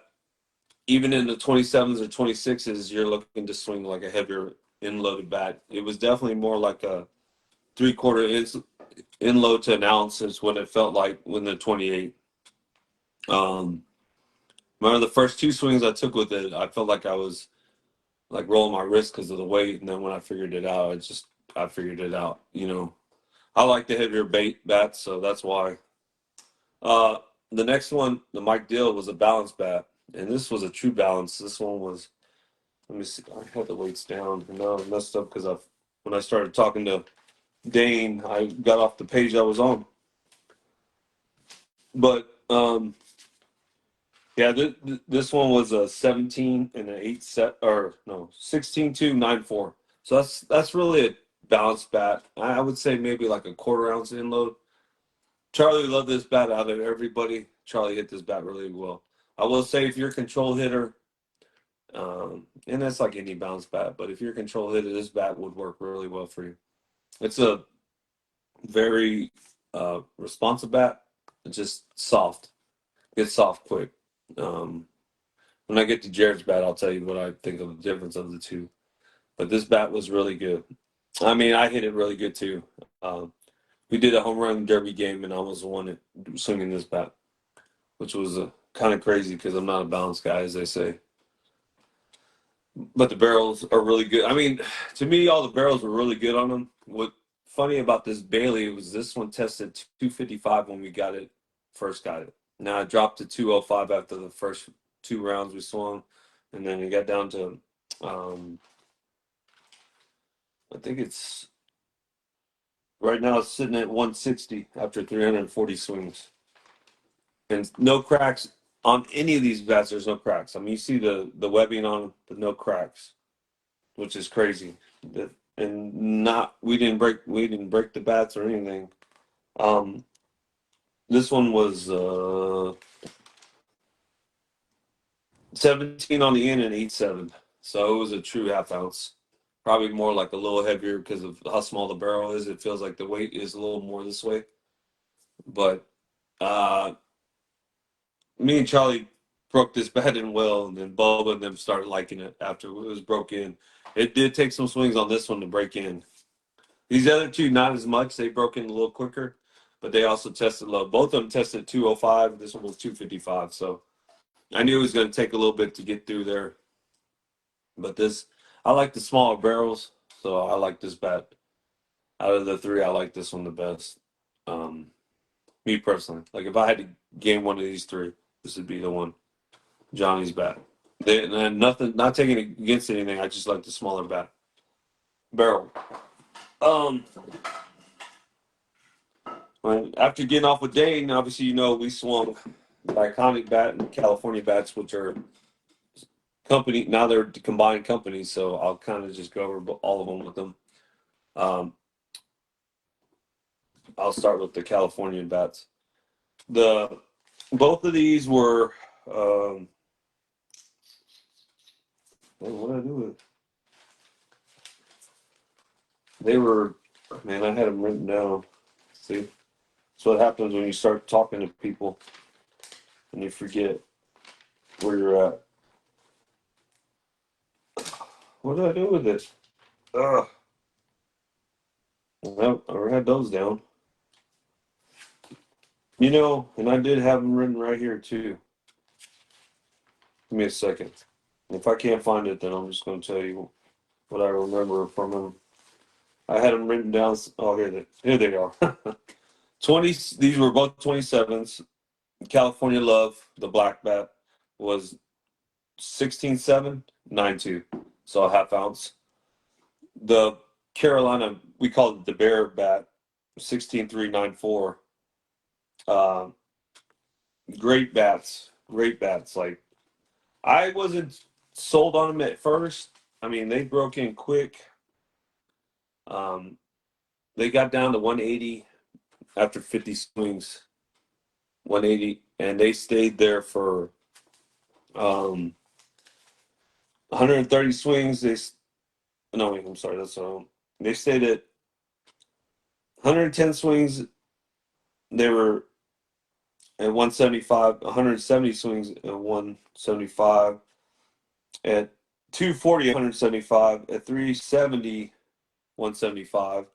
even in the 27s or 26s, you're looking to swing like a heavier inloaded bat. It was definitely more like a three-quarter inload to an ounce is what it felt like when the 28. Um, Remember the first two swings I took with it, I felt like I was like rolling my wrist because of the weight, and then when I figured it out, I figured it out. I like the heavier bats, so that's why. Uh, the next one, the Mike Dill, was a balance bat, and this was a true balance. This one was. Let me see. I had the weights down, and now I messed up because when I started talking to Dane, I got off the page I was on. But yeah, this one was a 17 and an 8 set, or no, 16-2-9-4. So that's really a balanced bat. I would say maybe like a quarter ounce inload. Charlie loved this bat out of everybody. Charlie hit this bat really well. I will say if you're a control hitter, and that's like any bounce bat, but if you're a control hitter, this bat would work really well for you. It's a very responsive bat. It's just soft. Gets soft quick. Um, when I get to Jared's bat, I'll tell you what I think of the difference of the two. But this bat was really good. I hit it really good too. We did a home run derby game, and I almost won it swinging this bat, which was kind of crazy because I'm not a balanced guy, as they say. But the barrels are really good. To me, all the barrels were really good on them. What funny about this Bailey was this one tested 255 when we first got it. Now I dropped to 205 after the first two rounds we swung, and then it got down to, I think it's right now it's sitting at 160 after 340 swings, and no cracks on any of these bats. There's no cracks. You see the webbing on them, but no cracks, which is crazy. And not we didn't break the bats or anything. This one was 17 on the in and 8.7, so it was a true half ounce. Probably more like a little heavier because of how small the barrel is. It feels like the weight is a little more this way. But uh, me and Charlie broke this bat in well, and then Bubba and them started liking it after it was broke in. It did take some swings on this one to break in. These other two, not as much. They broke in a little quicker, but they also tested low. Both of them tested 205. This one was 255. So I knew it was going to take a little bit to get through there. But I like the smaller barrels, so I like this bat. Out of the three, I like this one the best. Me personally. Like if I had to game one of these three, this would be the one. Johnny's bat. And nothing, not taking it against anything. I just like the smaller bat barrel. Um, after getting off with Dane, obviously we swung the Iconic bat and California bats, which are company now they're combined companies. So I'll kind of just go over all of them with them. Um, I'll start with the Californian bats. The Both of these were what did I do with it? They were, man, I had them written down. See, that's what happens when you start talking to people and you forget where you're at. What did I do with it? Ugh. Well, I had those down. And I did have them written right here too. Give me a second. If I can't find it, then I'm just going to tell you what I remember from them. I had them written down. Oh, here they are. 20. These were both 27s. California Love, the black bat, was 16.7, 9.2, so a half ounce. The Carolina, we called it the Bear bat, 16.3, 9.4. Great bats, great bats. Like, I wasn't sold on them at first. I mean, they broke in quick. They got down to 180 after 50 swings, 180, and they stayed there for 130 swings. No, wait, I'm sorry, that's they stayed at 110 swings. They were at 175, 170 swings at 175, at 240, 175, at 370, 175,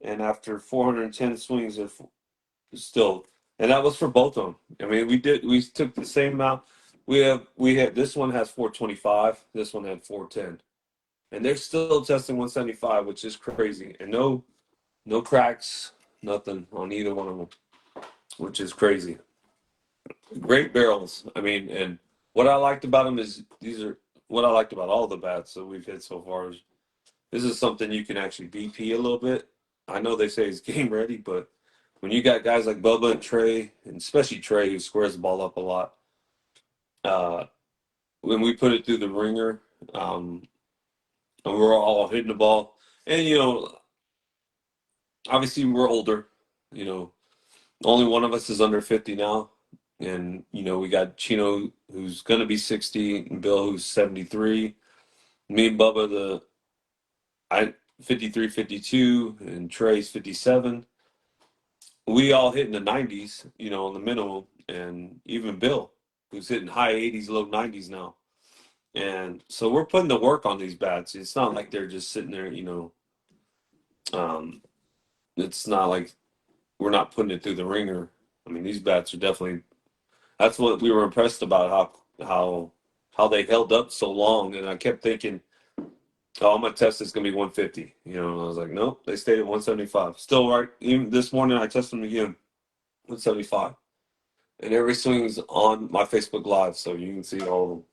and after 410 swings, still, and that was for both of them. I mean, we took the same amount. We had this one has 425, this one had 410, and they're still testing 175, which is crazy, and no cracks, nothing on either one of them, which is crazy. Great barrels. I mean, and what I liked about them is these are what I liked about all the bats that we've hit so far is this is something you can actually BP a little bit. I know they say it's game ready, but when you got guys like Bubba and Trey, and especially Trey who squares the ball up a lot, uh, when we put it through the ringer, and we're all hitting the ball, and obviously we're older, you know, only one of us is under 50 now. And, we got Chino, who's going to be 60, and Bill, who's 73. Me and Bubba, I 53, 52, and Trey's 57. We all hit in the 90s, on the minimum. And even Bill, who's hitting high 80s, low 90s now. And so we're putting the work on these bats. It's not like they're just sitting there, it's not like we're not putting it through the ringer. I mean, these bats are definitely. That's what we were impressed about how they held up so long, and I kept thinking, oh, I'm gonna test this gonna be 150, and I was like, nope, they stayed at 175. Still right. Even this morning, I tested them again, 175, and every swing is on my Facebook Live, so you can see all of them.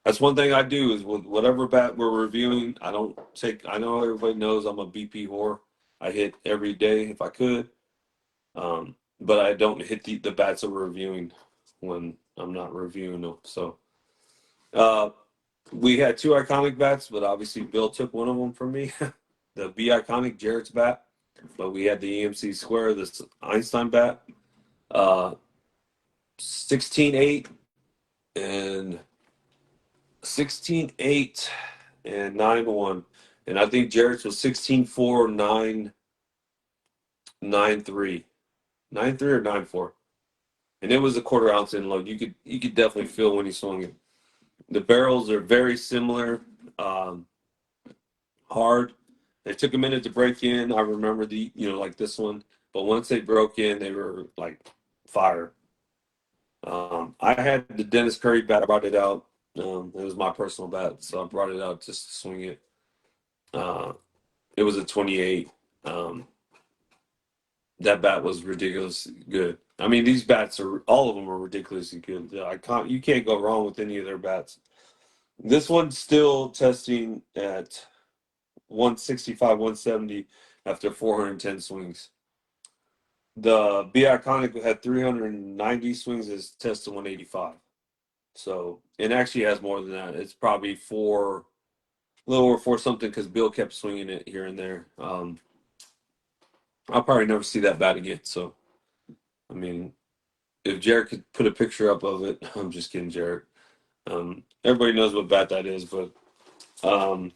That's one thing I do is with whatever bat we're reviewing, I don't take. I know everybody knows I'm a BP whore. I hit every day if I could, but I don't hit the bats that we're reviewing when I'm not reviewing them. So we had two Iconic bats, but obviously Bill took one of them from me, the B Iconic Jarrett's bat. But we had the EMC Square, this Einstein bat, 16.8 and 16.8 and 9.1. And I think Jarrett's was 16.4, 9.3. 9.3 or 9.4. And it was a quarter ounce in load. You could definitely feel when he swung it. The barrels are very similar, hard. They took a minute to break in. I remember like this one, but once they broke in, they were like fire. I had the Dennis Curry bat. I brought it out. It was my personal bat, so I brought it out just to swing it. It was a 28. That bat was ridiculously good. I mean, these bats are all of them are ridiculously good. You can't go wrong with any of their bats. This one's still testing at 165, 170 after 410 swings. The B Iconic had 390 swings, is tested 185. So it actually has more than that. It's probably a little over four something because Bill kept swinging it here and there. I'll probably never see that bat again. So I mean, if Jared could put a picture up of it, I'm just kidding, Jared. Everybody knows what bat that is, but um,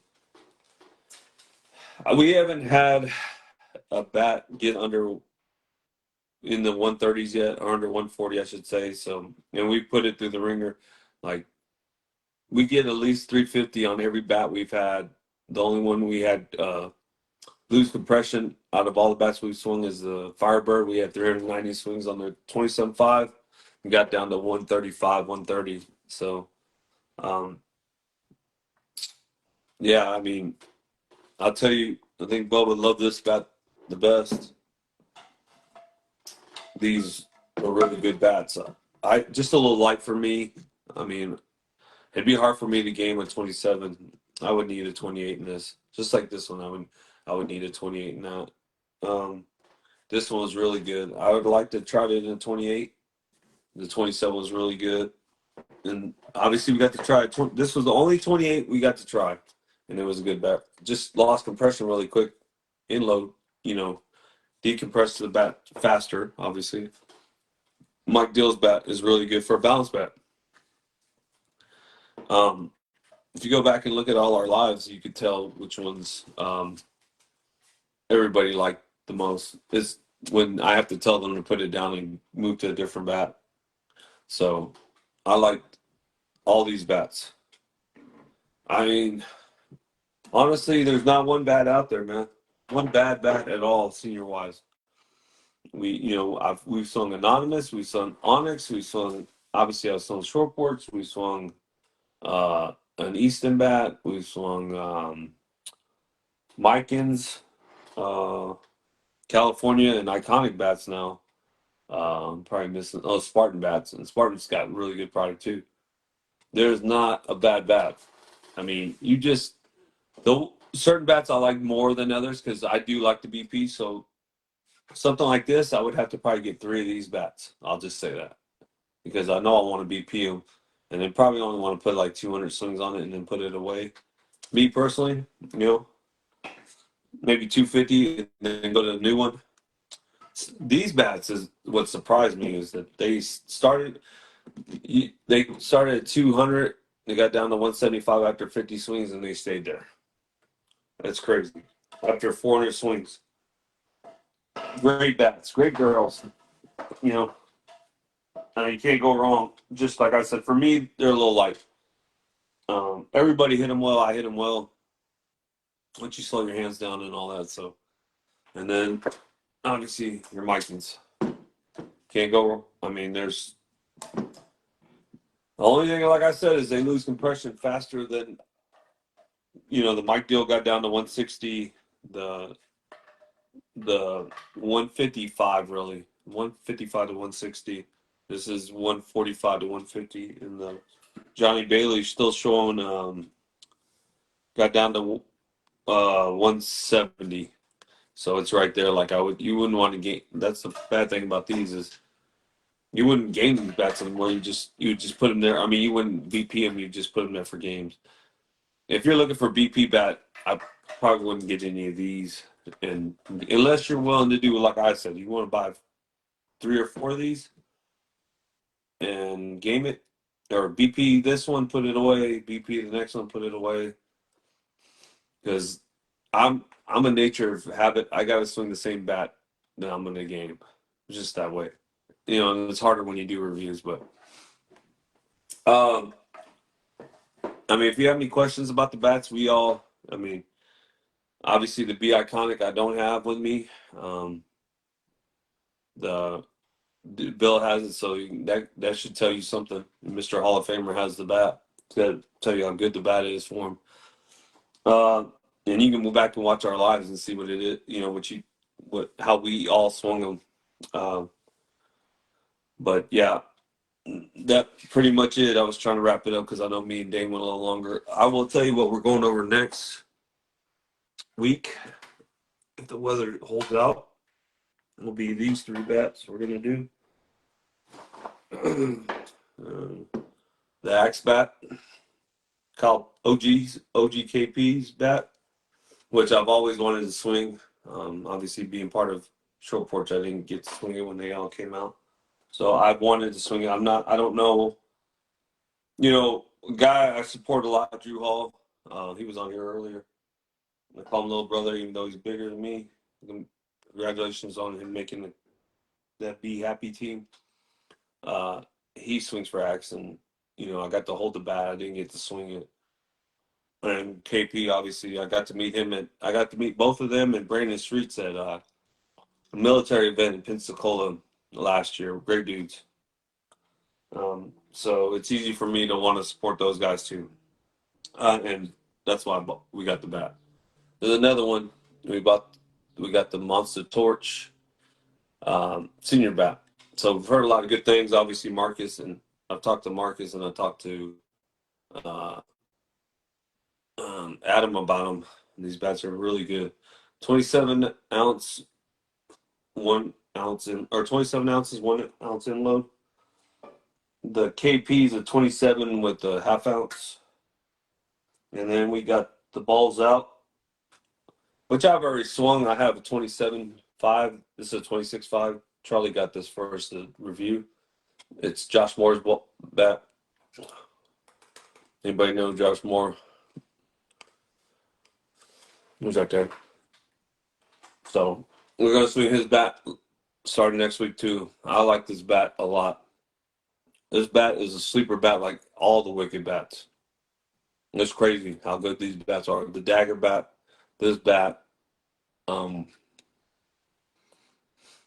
we haven't had a bat get under in the 130s yet, or under 140, I should say. So, and we put it through the ringer. Like, we get at least 350 on every bat we've had. The only one we had lose compression out of all the bats we've swung is the Firebird. We had 390 swings on the 27.5. We got down to 135, 130. So, um, yeah, I mean, I'll tell you, I think Bo would love this bat the best. These are really good bats. I just a little light for me. I mean, it'd be hard for me to game a 27. I would need a 28 in this. Just like this one, I would need a 28 in that. Um, this one was really good. I would like to try it in a 28. The 27 was really good. And obviously we got to try it. This was the only 28 we got to try. And it was a good bat. Just lost compression really quick. In load, decompressed the bat faster, obviously. Mike Dill's bat is really good for a balance bat. Um, if you go back and look at all our lives, you could tell which ones everybody liked the most. Is when I have to tell them to put it down and move to a different bat. So I liked all these bats. I mean, honestly, there's not one bat out there, man. One bad bat at all, senior wise. We've swung Anonymous, we've swung Onyx, we swung. Obviously, I've swung Shortports, we swung an Easton bat, we swung Mikens, California, and Iconic bats now. Probably missing Spartan bats, and Spartan's got really good product too. There's not a bad bat. I mean, the certain bats I like more than others because I do like the BP. So something like this, I would have to probably get three of these bats. I'll just say that because I know I want to BP them, and then probably only want to put like 200 swings on it and then put it away. Me personally, maybe 250 and then go to the new one. These bats is what surprised me is that they started at 200. They got down to 175 after 50 swings, and they stayed there. That's crazy. After 400 swings. Great bats, great girls. You can't go wrong. Just like I said, for me, they're a little light. Everybody hit them well. I hit them well. Once you slow your hands down and all that. So, and then obviously your Mikens. Can't go wrong. I mean, there's the only thing, like I said, is they lose compression faster than the Mike deal got down to 160. The 155 really 155 to 160. This is 145 to 150, and the Johnny Bailey still showing got down to 170. So it's right there. Like you wouldn't want to gain. That's the bad thing about these is you wouldn't gain these bats anymore. You would just put them there. I mean, you wouldn't BP them. You just put them there for games. If you're looking for BP bat, I probably wouldn't get any of these. And unless you're willing to do, like I said, you want to buy 3 or 4 of these and game it, or BP this one, put it away. BP the next one, put it away. Because I'm a nature of habit. I got to swing the same bat that I'm in the game. It's just that way. And it's harder when you do reviews, but I mean, if you have any questions about the bats, I mean, obviously the B Iconic I don't have with me. The Bill has it, so that should tell you something. Mr. Hall of Famer has the bat. To tell you how good the bat is for him. And you can go back and watch our lives and see what it is. how we all swung them. But yeah, that pretty much it. I was trying to wrap it up because I know me and Dane went a little longer. I will tell you what we're going over next week if the weather holds out. It'll be these three bats we're gonna do. The Axe bat, called OGKP's bat, which I've always wanted to swing. Obviously, being part of Short Porch, I didn't get to swing it when they all came out. So I've wanted to swing it. I don't know. A guy I support a lot, Drew Hall. He was on here earlier. I call him little brother, even though he's bigger than me. Congratulations on him making that Be Happy team. Uh, he swings for Axe, and I got to hold the bat. I didn't get to swing it. And KP, obviously, I got to meet both of them and Brandon Streets at a military event in Pensacola last year. Great dudes. So it's easy for me to want to support those guys too. And that's why we got the bat. There's another one we bought. We got the Monster Torch senior bat. So we've heard a lot of good things. Obviously, Marcus, and I've talked to Marcus and I talked to uh, Adam about them. These bats are really good. 27 ounce, 1 ounce in, or 27 ounces, 1 ounce in load. The KP is a 27 with a half ounce. And then we got the balls out, which I've already swung. I have a 27.5. This is a 26.5. Charlie got this first to review. It's Josh Moore's bat. Anybody know Josh Moore? Who's right there? So we're going to swing his bat starting next week too. I like this bat a lot. This bat is a sleeper bat like all the Wicked bats. It's crazy how good these bats are. The Dagger bat, this bat.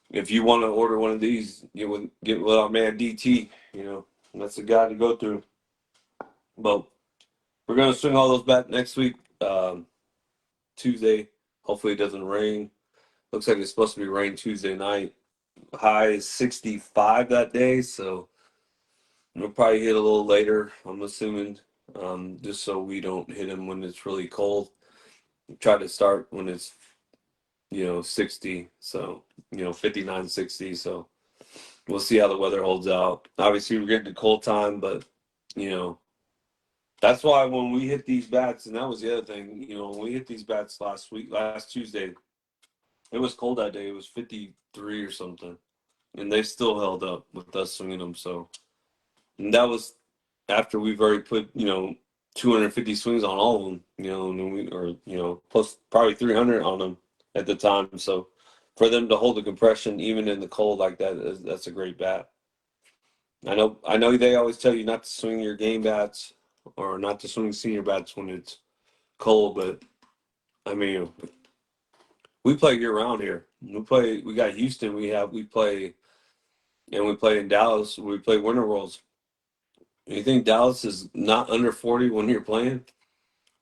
If you want to order one of these, you would get with our man DT. That's the guy to go through. But we're gonna swing all those bats next week, Tuesday. Hopefully it doesn't rain. Looks like it's supposed to be rain Tuesday night. High is 65 that day, so we'll probably hit a little later, I'm assuming, just so we don't hit them when it's really cold. Try to start when it's 60, so 59, 60. So we'll see how the weather holds out. Obviously, we're getting to cold time, but that's why when we hit these bats, and that was the other thing, when we hit these bats last Tuesday, it was cold that day. It was 53 or something, and they still held up with us swinging them. So, and that was after we've already put 250 swings on all of them, or plus probably 300 on them at the time. So for them to hold the compression even in the cold like that, that's a great bat. I know they always tell you not to swing your game bats or not to swing senior bats when it's cold, but I mean, we play year round here. We got Houston, we play in Dallas. We play Winter Worlds. You think Dallas is not under 40 when you're playing?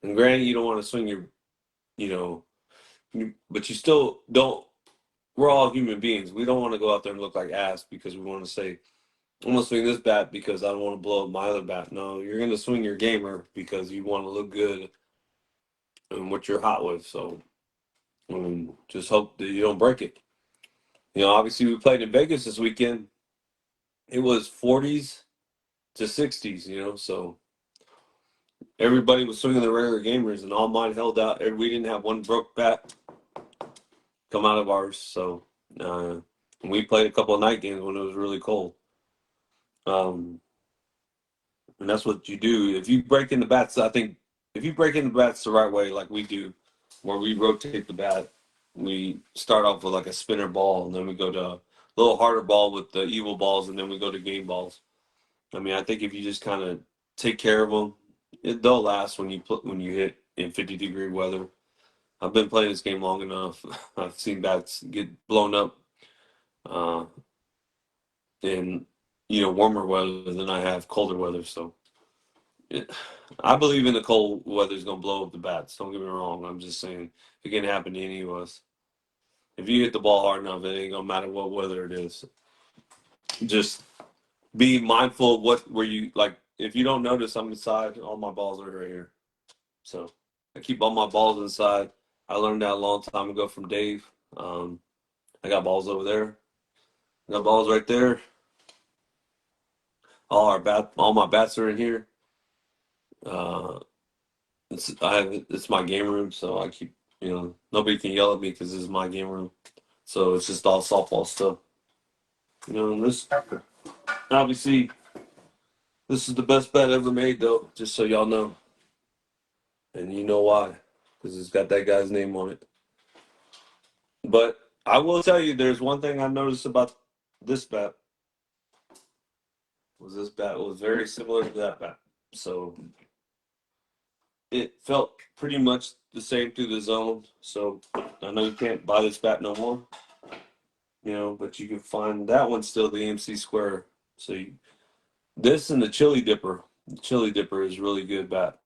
And granted, you don't want to swing you know, but you still don't. We're all human beings. We don't want to go out there and look like ass because we want to say, I'm going to swing this bat because I don't want to blow up my other bat. No, you're going to swing your gamer because you want to look good and what you're hot with. So just hope that you don't break it. Obviously, we played in Vegas this weekend. It was 40s to 60s, so everybody was swinging the regular gamers, and all mine held out. We didn't have one broke bat come out of ours. So we played a couple of night games when it was really cold. And that's what you do. If you break in the bats, I think if you break in the bats the right way, like we do, where we rotate the bat, we start off with like a spinner ball, and then we go to a little harder ball with the evil balls, and then we go to game balls. I mean, I think if you just kind of take care of them, they'll last when you hit in 50-degree weather. I've been playing this game long enough. I've seen bats get blown up in warmer weather than I have colder weather. So I believe in the cold weather is going to blow up the bats. Don't get me wrong. I'm just saying it can happen to any of us. If you hit the ball hard enough, it ain't gonna matter what weather it is. Just be mindful of where you like. If you don't notice, I'm inside. All my balls are right here. So I keep all my balls inside. I learned that a long time ago from Dave. I got balls over there. I got balls right there. All my bats are in here. Uh, it's my game room, so I keep nobody can yell at me because this is my game room. So it's just all softball stuff. And this obviously this is the best bat ever made, though. Just so y'all know, and you know why, because it's got that guy's name on it. But I will tell you, there's one thing I noticed about this bat. This bat was very similar to that bat. So it felt pretty much the same through the zone. So I know you can't buy this bat no more, but you can find that one still, the AMC Square. So this and the Chili Dipper. The Chili Dipper is really good bat.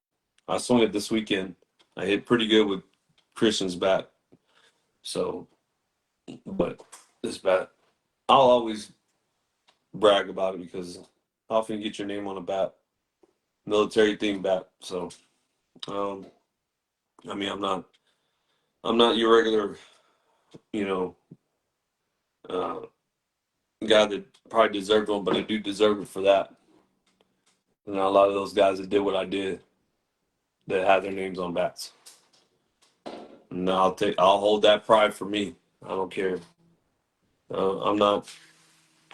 I swung it this weekend. I hit pretty good with Christian's bat. So, but this bat, I'll always brag about it because I often get your name on a bat, military themed bat. So, I mean, I'm not your regular, you know, uh, guy that probably deserved one, but I do deserve it for that. And a lot of those guys that did what I did that had their names on bats. And I'll hold that pride for me. I don't care. Uh, I'm not,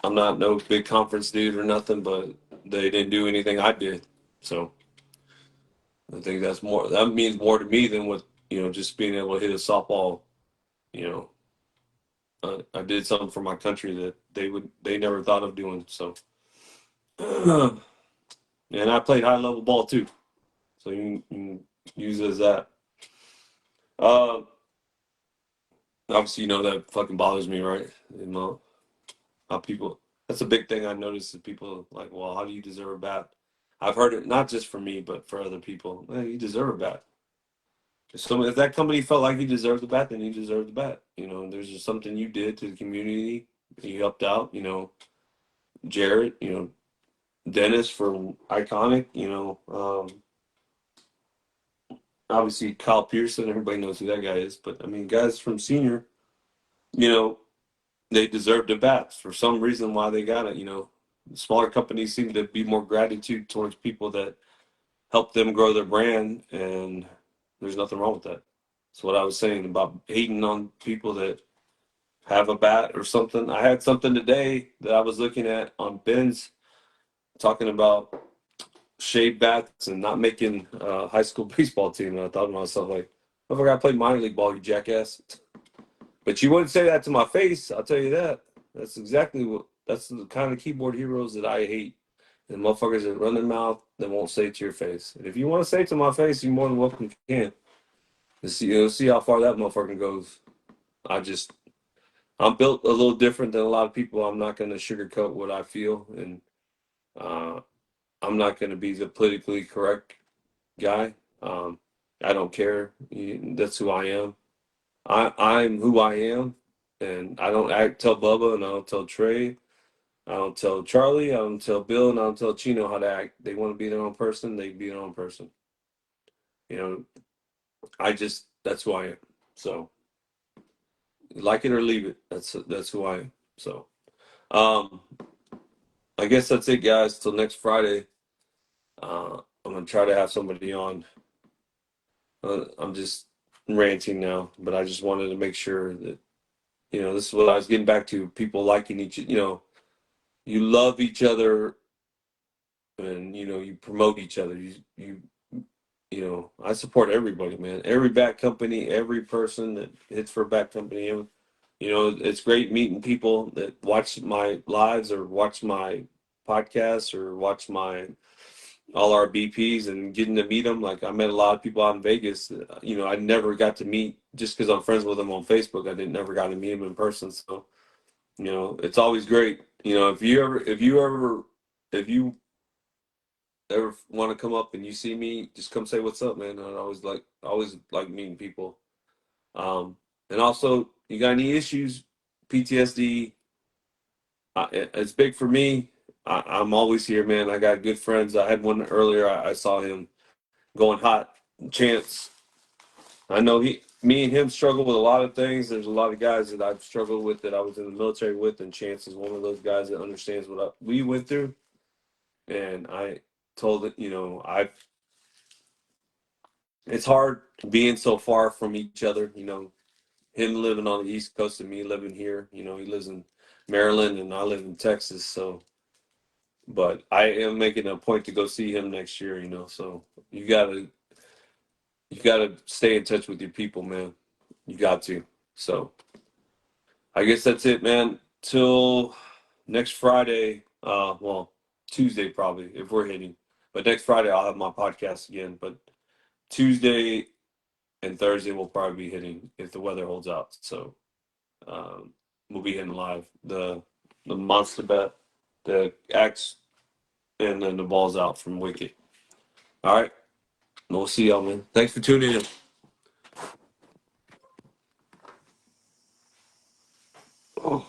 I'm not no big conference dude or nothing, but they didn't do anything I did. So I think that means more to me than what, just being able to hit a softball. You know, I did something for my country that they never thought of doing. So, and I played high level ball too. So you can use it as that. Uh, Obviously, that fucking bothers me, right? How people, that's a big thing I noticed that people like, well, how do you deserve a bat? I've heard it not just for me, but for other people. Hey, you deserve a bat. If that company felt like you deserved the bat, then you deserve the bat. There's just something you did to the community. You helped out, Jared, Dennis from Iconic, obviously Kyle Pearson, everybody knows who that guy is. But I mean, guys from senior, you know, they deserve the bats for some reason why they got it. Smaller companies seem to be more gratitude towards people that help them grow their brand, and there's nothing wrong with that. That's what I was saying about hating on people that have a bat or something. I had something today that I was looking at on Ben's talking about shaved bats and not making a high school baseball team. And I thought to myself, like, I forgot to play minor league ball, you jackass. But you wouldn't say that to my face, I'll tell you that. That's the kind of keyboard heroes that I hate. And motherfuckers that run their mouth that won't say it to your face. And if you want to say it to my face, you're more than welcome to can. See how far that motherfucker goes. I'm built a little different than a lot of people. I'm not going to sugarcoat what I feel. And uh, I'm not going to be the politically correct guy. I don't care. That's who I am. I'm who I am, and I don't tell Bubba, and I don't tell Trey, I don't tell Charlie, I don't tell Bill, and I don't tell Chino how to act. They want to be their own person, they be their own person. You know, that's who I am. So, like it or leave it. That's who I am. So, um, I guess that's it, guys. Till next Friday. I'm gonna try to have somebody on. I'm just ranting now, but I just wanted to make sure that this is what I was getting back to. People liking you love each other, and you promote each other. I support everybody, man. Every bat company, every person that hits for a bat company. It's great meeting people that watch my lives or watch my podcasts or watch all our BPs and getting to meet them. Like I met a lot of people out in Vegas. I never got to meet just because I'm friends with them on Facebook. I didn't never got to meet them in person. So it's always great. If you ever want to come up and you see me, just come say what's up, man. I always like meeting people. And also, You got any issues? PTSD. It's big for me. I'm always here, man. I got good friends. I had one earlier. I saw him going hot. Chance. I know me and him struggle with a lot of things. There's a lot of guys that I've struggled with that I was in the military with, and Chance is one of those guys that understands what we went through. And I told it, it's hard being so far from each other. Him living on the East Coast and me living here. He lives in Maryland and I live in Texas. So, but I am making a point to go see him next year. So you gotta stay in touch with your people, man. You got to. So I guess that's it, man. Till next Friday. Well, Tuesday probably if we're hitting. But next Friday I'll have my podcast again. But Tuesday and Thursday we'll probably be hitting if the weather holds out. So we'll be hitting live the monster bet, the X, and then the balls out from Wicked. All right, we'll see y'all, man. Thanks for tuning in. Oh.